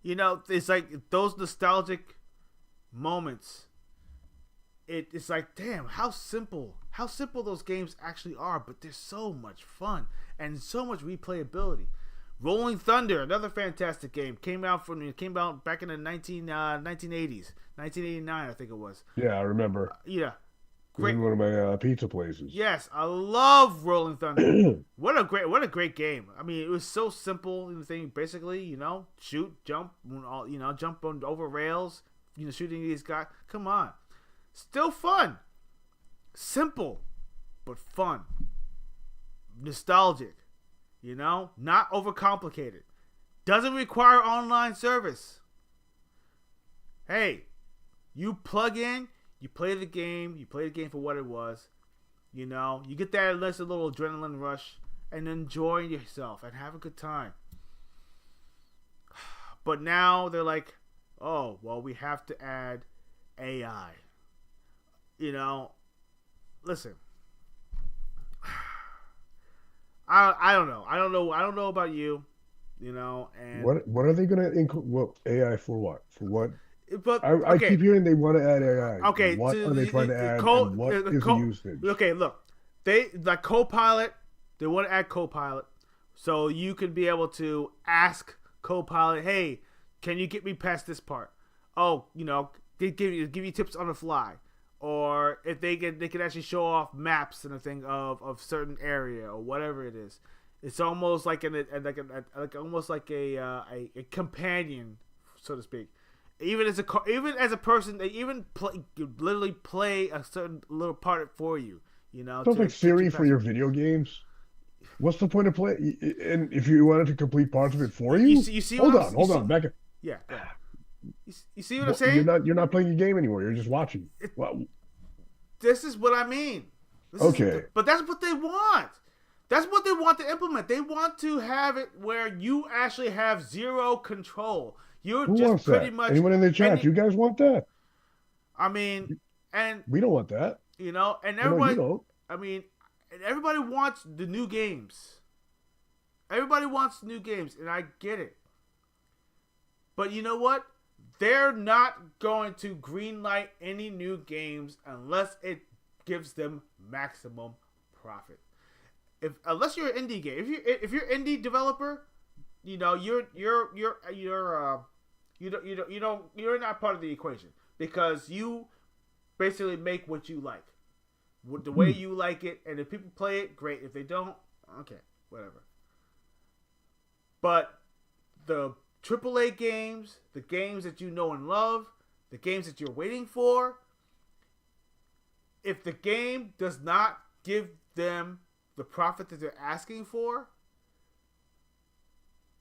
you know, it's like those nostalgic moments. It's like, damn, how simple those games actually are, but they're so much fun and so much replayability. Rolling Thunder, another fantastic game, came out back in the 1980s, 1989, I think it was. Yeah, I remember. Yeah, great. In one of my pizza places. Yes, I love Rolling Thunder. What a great game. I mean, it was so simple. The thing, basically, you know, shoot, jump, you know, jump over rails, you know, shooting these guys. Come on, still fun, simple, but fun, nostalgic. You know, not overcomplicated. Doesn't require online service. Hey, you plug in, you play the game for what it was. You know, you get that nice little adrenaline rush and enjoy yourself and have a good time. But now they're like, oh, well, we have to add AI. You know, listen. I don't know. I don't know about you, you know. And what are they going to include? What AI for? What for? What? But I keep hearing they want to add AI. Okay, what are they trying to add? And what is the usage? Okay, look, they like Copilot. They want to add Copilot, so you can be able to ask Copilot, "Hey, can you get me past this part?" Oh, you know, they give you tips on the fly. Or if they can actually show off maps and a thing of certain area or whatever it is. It's almost like almost like a companion, so to speak. Even as a person, they even literally play a certain little part for you. You know, sounds like Siri for your video games. What's the point of play? And if you wanted to complete parts of it for you, you see. Hold on, back up. Yeah. You see what I'm saying? You're not playing a game anymore. You're just watching. This is what I mean. But that's what they want. That's what they want to implement. They want to have it where you actually have zero control. Who just pretty much. Anyone in the chat? You guys want that? I mean, and we don't want that. You know, and everybody. I mean, and everybody wants the new games. Everybody wants new games, and I get it. But you know what? They're not going to greenlight any new games unless it gives them maximum profit. Unless you're an indie game, if you're an indie developer, you know you're not part of the equation because you basically make what you like, the way you like it, and if people play it, great. If they don't, okay, whatever. But the AAA games, the games that you know and love, the games that you're waiting for, if the game does not give them the profit that they're asking for,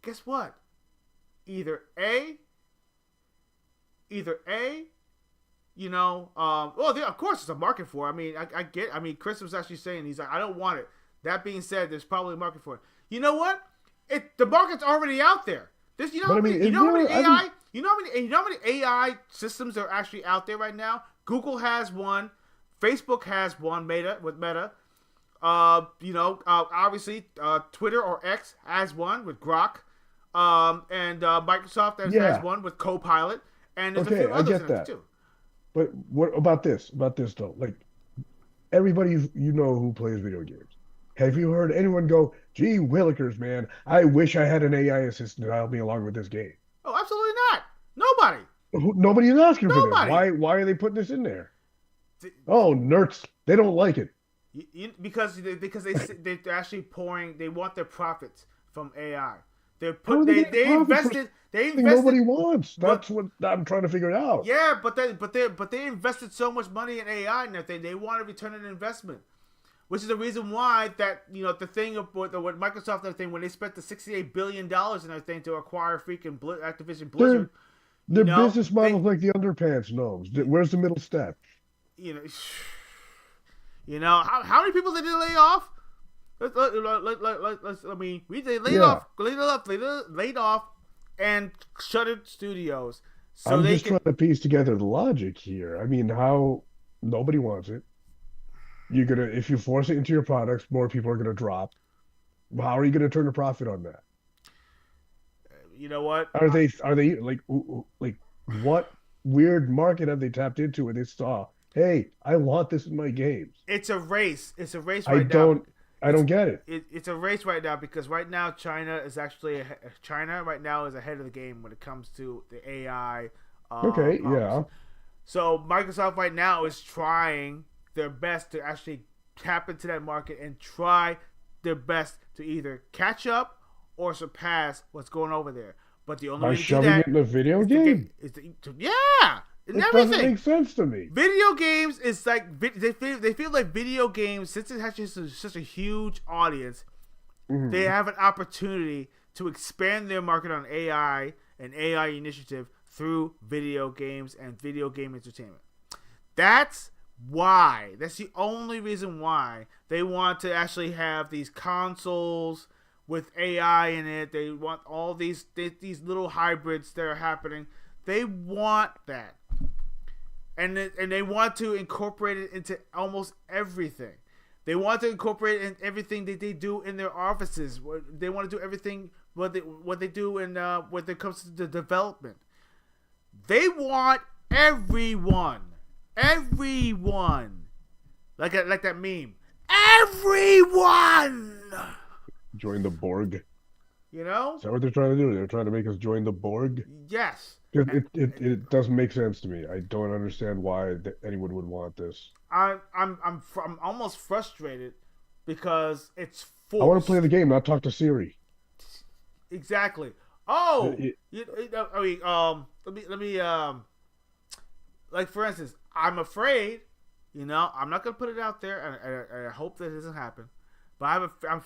guess what? Either A, you know, of course there's a market for it. I mean, I mean, Chris was actually saying, he's like, I don't want it. That being said, there's probably a market for it. You know what? The market's already out there. You know how many AI systems are actually out there right now? Google has one, Facebook has one, Meta. Obviously, Twitter or X has one with Grok, and Microsoft has one with Copilot, and there's a few others in it too. But what about this? About this though, like everybody you know who plays video games. Have you heard anyone go, gee willikers, man, I wish I had an AI assistant to help me along with this game? Oh, absolutely not. Nobody. Nobody's asking for this. Why are they putting this in there? Nerds, they don't like it. Because they're actually pouring, they want their profits from AI. How are they they getting profits for invested they something invested nobody wants? That's what I'm trying to figure out. yeah, but they invested so much money in AI and everything. They want to return an investment, which is the reason why that the thing of what Microsoft and everything when they spent the $68 billion and everything to acquire freaking Activision Blizzard. Their business model's like the underpants gnomes. Where's the middle step? You know, how many people did they lay off? They laid off, and shuttered studios. So I'm just trying to piece together the logic here. I mean, how nobody wants it. If you force it into your products, more people are gonna drop. How are you gonna turn a profit on that? You know what? Are they like what weird market have they tapped into where they saw, hey, I want this in my games? It's a race. It's a race right now. I don't get it. It's a race right now because right now China is ahead of the game when it comes to the AI. Okay, yeah. So Microsoft right now is trying their best to actually tap into that market and try their best to either catch up or surpass what's going over there. But the only way to do that shoving it in a video game. And it everything doesn't make sense to me. Video games is like they feel like video games, since it has such a huge audience, they have an opportunity to expand their market on AI and AI initiative through video games and video game entertainment. That's why. That's the only reason why they want to actually have these consoles with AI in it. They want all these little hybrids that are happening. They want that. And they want to incorporate it into almost everything. They want to incorporate it in everything that they do in their offices. They want to do everything what they do when it comes to the development. They want everyone, like that meme. Everyone. Join the Borg. You know? Is that what they're trying to do? They're trying to make us join the Borg? Yes. It doesn't make sense to me. I don't understand why anyone would want this. I'm almost frustrated because it's forced. I want to play the game, not talk to Siri. Exactly. Oh, let me like for instance, I'm afraid. I'm not gonna put it out there, and I hope that doesn't happen. But I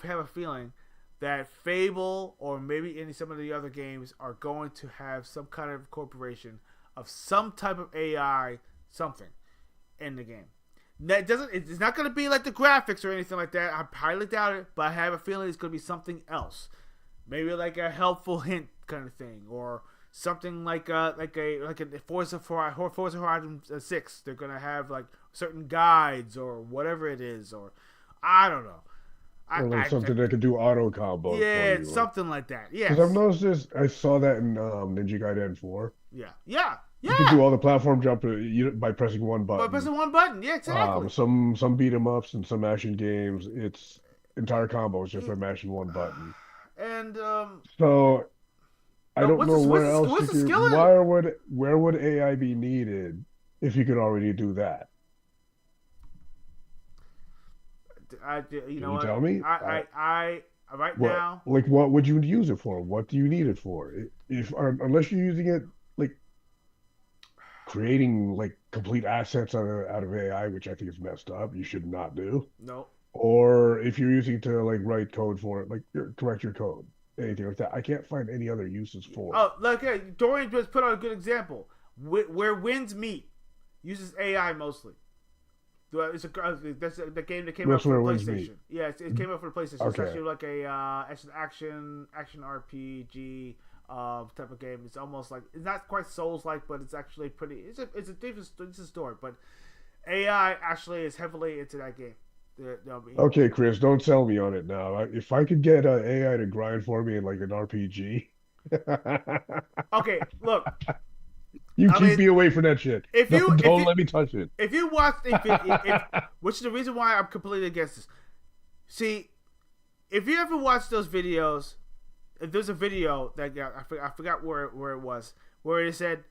have a feeling that Fable or maybe some of the other games are going to have some kind of incorporation of some type of AI something in the game. That it's not going to be like the graphics or anything like that. I highly doubt it, but I have a feeling it's going to be something else. Maybe like a helpful hint kind of thing, or something like a Forza Horizon 6. They're going to have like certain guides or whatever it is, or I don't know. Or something that could do auto combos. Yeah, something like that. Yeah. Because I've noticed this. I saw that in Ninja Gaiden 4. Yeah. You can do all the platform jump by pressing one button. By pressing one button, yeah, exactly. Some beat 'em ups and some action games, it's entire combos just by mashing one button. And so I don't know where else where would AI be needed if you could already do that? Can you tell me? I right now. Like, what would you use it for? What do you need it for? Unless you're using it like creating like complete assets out of AI, which I think is messed up. You should not do. No. Or if you're using to like write code for it, like correct your code, anything like that. I can't find any other uses for it. Oh, Dorian just put out a good example. Where winds meet uses AI mostly. That's the game that came out for the PlayStation. Yeah, it came out for the PlayStation. Okay. It's actually like a action RPG type of game. It's almost like it's not quite Souls-like, but it's actually pretty. It's a different story, but AI actually is heavily into that game. Okay, Chris, don't sell me on it now. If I could get AI to grind for me in like an RPG. Okay, look. Keep me away from that shit. Don't let me touch it. If you watch, which is the reason why I'm completely against this. See, if you ever watch those videos, if there's a video that I forgot where it was, where it said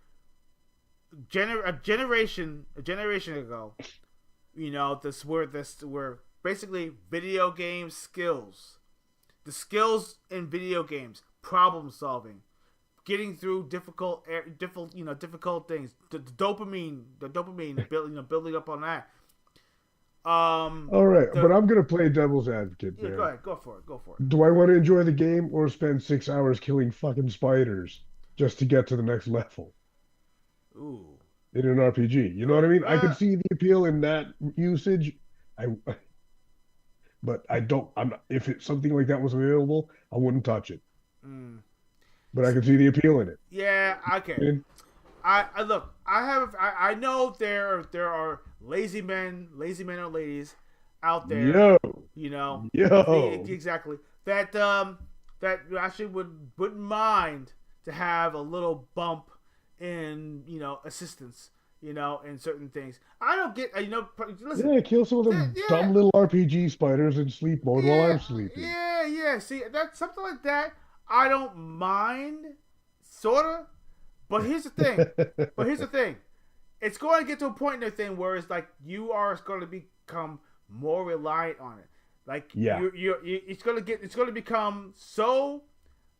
a generation ago, this were basically video game skills. The skills in video games problem solving, getting through difficult things. The dopamine, building up on that. All right, but I'm gonna play devil's advocate, Yeah, man. go ahead, go for it. Do I want to enjoy the game or spend 6 hours killing fucking spiders just to get to the next level Ooh. in an RPG? You know what I mean? I could see the appeal in that usage. But I don't. I'm not, if it's something like that was available, I wouldn't touch it. But I could see the appeal in it. Yeah, okay. And I look. I know there are lazy men or ladies out there. yo, Exactly. That actually wouldn't mind to have a little bump in assistance. In certain things. I don't get. Listen. yeah, kill some of them dumb little RPG spiders in sleep mode while I'm sleeping. Yeah. See, that's something like that. I don't mind, sorta. But here's the thing. It's going to get to a point in the thing where it's like you are going to become more reliant on it. Like it's going to become so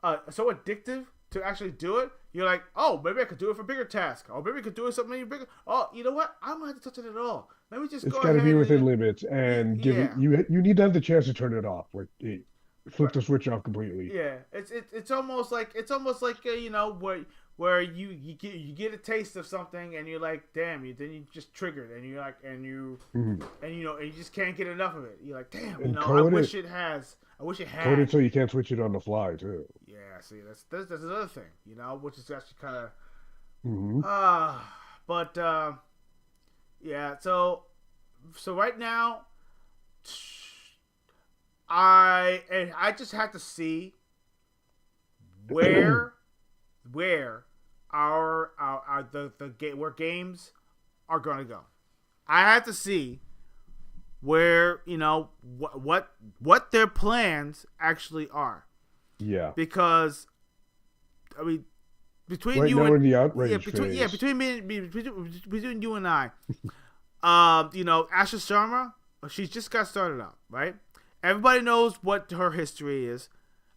addictive to actually do it. You're like, oh, maybe I could do it for bigger tasks. Oh, maybe I could do it something bigger. Oh, you know what? I'm not have to touch it at all. Let me just. It's got to be within limits, and give it. You need to have the chance to turn it off. Like flip the switch off completely. Yeah, it's almost like where you get a taste of something and you're like, damn, then you just triggered and you're like and you just can't get enough of it. You're like, damn, I wish it had. Code it so you can't switch it on the fly too. Yeah, see, that's another thing, which is actually kind of yeah. So right now, I just have to see where where games are going to go. I have to see where what their plans actually are. Yeah. Because I mean, between right you now and in the outrage phase. between you and I, Asha Sharma, she's just got started out, right? Everybody knows what her history is.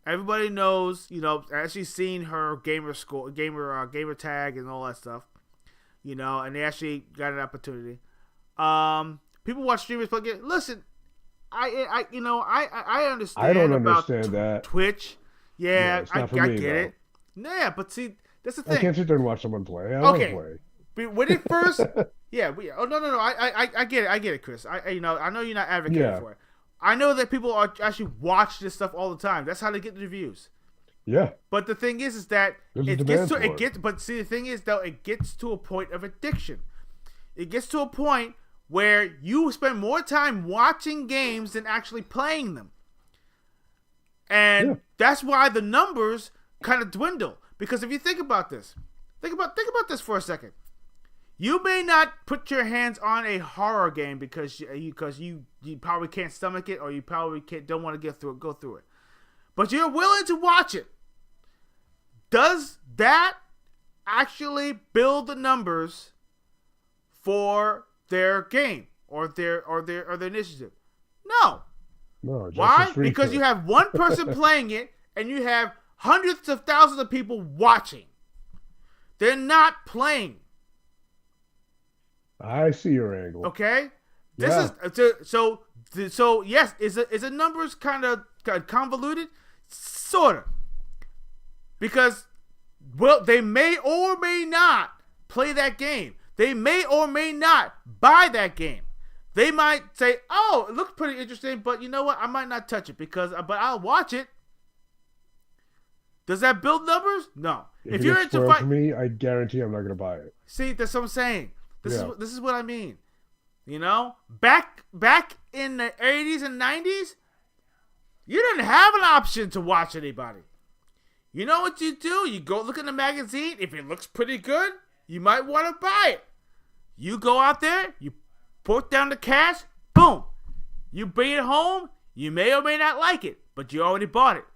Everybody knows, as she's seen her gamer tag and all that stuff, and they actually got an opportunity. People watch streamers play games. Listen, I understand. I don't about understand that. Twitch. Yeah, it's not for I me, get it. though. Yeah, but see, that's the thing. I can't sit there and watch someone play. I want to play. But when it first, oh no, I get it, Chris. I know you're not advocating for it. I know that people are actually watch this stuff all the time. That's how they get the reviews. Yeah. But the thing is that but see, the thing is though, it gets to a point of addiction. It gets to a point where you spend more time watching games than actually playing them. And that's why the numbers kind of dwindle. Because if you think about this, think about this for a second. You may not put your hands on a horror game because you probably can't stomach it, or you probably don't want to go through it. But you're willing to watch it. Does that actually build the numbers for their game or their initiative? No. No. Why? Because you have one person playing it and you have hundreds of thousands of people watching. They're not playing. I see your angle. Okay, this is so yes. Is the numbers kind of convoluted? Sorta, because they may or may not play that game. They may or may not buy that game. They might say, "Oh, it looks pretty interesting," but you know what? I might not touch it but I'll watch it. Does that build numbers? No. If you're into fight, for me, I guarantee I'm not going to buy it. See, that's what I'm saying. This is what I mean. Back in the 80s and 90s, you didn't have an option to watch anybody. You know what you do? You go look in the magazine. If it looks pretty good, you might want to buy it. You go out there, you put down the cash, boom. You bring it home. You may or may not like it, but you already bought it.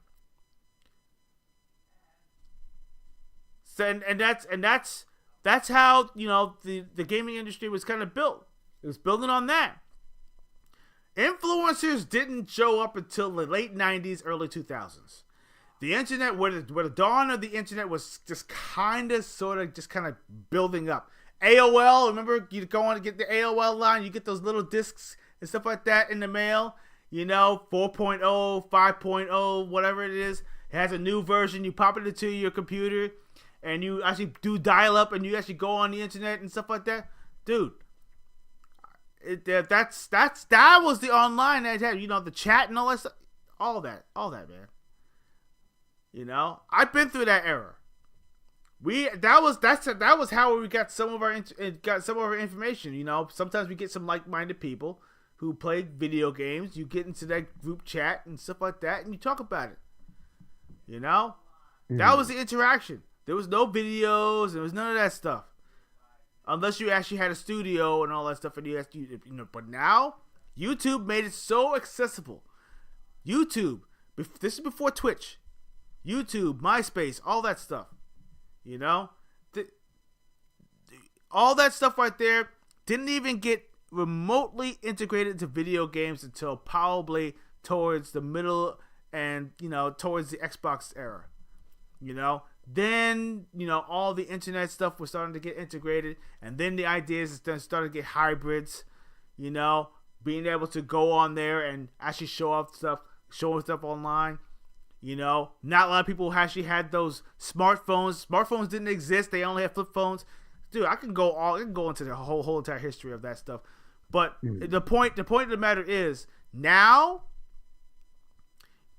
So, and that's how, the gaming industry was kind of built. It was building on that. Influencers didn't show up until the late 90s, early 2000s. the internet, where the dawn of the internet was just kind of building up. AOL, remember, you go on to get the AOL line, you get those little discs and stuff like that in the mail, 4.0, 5.0, whatever it is. It has a new version. You pop it into your computer, and you actually do dial-up, and you actually go on the internet and stuff like that. Dude, that was the online that had, the chat and all that stuff. All that, man. I've been through that era. That was how we got some of our information. Sometimes we get some like-minded people who play video games. You get into that group chat and stuff like that, and you talk about it. That was the interaction. There was no videos. There was none of that stuff, unless you actually had a studio and all that stuff. And but now YouTube made it so accessible. YouTube. This is before Twitch. YouTube, MySpace, all that stuff. All that stuff right there didn't even get remotely integrated into video games until probably towards the middle and, towards the Xbox era. Then, all the internet stuff was starting to get integrated, and then the ideas then started to get hybrids, being able to go on there and actually showing stuff online. Not a lot of people actually had those smartphones. Smartphones didn't exist. They only had flip phones. Dude, I can go into the whole entire history of that stuff. But the point of the matter is, now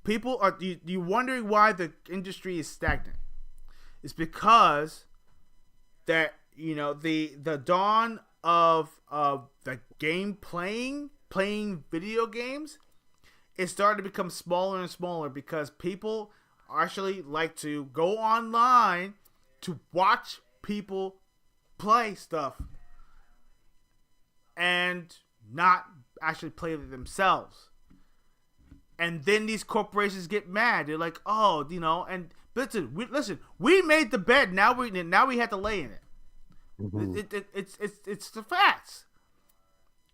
people are you wondering why the industry is stagnant. It's because that the dawn of the game playing video games, it started to become smaller and smaller because people actually like to go online to watch people play stuff and not actually play it themselves. And then these corporations get mad. They're like, oh, and listen, we made the bed. Now we have to lay in it. Mm-hmm. It's the facts.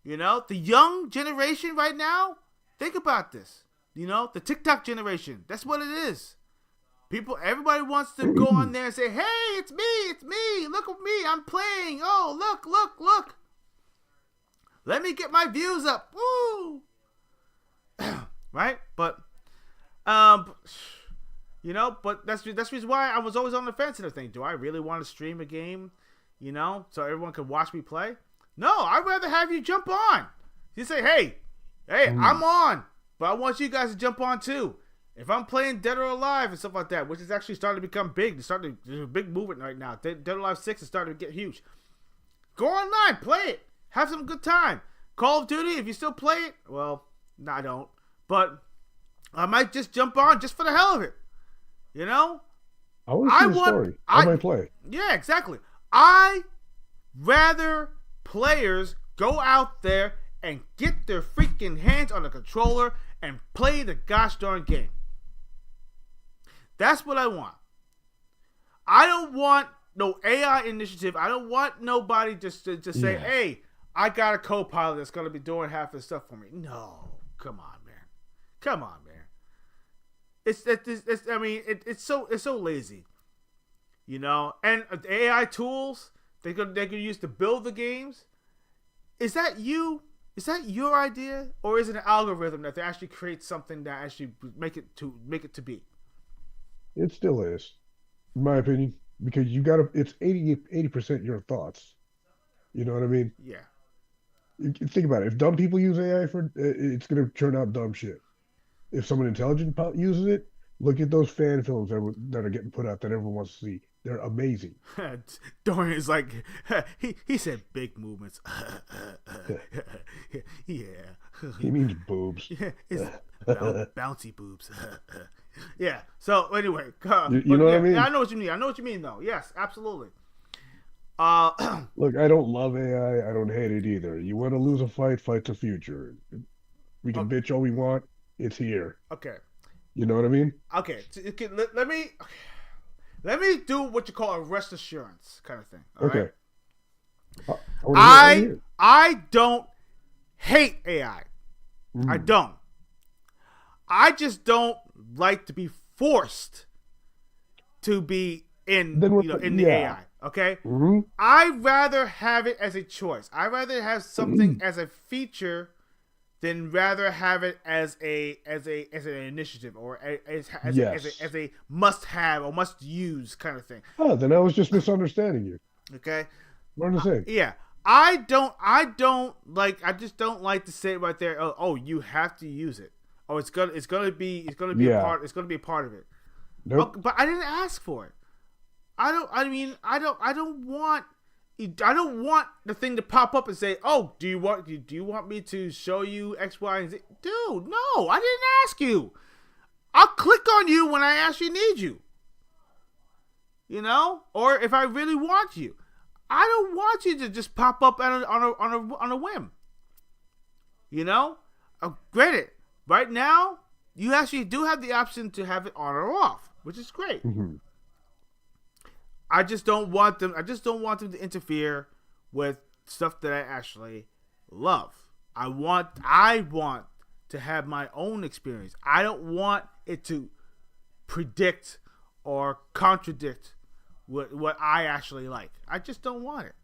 The young generation right now. Think about this. The TikTok generation. That's what it is. Everybody wants to go on there and say, hey, it's me. Look at me. I'm playing. Oh, look. Let me get my views up. Woo. Right? But, but that's the reason why I was always on the fence and everything. Do I really want to stream a game, so everyone can watch me play? No, I'd rather have you jump on. You say, hey, I'm on, but I want you guys to jump on too. If I'm playing Dead or Alive and stuff like that, which is actually starting to become big, there's a big movement right now. Dead or Alive 6 is starting to get huge. Go online, play it, have some good time. Call of Duty, if you still play it, well, no, I don't, but I might just jump on just for the hell of it. I want to see the story. I might play. Yeah, exactly. I rather players go out there and get their freaking hands on the controller and play the gosh darn game. That's what I want. I don't want no AI initiative. I don't want nobody just to say, hey, I got a co-pilot that's going to be doing half the stuff for me. No. Come on, man. It's so lazy. And AI tools they could use to build the games. Is that you? Is that your idea, or is it an algorithm that they actually create something that actually make it to be? It still is, in my opinion, because it's 80% your thoughts. You know what I mean? Yeah. Think about it. If dumb people use AI it's going to turn out dumb shit. If someone intelligent uses it, look at those fan films that are getting put out that everyone wants to see. They're amazing. Dorian is like, he said big movements. Yeah. He means boobs. Yeah, it's bouncy boobs. Yeah. So anyway, you know what I mean? I know what you mean, though. Yes, absolutely. Look, I don't love AI. I don't hate it either. You want to lose a fight the future. We can bitch all we want. It's here. Okay. You know what I mean? Okay. Let me do what you call a rest assurance kind of thing. Okay. Right? I don't hate AI. I don't. I just don't like to be forced to be in Then in the AI. Okay, Mhm. I'd rather have it as a choice. I'd rather have something as a feature than rather have it as an initiative or as a must have or must use kind of thing. Oh, then I was just misunderstanding you. Okay, We're on the same. yeah. I just don't like to say it right there. Oh, you have to use it. Oh, it's gonna be a part of it. Nope. Oh, but I didn't ask for it. I don't want the thing to pop up and say, "Oh, do you want me to show you X, Y, and Z?" Dude, no, I didn't ask you. I'll click on you when I actually need you. You know, or if I really want you. I don't want you to just pop up on a whim. You know, granted, right now you actually do have the option to have it on or off, which is great. Mhm. I just don't want them. I just don't want them to interfere with stuff that I actually love. I want to have my own experience. I don't want it to predict or contradict what I actually like. I just don't want it.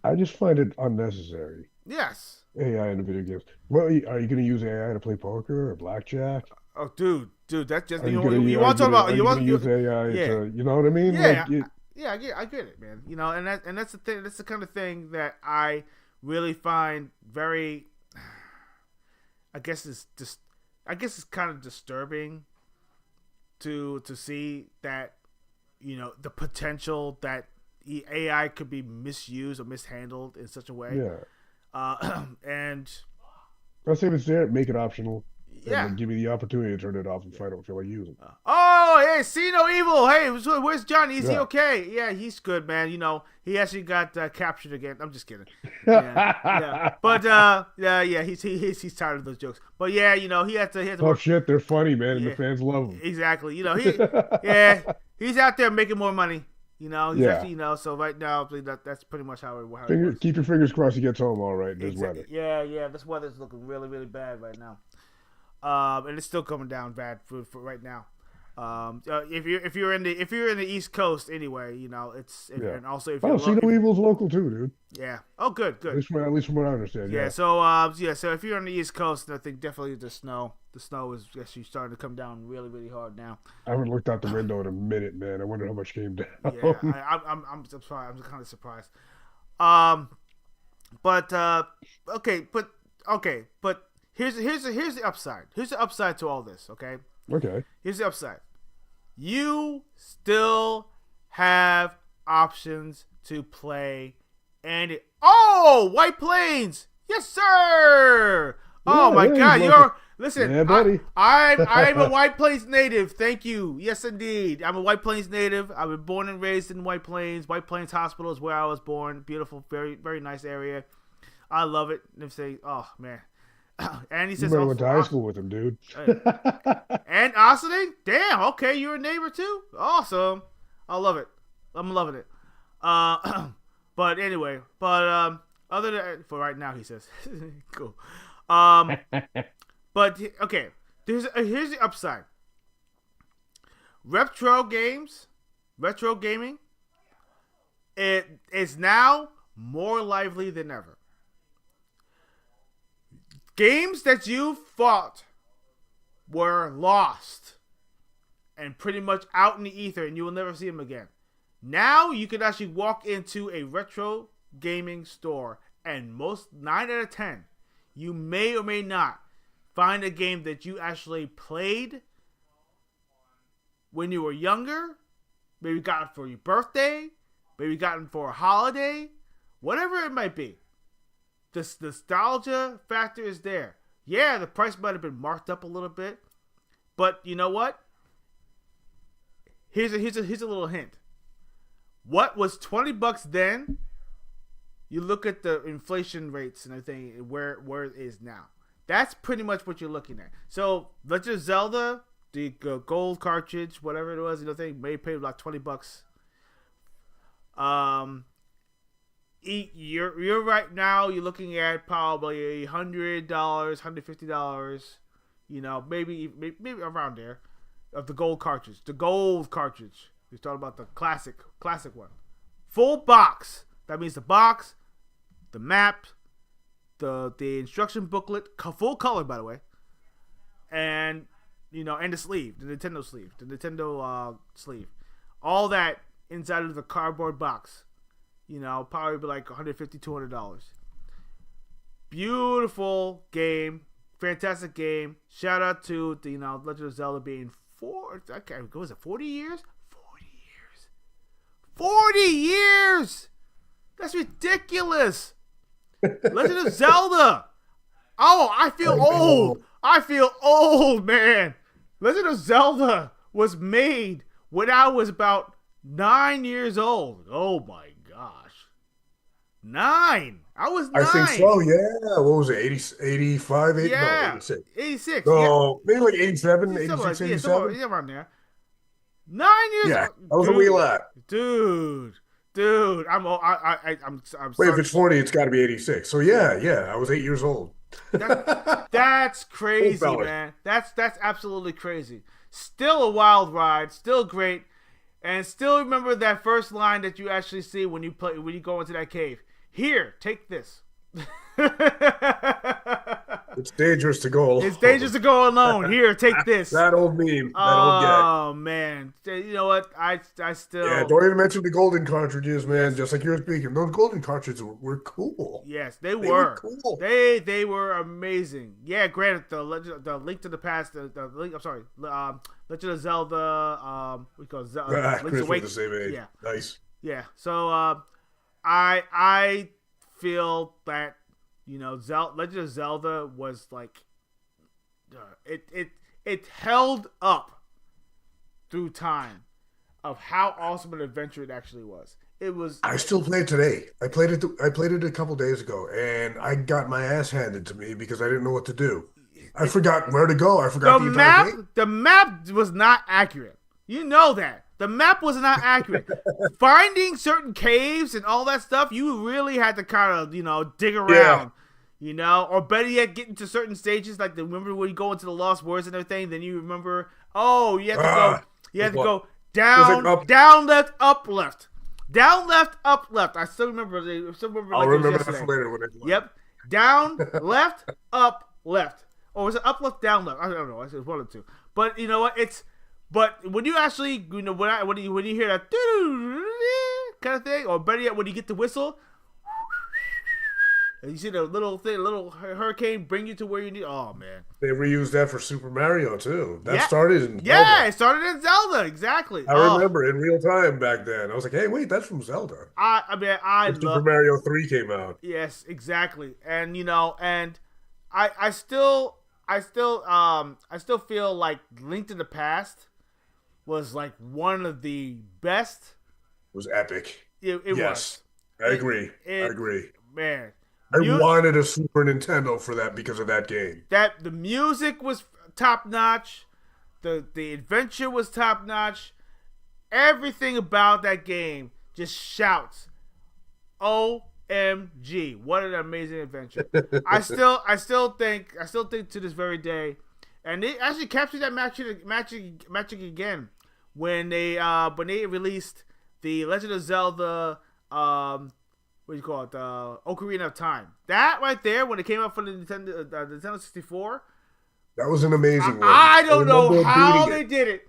I just find it unnecessary. Yes. AI in the video games. Well, are you going to use AI to play poker or blackjack? Oh, dude, that's just Are you you want to talk about you want to use AI yeah. to, you know what I mean? Yeah, Like, I get it, man. You know, and that's the thing. That's the kind of thing that I really find very. I guess it's kind of disturbing to see that, you know, the potential that AI could be misused or mishandled in such a way. yeah. And I say if it's there, make it optional. yeah. And then give me the opportunity to turn it off if I don't feel like using it. Oh, hey, see no evil. Hey, where's Johnny? Is he Yeah. okay? Yeah, he's good, man. You know, he actually got captured again. I'm just kidding. Yeah. But yeah, he's tired of those jokes. But yeah, you know, he had to Oh work. shit, they're funny, man, and Yeah. the fans love them. Exactly. You know, he's out there making more money. You know, he's Yeah. actually, you know, so right now that's pretty much how it works. Keep your fingers crossed he gets home all right in this weather. Yeah, this weather's looking really, really bad right now. And it's still coming down bad for right now. If you're in the East Coast anyway, you know and also if you're See no evil's local too, dude. yeah. Oh, good. At least from what I understand. Yeah. Yeah. So if you're on the East Coast, I think definitely the snow is actually starting to come down really, really hard now. I haven't looked out the window in a minute, man. I wonder how much came down. Yeah, I'm sorry. I'm kind of surprised. But here's the upside. Here's the upside to all this. Okay. Okay. Here's the upside. You still have options to play, and White Plains, yes sir. Oh Yeah, my yeah, God, he's you're welcome. listen. Yeah, buddy. I'm a White Plains native. Thank you. Yes, indeed. I'm a White Plains native. I've been born and raised in White Plains. White Plains Hospital is where I was born. Beautiful, very, very nice area. I love it. And they say, oh man. And he You says, better went to high school with him, dude. and Ossining? Damn, okay, you're a neighbor too? Awesome. I love it. I'm loving it. But anyway, other than for right now, he says. Cool. But okay, here's the upside. Retro gaming, it is now more lively than ever. Games that you thought were lost and pretty much out in the ether and you will never see them again. Now you can actually walk into a retro gaming store and 9 out of 10, you may or may not find a game that you actually played when you were younger, maybe got it for your birthday, maybe got it for a holiday, whatever it might be. The nostalgia factor is there. Yeah, the price might have been marked up a little bit, but you know what? Here's a little hint. What was $20 then? You look at the inflation rates and everything, where it is now. That's pretty much what you're looking at. So Legend of Zelda, the gold cartridge, whatever it was, you may pay about $20. You're right now. You're looking at probably $100, $150. Maybe around there. of the gold cartridge. The gold cartridge. We're talking about the classic one. Full box. That means the box, the map, the instruction booklet, full color by the way, and and the sleeve, the Nintendo sleeve, all that inside of the cardboard box. Probably be like $150, $200. Beautiful game, fantastic game. Shout out to the Legend of Zelda being 40 years? 40 years! That's ridiculous! Legend of Zelda! Oh, I feel old! I feel old, man! Legend of Zelda was made when I was about 9 years old. Oh my gosh. 9! I was 9. I think so, yeah. What was it, 85? Yeah. No, 86. 86. No, maybe like 87, 86, Like, 87. somewhere around there. 9 years Yeah, old. I was a wee lad. Dude, I'm Wait, sorry. if it's 40, it's got to be 86. So yeah, I was 8 years old. That's crazy, Old fella. man. That's absolutely crazy. Still a wild ride, still great, and still remember that first line that you actually see when you go into that cave. Here, take this. It's dangerous to go alone. It's dangerous to go alone. Here, take this. That old meme. That old guy. Oh man, you know what? I still. Yeah, don't even mention the golden cartridges, man. Just like you're speaking, those golden cartridges were cool. Yes, they They were. were cool. They were amazing. Yeah, granted, the Link to the Past, Legend of Zelda, we call it Zelda, Chris was the same age. Yeah, Nice. yeah. So I feel that Legend of Zelda was like it held up through time of how awesome an adventure it actually was. It was. I still play it today. I played it a couple days ago, and I got my ass handed to me because I didn't know what to do. I forgot where to go. I forgot the entire game. The map was not accurate. You know that. The map was not accurate. Finding certain caves and all that stuff, you really had to kind of, dig around. Or better yet, get into certain stages. Like, remember when you go into the Lost Words and everything, then you remember, you have to go down, left, up, left. Down, left, up, left. I still remember. I'll remember that for later when I play. Yep. Down, left, up, left. Or was it up, left, down, left? I don't know. It's one or two. But you know what? But when you actually, when you hear that kind of thing, or better yet, when you get the whistle, and you see the little hurricane bring you to where you need. Oh man! They reused that for Super Mario too. That started in Zelda. Yeah, it started in Zelda. Exactly. I remember in real time back then. I was like, hey, wait, that's from Zelda. I Super Mario 3 came out. Yes, exactly. And I still feel like Link to the Past was like one of the best. It was epic. It yes, was. I agree. I agree. Man, I wanted a Super Nintendo for that because of that game. That the music was top notch, the adventure was top notch. Everything about that game just shouts, OMG! What an amazing adventure! I still think to this very day, and they actually captured that magic again when they released the Legend of Zelda. What do you call it? Ocarina of Time. That right there, when it came out for the Nintendo 64. That was an amazing one. I don't know how they did it.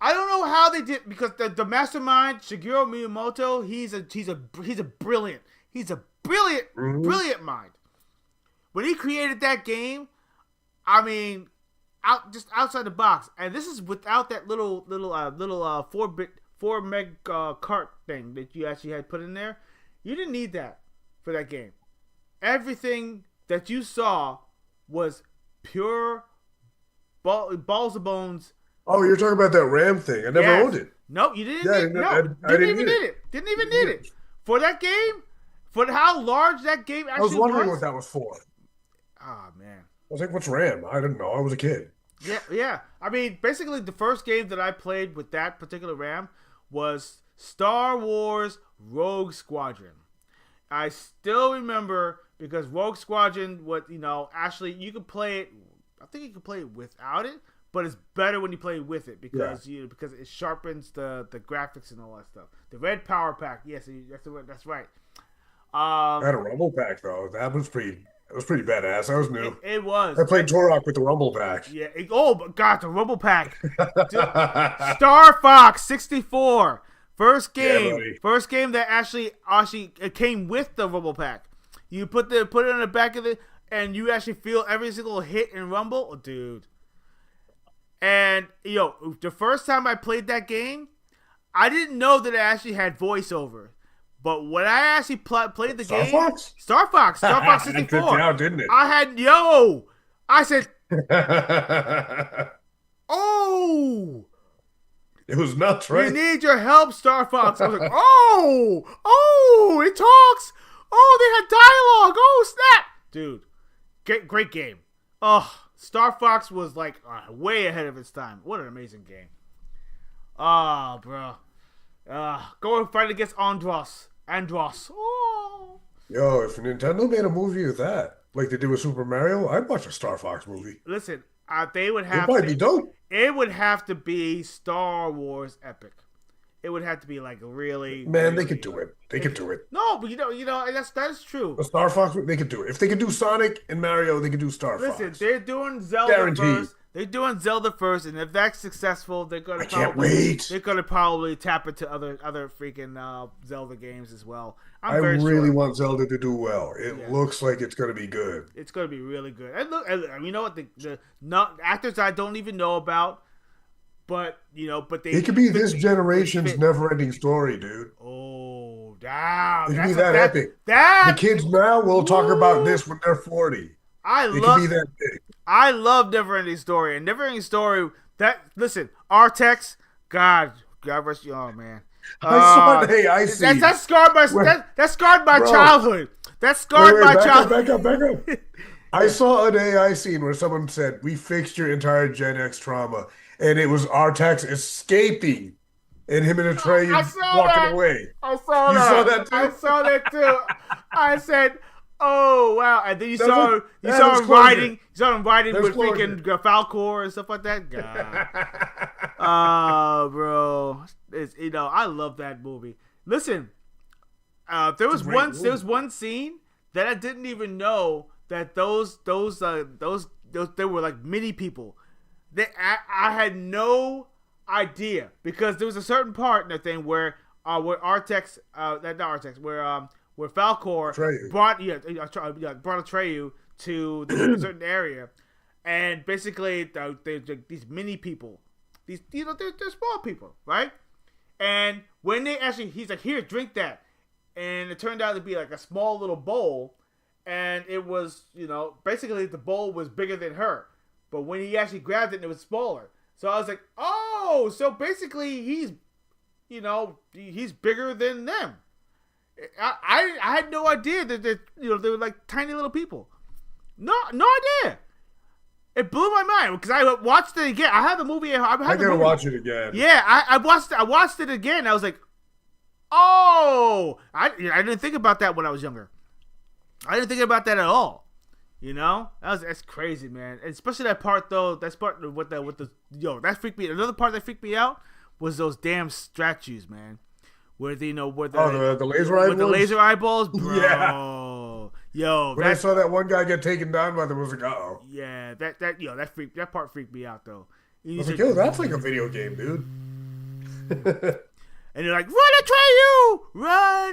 I don't know how they did, because the mastermind Shigeru Miyamoto, he's a brilliant mind. When he created that game, I mean, outside the box, and this is without that little 4 meg cart thing that you actually had put in there. You didn't need that for that game. Everything that you saw was pure balls of bones. Oh, you're talking about that RAM thing. I never owned it. No, you didn't. I didn't even need it. Didn't even need it for that game. For how large that game actually was. I was wondering what that was for. Oh man. I was like, what's RAM? I didn't know. I was a kid. Yeah. I mean, basically, the first game that I played with that particular RAM was Star Wars Rogue Squadron. I still remember, because Rogue Squadron, actually, you could play it. I think you could play it without it, but it's better when you play with it because because it sharpens the graphics and all that stuff. The red power pack, yes, that's right. I had a Rumble Pack though. That was pretty badass. That was new. It was. I played Turok with the Rumble Pack. Yeah. Oh my God, the Rumble Pack. Star Fox 64. First game that actually it came with the Rumble Pack. You put it in the back of it, and you actually feel every single hit in Rumble, oh, dude. And the first time I played that game, I didn't know that it actually had voiceover. But when I actually played the game, Star Fox 64, down, didn't it? I said, oh. It was nuts, right? You need your help, Star Fox. I was like, oh, it talks. Oh, they had dialogue. Oh, snap. Dude, great game. Oh, Star Fox was like way ahead of its time. What an amazing game. Oh, bro. Go and fight against Andros. Oh. Yo, if Nintendo made a movie of that, like they did with Super Mario, I'd watch a Star Fox movie. Listen, they would have It'd probably be dope. It would have to be Star Wars epic. It would have to be like really. Man, really, they could do it. They could do it. No, but that's true. A Star Fox, they could do it. If they could do Sonic and Mario, they could do Star Fox. Listen, they're doing Zelda Guaranteed. first. They're doing Zelda first, and if that's successful, they're gonna. Can't wait. They're gonna probably tap into other freaking Zelda games as well. I really want Zelda to do well. It looks like it's gonna be good. It's gonna be really good. And look, you know what? The actors I don't even know about, but they. It could be this generation's never-ending story, dude. Oh, damn! It could be that epic. The kids now will talk about this when they're 40. It could be that big. I love Neverending Story. And Neverending Story, listen, Artex, God rest you, oh man. I saw an AI scene. That scarred my childhood. That scarred my childhood. Back up. I saw an AI scene where someone said, "We fixed your entire Gen X trauma," and it was Artex escaping, and him and Atreyu walking away. I saw that. You saw that too? I saw that too. I said, "Oh wow!" And then you saw him riding. You saw him riding with freaking Falcor and stuff like that. God, bro, I love that movie. Listen, there was one scene that I didn't even know that those they were like mini people. I had no idea because there was a certain part in the thing where Artex, where Falcor brought Atreyu to a certain area, and basically these mini people, they're small people, right? And when he's like, "Here, drink that," and it turned out to be like a small little bowl, and it was basically the bowl was bigger than her, but when he actually grabbed it was smaller. So I was like, oh, so basically he's bigger than them. I had no idea that they were like tiny little people. No idea. It blew my mind because I watched it again. I have the movie. I gotta watch it again. Yeah, I watched it again. I was like, oh, I didn't think about that when I was younger. I didn't think about that at all. That's crazy, man. And especially that part though. That part that freaked me. Another part that freaked me out was those damn statues, man. Where the laser eyeballs? With the laser eyeballs, bro. Yeah. Yo, when I saw that one guy get taken down by them, I was like, uh-oh. Yeah, that part freaked me out though. I was like, yo, that's like a video game, dude. And they're like, run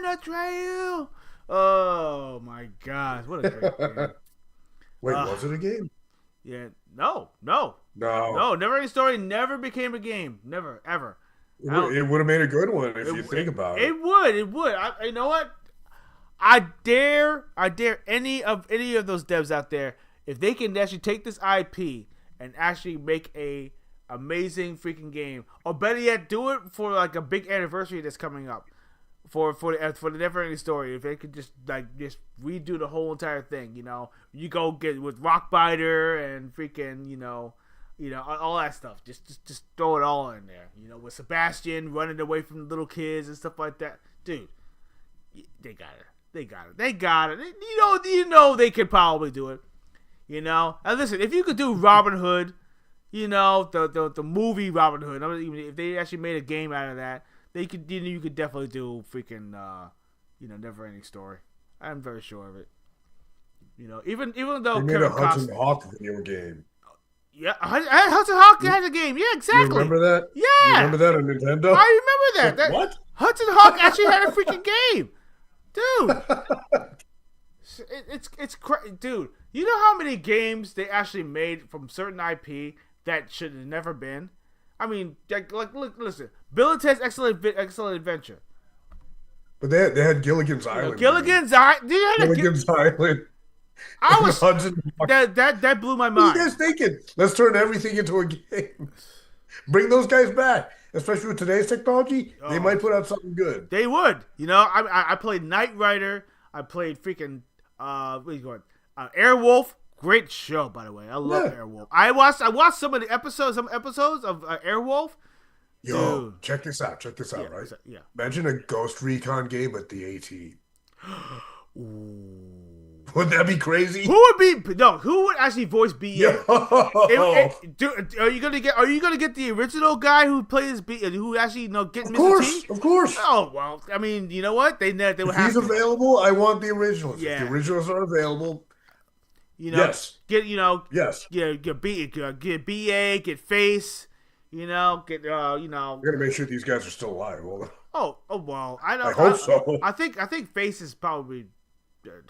Atreyu! Oh my gosh, what a great game. Wait, was it a game? Yeah, no. Neverending Story never became a game. Never, ever. It would have made a good one if you think about it. It would. You know what? I dare any of those devs out there, if they can actually take this IP and actually make a amazing freaking game, or better yet, do it for like a big anniversary that's coming up for the Neverending Story. If they could just redo the whole entire thing, you go get with Rockbiter and freaking all that stuff. Just throw it all in there. With Sebastian running away from the little kids and stuff like that, dude. They got it. They got it. They could probably do it. And listen, if you could do Robin Hood, you know, the movie Robin Hood. I mean, even if they actually made a game out of that, they could, you know, you could definitely do freaking, you know, Never Ending Story. I'm very sure of it. You know, even though They made Kevin a Hudson Costner, Hawk video game. yeah, Hudson Hawk had a game. Yeah, exactly. You remember that? Yeah, You remember that on Nintendo? I remember that. What? Hudson Hawk actually had a freaking game, dude. It's dude. You know how many games they actually made from certain IP that should have never been? I mean, like look, listen, Bill and Ted's Excellent Adventure. But they had Gilligan's Island. Gilligan's Island. Gilligan's Island. I was Hudson Hawk. that blew my What are mind. you guys thinking? Let's turn everything into a game. Bring those guys back. Especially with today's technology, they might put out something good. They would. You know, I played Knight Rider. I played freaking what are you going? Airwolf. Great show, by the way. I love Airwolf. I watched some episodes of Airwolf. Yo, Dude. check this out. Yeah, Right? yeah. Imagine a Ghost Recon game at the AT. Wouldn't that be crazy? Who would actually voice BA? Yo. Are you gonna get the original guy who plays who actually get Of Mr. course, T? of course. Oh well, I mean, you know what? They would If have he's to. available, I want the originals. Yeah. If the originals are available, You know, yes. Get Yes. get BA, get Face. You know, get We gotta make sure these guys are still alive. Hold on. Oh well, I know. I hope so. I think Face is probably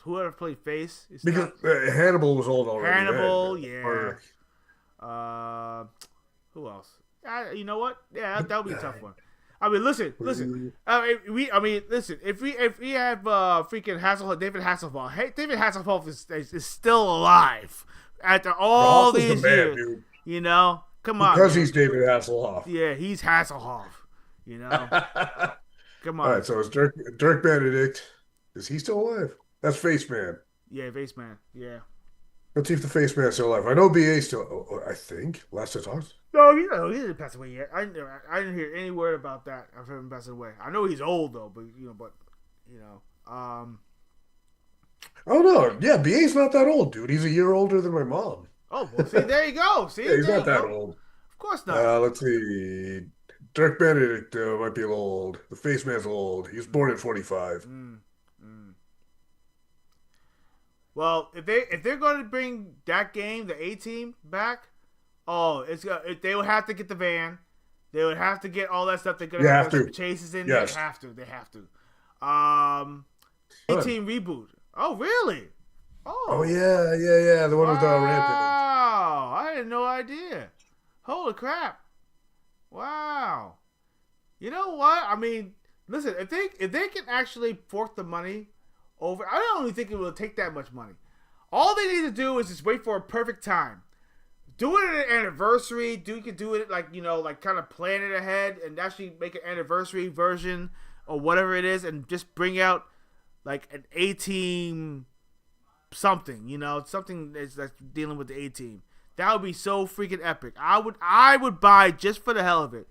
whoever played Face. Is Because Hannibal was old already. Hannibal, then. yeah. Who else? You know what? Yeah, that would be a tough one. I mean, listen. Listen. If we have freaking David Hasselhoff. Hey, David Hasselhoff is still alive after all Hasselhoff's these the man, years. dude. You know, come on. Because man. he's David Hasselhoff. Yeah, he's Hasselhoff. You know, come on. All right, so it's Dirk Benedict. Is he still alive? That's Face Man. Yeah, Face Man. Yeah. Let's see if the Face Man's still alive. I know BA's still. I think last I talked. No, he didn't pass away yet. I didn't hear any word about that of him passing away. I know he's old though, but Oh no, yeah, BA's not that old, dude. He's a year older than my mom. Oh, well, see, there you go. See, Yeah, he's there not you that go. old. Of course not. Let's see. Dirk Benedict might be a little old. The Face Man's a little old. He was born at 45. Well, if they're going to bring that game, the A-Team, back, they would have to get the van. They would have to get all that stuff. They're going to have some chases in. Yes. They have to. A-Team reboot. Oh, really? Oh yeah. The one with Rampage. Wow, I had no idea. Holy crap! Wow. You know what? I mean, listen. If they can actually fork the money over, I don't even think it will take that much money. All they need to do is just wait for a perfect time. Do it at an anniversary. You can do it like kind of plan it ahead and actually make an anniversary version or whatever it is, and just bring out like an A-Team something, something that's dealing with the A-Team. That would be so freaking epic. I would buy just for the hell of it,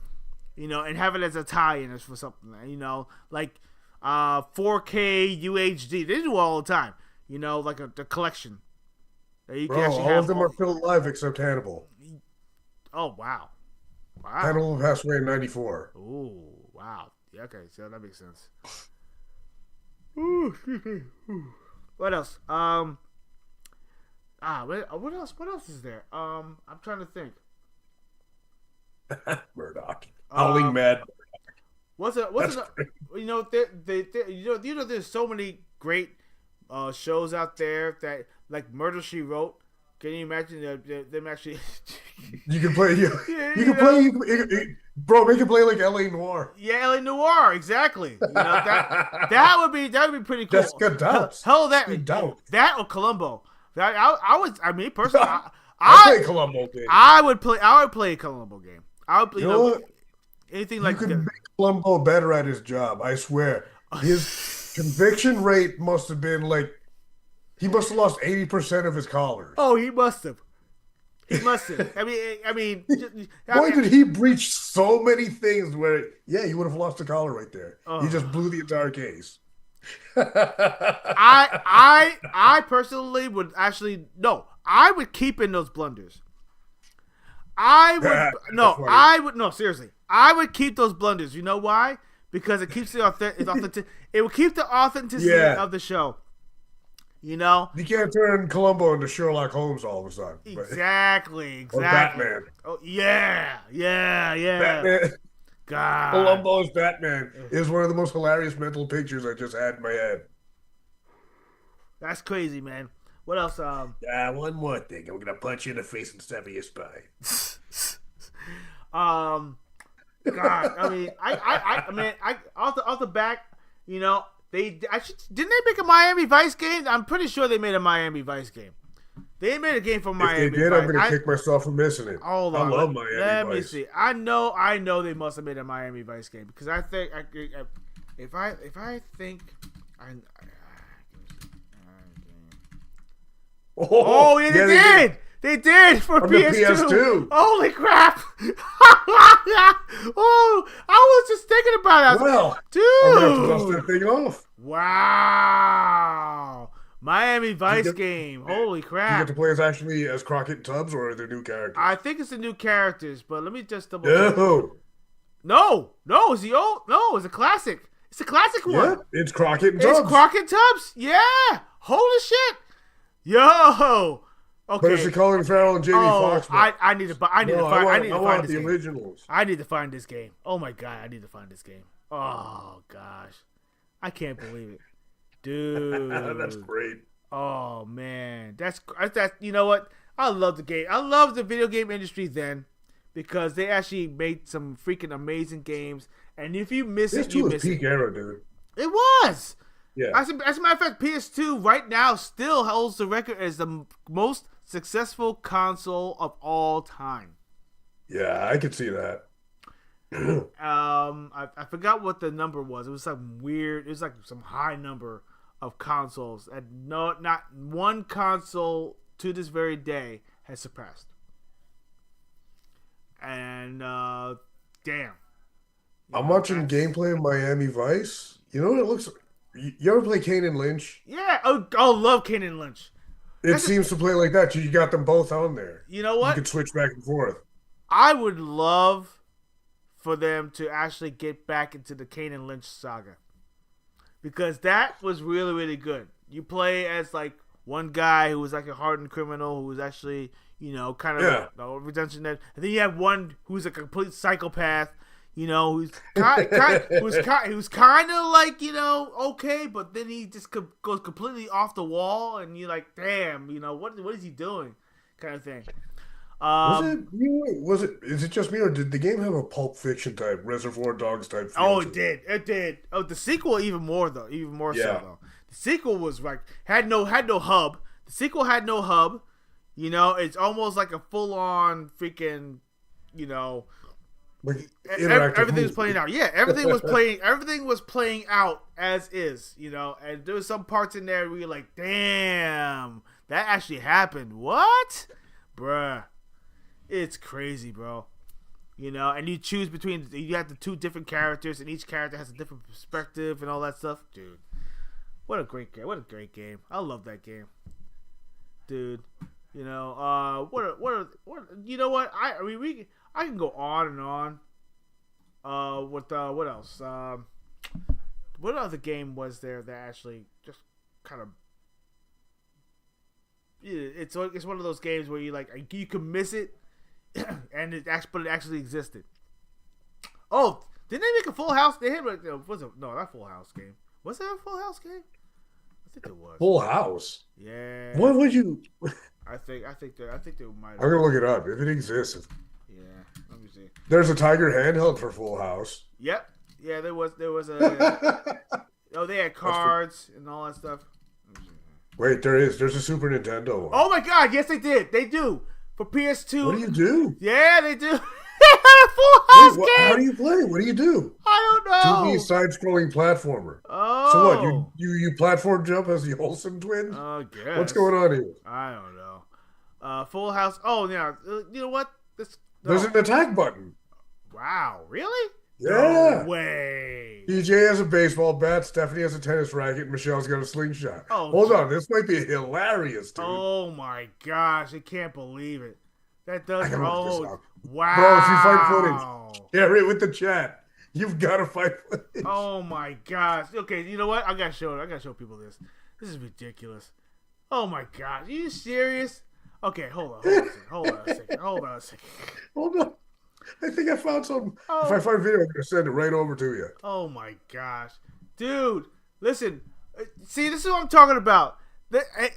and have it as a tie-in or for something, like 4K UHD. They do all the time, like the collection. That you can actually all have of them are still alive except Hannibal. Oh wow. Hannibal passed away in '94. Oh wow. Yeah, okay, so that makes sense. What else? What else is there? I'm trying to think. Murdoch. Howling Mad. There's so many great shows out there that like Murder She Wrote. Can you imagine them actually? You can play. Bro, make it play like L.A. Noir. Yeah, L.A. Noir, exactly. That would be pretty cool. Jessica Doubs. Hell, that or Columbo. I mean, personally, I play Columbo game. I would play a Columbo game. I would play. Anything like you that. could make Columbo better at his job. I swear. His conviction rate must have been like. He must have lost 80% of his collars. Oh, he must have. I mean, Boy, did he breach so many things where, he would have lost a collar right there. He just blew the entire case. I personally would actually no. I would keep in those blunders. I would That's no. funny. I would no. Seriously, I would keep those blunders. You know why? Because it keeps the authentic. It will keep the authenticity Yeah. of the show. You know. You can't turn Columbo into Sherlock Holmes all of a sudden. but- Exactly. Or Exactly. Batman. Oh yeah. Batman. God. Columbo's Batman is one of the most hilarious mental pictures I just had in my head. That's crazy, man. What else? Yeah, one more thing. I'm gonna punch you in the face and stab your spine. God. I mean, I off the back, you know, didn't they make a Miami Vice game? I'm pretty sure they made a Miami Vice game. They made a game for Miami. If they did, Vice. I'm gonna kick myself for missing it. Hold I on. love Miami Let me Vice. see. I know they must have made a Miami Vice game because I think if I think I Oh, yeah, they did. They did for On the PS2. PS2. Holy crap! Oh, I was just thinking about it. Well, I'm gonna have to dust Dude! that thing off. Wow! Miami Vice get- game. Holy You get crap! to play as Crockett and Tubbs, or are there new characters? I think it's the new characters, but let me just double check. No. No, it's the old. No, it's a classic. It's a classic Yeah, one. it's Crockett and Tubbs. It's Crockett Tubbs. Yeah. Holy shit. Yo. Okay. But it's the Colin Farrell and Jamie Foxx. I need to find. I need to find this the game. originals. I need to find this game. Oh my god, I need to find this game. Oh gosh, I can't believe it, dude. That's great. Oh man, that's. You know what? I love the game. I love the video game industry then, because they actually made some freaking amazing games. And if you miss it, you PS2 was miss peak it. era, dude. It was. Yeah. As a matter of fact, PS2 right now still holds the record as the most successful console of all time. Yeah, I could see that. I forgot what the number was. It was some weird. It was like some high number of consoles, and not one console to this very day has surpassed. And damn, I'm watching gameplay of Miami Vice. You know what it looks like? You ever play Kane and Lynch? yeah. Oh, love Kane and Lynch. It seems to play like that. You got them both on there. You know You what? can switch back and forth. I would love for them to actually get back into the Kane and Lynch saga, because that was really, really good. You play as like one guy who was like a hardened criminal who was actually, you know, kind of redemption there, and then you have one who's a complete psychopath, you know, who's who's kind of like, you know, okay, but then he just goes completely off the wall, and you're like, damn, you know, what is he doing, kind of thing. Is it just me, or did the game have a Pulp Fiction type, Reservoir Dogs type feel Oh, to it did. It did. Oh, the sequel even more so Yeah. though. The sequel was like had no hub. The sequel had no hub. You know, it's almost like a full on freaking, you know, Like interactive everything was movie. playing out. Yeah, everything was playing. Everything was playing out as is. You know, and there was some parts in there where you're like, damn, that actually happened. What, bruh? It's crazy, bro. You know, and you choose between, you have the two different characters, and each character has a different perspective and all that stuff. Dude, what a great game. What a great game. I love that game. Dude, you know, you know what? I mean, I can go on and on. What else? What other game was there that actually just kind of, it's one of those games where you like, you can miss it, and it actually existed. Oh, didn't they make a Full House? They had like, was it, no, not Full House game. Was there a Full House game? I think there was. Full House. Yeah. What would you? I think there might. I'm gonna look it up if it exists. Yeah. Let me see. There's a Tiger handheld for Full House. Yep. Yeah, there was a. Oh, they had cards and all that stuff. Wait, there's a Super Nintendo one. Oh my God! Yes, they did. They do for PS2. What do you do? Yeah, they do. They had a Full House Wait, game. how do you play? What do you do? I don't know. 2D side-scrolling platformer. Oh. So what? You platform jump as the Olsen twins? I guess. What's going on here? I don't know. Full House. Oh yeah. You know what? There's an attack button. Wow. Really? Yeah. No way. DJ has a baseball bat, Stephanie has a tennis racket, and Michelle's got a slingshot. Oh, Hold on, this might be hilarious, dude. Oh my gosh! I can't believe it. That does. I gotta look this Oh, up. wow. Bro, if you find footage, share it with the chat. You've got to find footage. Oh my gosh. Okay, you know what? I gotta show people this. This is ridiculous. Oh my gosh. Are you serious? Okay, hold on a second. Hold on a second. Hold on. I think I found some. Oh. If I find video, I'm gonna send it right over to you. Oh my gosh. Dude, listen. See, this is what I'm talking about.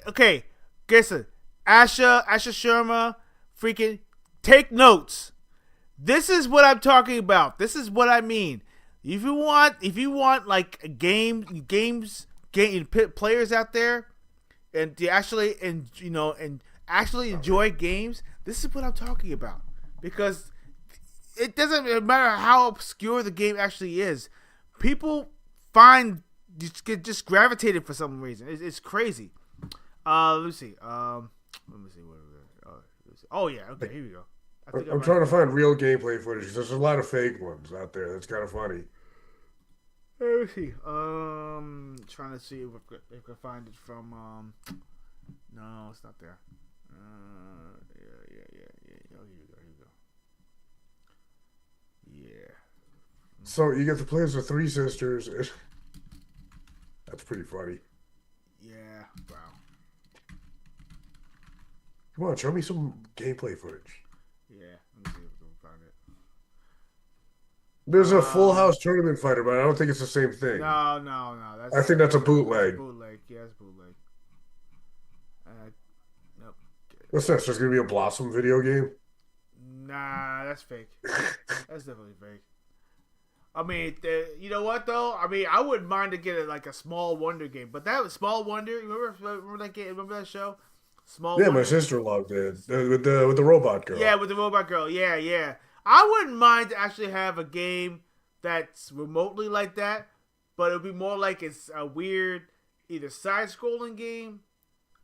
Okay, listen. Asha Sharma, freaking take notes. This is what I'm talking about. This is what I mean. If you want like players out there, and to actually and actually enjoy games, this is what I'm talking about. Because it doesn't matter how obscure the game actually is, people get just gravitated for some reason. It's crazy. Let me see. Let me see. Oh yeah. Okay, here we go. I'm trying to find real gameplay footage. There's a lot of fake ones out there. That's kind of funny. Let me see. Trying to see if I can find it from. No, it's not there. Yeah. Oh, here you go. Yeah. So you get to play as the three sisters. That's pretty funny. Yeah. Wow. Come on, show me some gameplay footage. Yeah. Let me see if I can find it. There's a Full House tournament fighter, but I don't think it's the same thing. No. I think that's a bootleg. Bootleg. Yeah, it's bootleg. Nope. What's that? There's gonna be a Blossom video game? Nah, that's fake. That's definitely fake. I mean, you know what though? I mean, I wouldn't mind to get it like a Small Wonder game, but that was Small Wonder. Remember that game? Remember that show? Yeah, my sister loved it with the robot girl. Yeah, with the robot girl. Yeah. I wouldn't mind to actually have a game that's remotely like that, but it would be more like it's a weird either side-scrolling game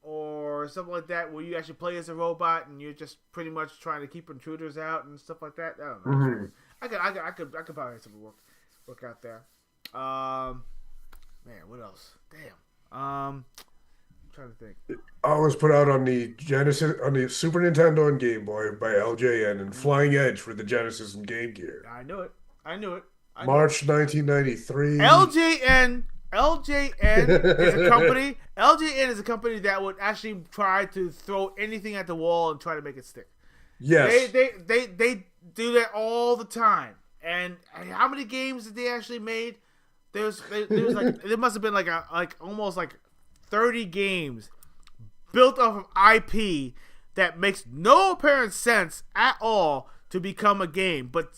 or something like that where you actually play as a robot and you're just pretty much trying to keep intruders out and stuff like that. I don't know. Mm-hmm. I could probably have something work out there. Man, what else? Damn. I'm trying to think. I was put out on the Super Nintendo and Game Boy by LJN and Flying Edge for the Genesis and Game Gear. I knew it. March 1993. LJN is a company. LJN is a company that would actually try to throw anything at the wall and try to make it stick. Yes. They do that all the time. And how many games did they actually made? There was like there must have been like almost 30 games built off of IP that makes no apparent sense at all to become a game, but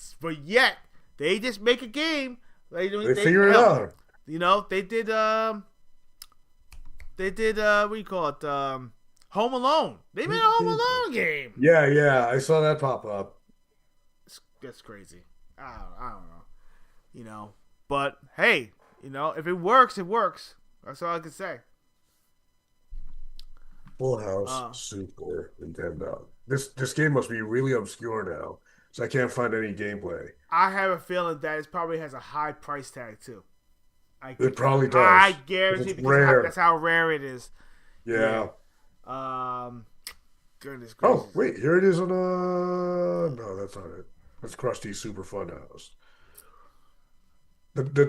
yet they just make a game. They figure it out. You know, they did what do you call it? Home Alone. They made a Home Alone game. Yeah, I saw that pop up. That's crazy. I don't know. You know, but hey, you know, if it works, it works. That's all I can say. Full House Super Nintendo. This game must be really obscure now, so I can't find any gameplay. I have a feeling that it probably has a high price tag too. It probably does. I guarantee it's because rare. that's how rare it is. Yeah. Goodness gracious. Oh wait, here it is on no, that's not it. That's Krusty Super Fun House.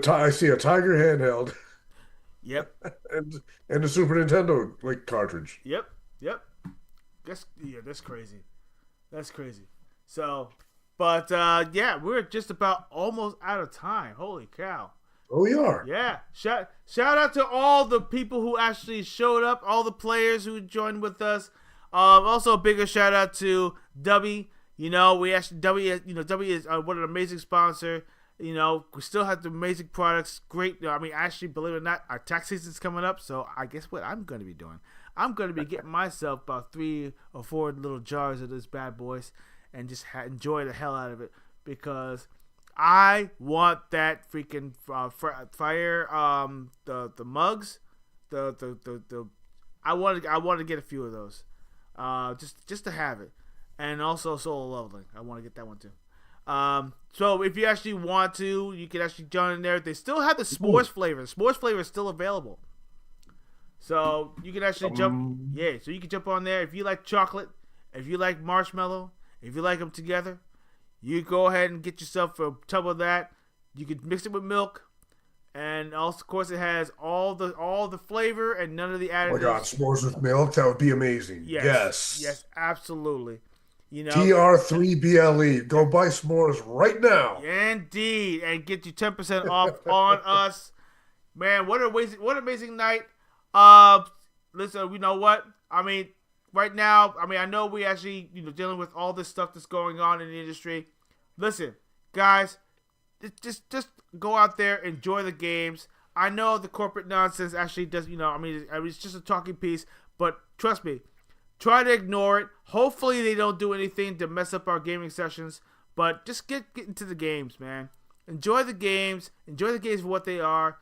I see a Tiger handheld. Yep. and the Super Nintendo cartridge. Yep. That's crazy. That's crazy. So, but yeah, we're just about almost out of time. Holy cow. Oh, we are. Yeah. Shout out to all the people who actually showed up, all the players who joined with us. Also a bigger shout out to Dubby. You know, Dubby is what an amazing sponsor. You know, we still have the amazing products. Great. I mean, actually, believe it or not, our tax season's coming up. So I guess what I'm going to be doing, I'm going to be getting myself about 3 or 4 little jars of this bad boys and just enjoy the hell out of it because I want that freaking fire. The mugs, the I want to get a few of those, just to have it, and also solo leveling. I want to get that one too. So if you actually want to, you can actually join in there. They still have the s'mores flavor. The s'mores flavor is still available. So you can actually jump. Yeah, so you can jump on there if you like chocolate, if you like marshmallow, If you like them together, you go ahead and get yourself a tub of that. You can mix it with milk, and also, of course, it has all the flavor and none of the additives. Oh my God, s'mores with milk, that would be amazing. Yes, absolutely. You know, TR3BLE. Go buy s'mores right now. Indeed, and get you 10% off on us. Man, what amazing night. Listen, you know what? I mean, right now, I know we actually, dealing with all this stuff that's going on in the industry. Listen, guys, just go out there, enjoy the games. I know the corporate nonsense actually does, it's just a talking piece, but trust me, try to ignore it. Hopefully they don't do anything to mess up our gaming sessions, but just get into the games, man. Enjoy the games for what they are.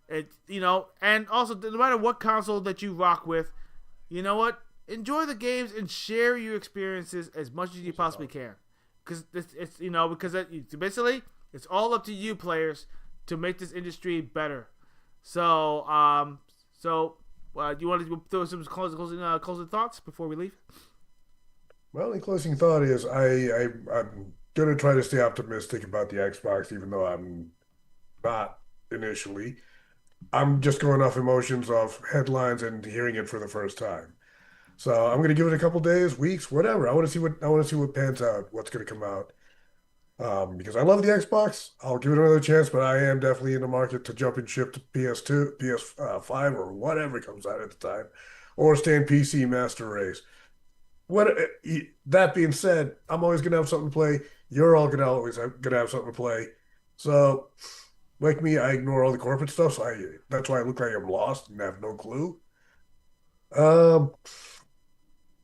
And also, no matter what console that you rock with, you know what? Enjoy the games and share your experiences as much as you possibly can. Because basically, it's all up to you players to make this industry better. So, do you want to throw some closing thoughts before we leave? Well, the closing thought is I'm going to try to stay optimistic about the Xbox, even though I'm not initially. I'm just going off emotions of headlines and hearing it for the first time. So I'm going to give it a couple days, weeks, whatever. I want to see what pans out, what's going to come out. Because I love the Xbox, I'll give it another chance, but I am definitely in the market to jump and ship to PS2, PS5, or whatever comes out at the time, or stay in PC Master Race. That being said, I'm always gonna have something to play. You're all gonna have something to play. So, like me, I ignore all the corporate stuff. So that's why I look like I'm lost and have no clue.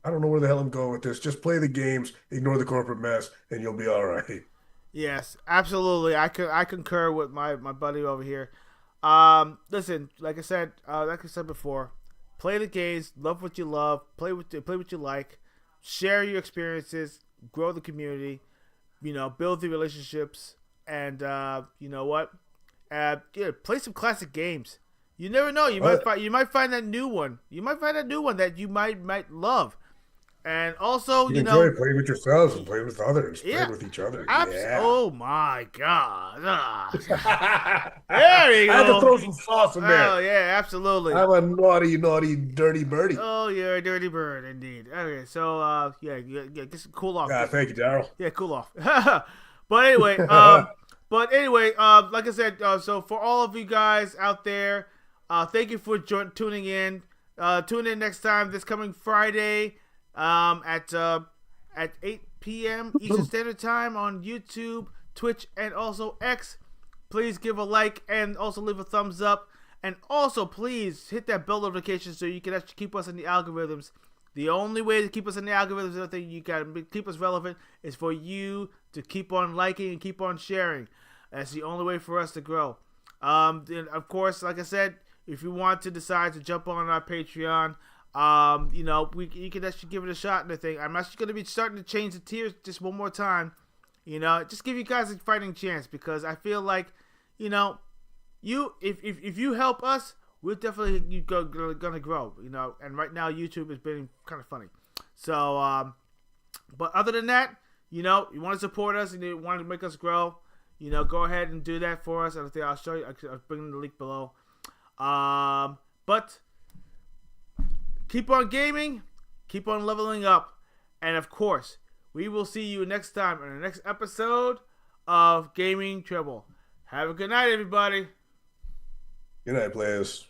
I don't know where the hell I'm going with this. Just play the games, ignore the corporate mess, and you'll be all right. Yes, absolutely. I concur with my buddy over here. Listen, like I said before, play the games, love what you love, play what you like, share your experiences, grow the community, build the relationships, and you know what? Play some classic games. You never know. You might find that new one. You might find that new one that you might love. And also, you enjoy playing with yourselves and playing with others, playing with each other. Oh my God! There you go. I had to throw some sauce in there. Oh yeah, absolutely. I'm a naughty, dirty birdie. Oh, you're a dirty bird, indeed. Okay, so get some cool off. Yeah, thank you, Daryl. Yeah, cool off. But anyway, like I said, so for all of you guys out there, thank you for tuning in. Tune in next time this coming Friday. At 8 p.m. Eastern Standard Time on YouTube, Twitch, and also X. Please give a like and also leave a thumbs up. And also, please hit that bell notification so you can actually keep us in the algorithms. The only way to keep us in the algorithms, I think you can keep us relevant, is for you to keep on liking and keep on sharing. That's the only way for us to grow. And of course, like I said, if you want to decide to jump on our Patreon, you can actually give it a shot and everything. I'm actually going to be starting to change the tiers just one more time, just give you guys a fighting chance, because I feel like, if you help us, we're definitely gonna grow, and right now YouTube has been kind of funny. So, but other than that, you want to support us and you want to make us grow, go ahead and do that for us. I'll show you. I'll bring the link below. But keep on gaming, keep on leveling up, and of course, we will see you next time in the next episode of Gaming Treble. Have a good night, everybody. Good night, players.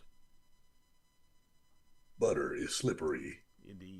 Butter is slippery. Indeed.